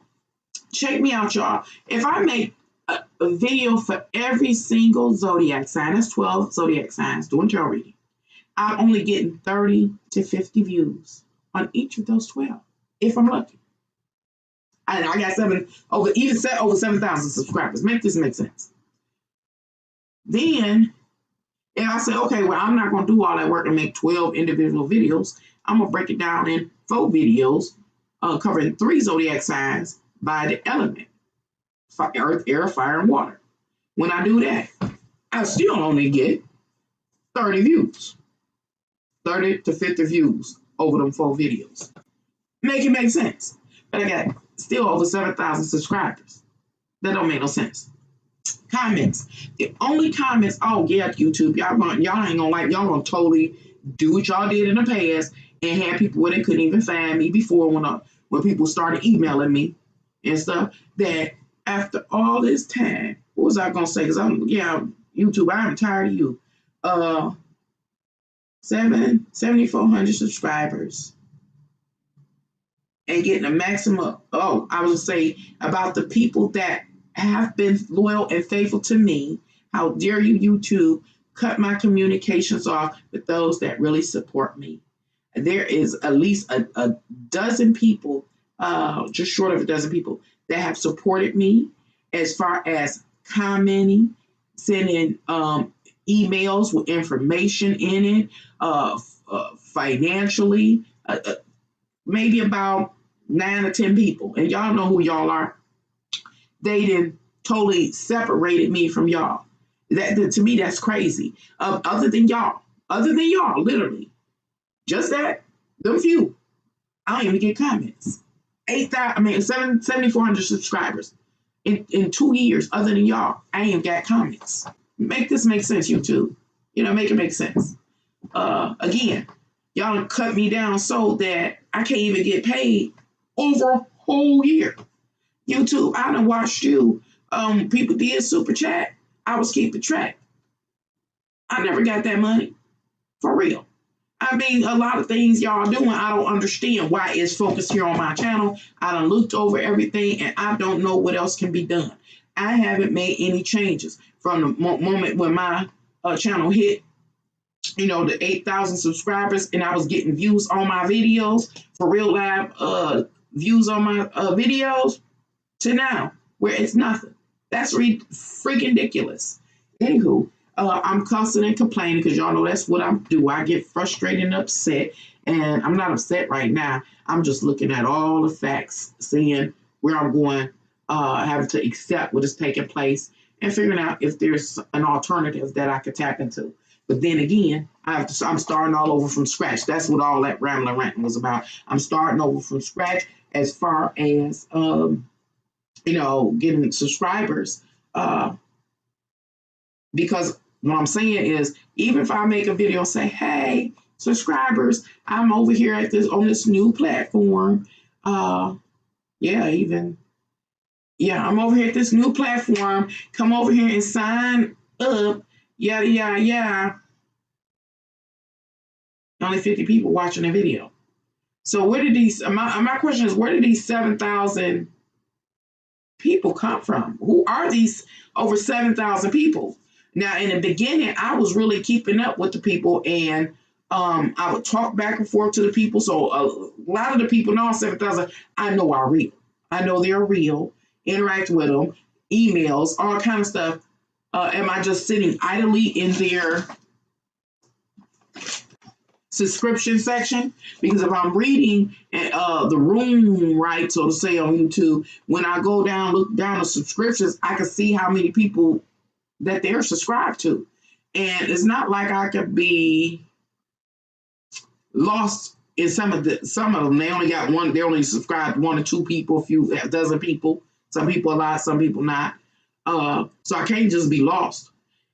check me out, y'all, if I make a video for every single zodiac sign, that's 12 zodiac signs doing tarot reading, I'm only getting 30 to 50 views on each of those 12, if I'm lucky. I got over 7,000 subscribers. Make this make sense. Then, if I say, okay, well, I'm not going to do all that work and make 12 individual videos, I'm going to break it down in 4 videos covering 3 zodiac signs by the element: earth, air, fire, and water. When I do that, I still only get 30 views. 30 to 50 views over them 4 videos. Make it make sense. But I got still over 7,000 subscribers. That don't make no sense. Comments. The only comments, oh yeah, YouTube, y'all ain't gonna like, y'all gonna totally do what y'all did in the past and have people where they couldn't even find me before when people started emailing me. and stuff, that after all this time, what was I gonna say? Because YouTube, I'm tired of you. 7,400 subscribers and getting a maximum. Oh, I was say about the people that have been loyal and faithful to me. How dare you, YouTube, cut my communications off with those that really support me? There is at least a dozen people, just short of a dozen people, that have supported me as far as commenting, sending emails with information in it, financially, maybe about 9 or 10 people. And y'all know who y'all are. They didn't totally separated me from y'all. That to me, that's crazy. Other than y'all, literally, just that, them few. I don't even get comments. 7,400 subscribers in 2 years. Other than y'all, I ain't got comments. Make this make sense, YouTube. Make it make sense. Again, y'all cut me down so that I can't even get paid over a whole year. YouTube, I done watched you. People did super chat. I was keeping track. I never got that money. For real. I mean, a lot of things y'all doing, I don't understand why it's focused here on my channel. I done looked over everything, and I don't know what else can be done. I haven't made any changes from the moment when my channel hit, the 8,000 subscribers, and I was getting views on my videos, for real live views on my videos, to now, where it's nothing. That's freaking ridiculous. Anywho, I'm cussing and complaining because y'all know that's what I do. I get frustrated and upset, and I'm not upset right now. I'm just looking at all the facts, seeing where I'm going, having to accept what is taking place, and figuring out if there's an alternative that I could tap into. But then again, I'm starting all over from scratch. That's what all that rambling ranting was about. I'm starting over from scratch as far as getting subscribers, because what I'm saying is, even if I make a video and say, hey, subscribers, I'm over here on this new platform. I'm over here at this new platform. Come over here and sign up. Yada, yada, yada. Only 50 people watching the video. So where did my question is, where did these 7,000 people come from? Who are these over 7,000 people? Now, in the beginning, I was really keeping up with the people, and I would talk back and forth to the people. So a lot of the people, all 7,000, I know are real. I know they're real. Interact with them, emails, all kind of stuff. Am I just sitting idly in their subscription section? Because if I'm reading the room, right, so to say, on YouTube, when I go down, look down the subscriptions, I can see how many people that they're subscribed to. And it's not like I could be lost in some of them. They only got one, they only subscribed 1 or 2 people, a dozen people. Some people a lot, some people not. So I can't just be lost.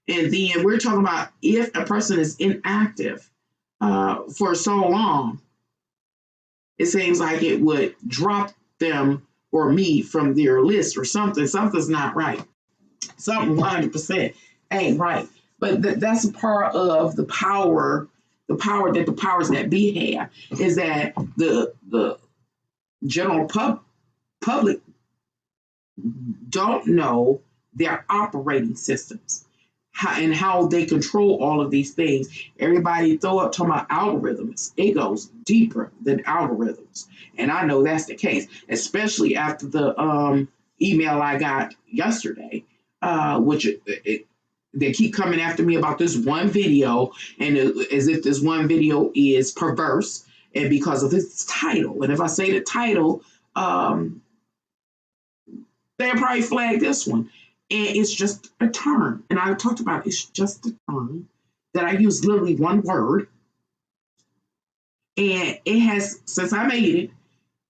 And then we're talking about if a person is inactive for so long, it seems like it would drop them or me from their list or something. Something's not right. Something 100% ain't right. But that's a part of the power that the powers that be have, is that the general public don't know their operating systems and how they control all of these things. Everybody talking about algorithms. It goes deeper than algorithms. And I know that's the case, especially after the email I got yesterday, which they keep coming after me about this one video, and as if this one video is perverse, and because of its title. And if I say the title, they'll probably flag this one. And it's just a term. And I talked about it's just a term that I use literally one word. And it has, since I made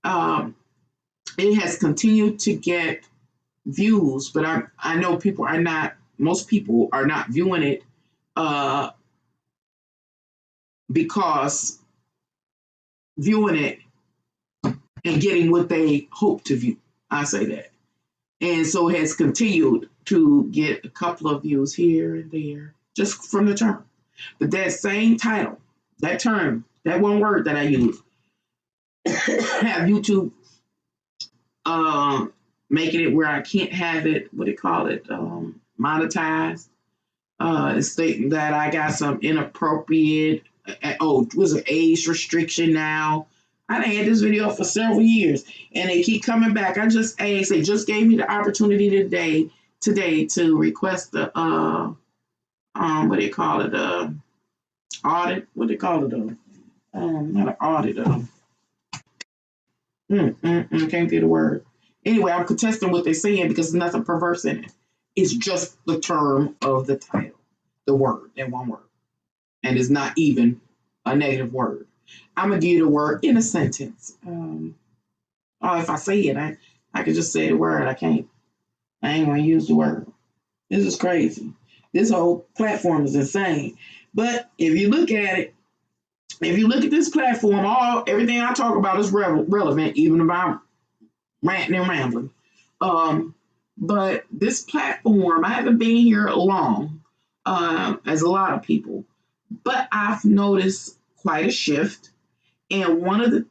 it has continued to get views, but I know most people are not viewing it because viewing it and getting what they hope to view. I say that. And so it has continued to get a couple of views here and there just from the term. But that same title, that term, that one word that I use, have YouTube making it where I can't have it, what do you call it, monetized. It's stating that I got some inappropriate, was it age restriction now? I done had this video for several years, and they keep coming back. I just asked, they just gave me the opportunity today to request the what do you call it, audit? What do you call it, not an audit, can't get the word. Anyway, I'm contesting what they're saying because there's nothing perverse in it. It's just the term of the title, the word, that one word, and it's not even a negative word. I'm gonna give you the word in a sentence. If I say it, I could just say the word. I ain't gonna use the word. This is crazy. This whole platform is insane. But if you look at it, if you look at this platform, everything I talk about is relevant, even if I'm ranting and rambling. But this platform, I haven't been here long, as a lot of people, but I've noticed quite a shift. And one of the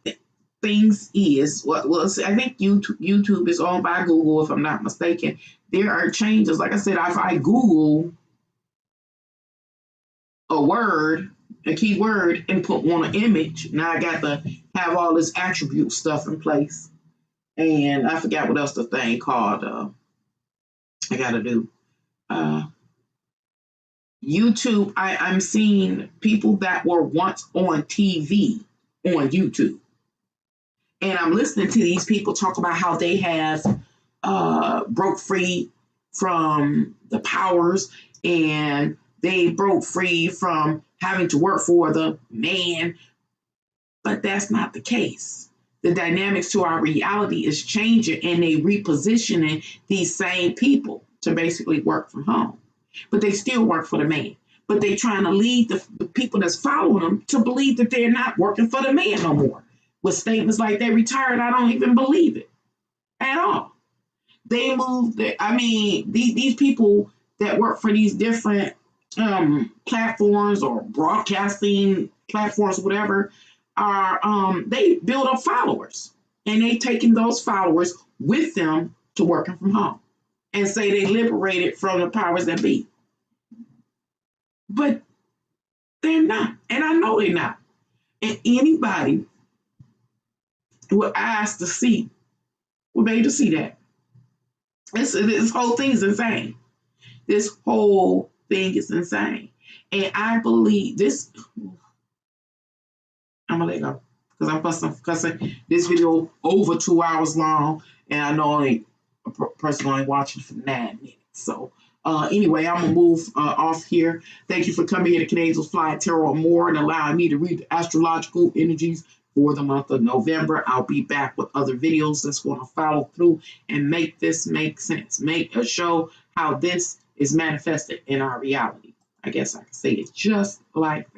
things is, I think YouTube is owned by Google, if I'm not mistaken. There are changes. Like I said, if I Google a word, a keyword, and put on an image, now I got to have all this attribute stuff in place. And I forgot what else the thing called. I got to do. YouTube, I'm seeing people that were once on TV on YouTube. And I'm listening to these people talk about how they have broke free from the powers, and they broke free from having to work for the man. But that's not the case. The dynamics to our reality is changing, and they repositioning these same people to basically work from home. But they still work for the man. But they trying to lead the people that's following them to believe that they're not working for the man no more. With statements like they retired, I don't even believe it at all. They moved. These people that work for these different platforms or broadcasting platforms, whatever, are they build up followers, and they taking those followers with them to working from home, and say they liberated from the powers that be. But they're not, and I know they're not. And anybody with eyes to see will be able to see that. This whole thing is insane. This whole thing is insane. And I believe this. I'm going to let go because I'm cussing this video over 2 hours long, and I know only a person only watching for 9 minutes. So anyway, I'm going to move off here. Thank you for coming here to Canadians Fly Tarot and More and allowing me to read the astrological energies for the month of November. I'll be back with other videos that's going to follow through and make this make sense. Show how this is manifested in our reality. I guess I can say it just like that.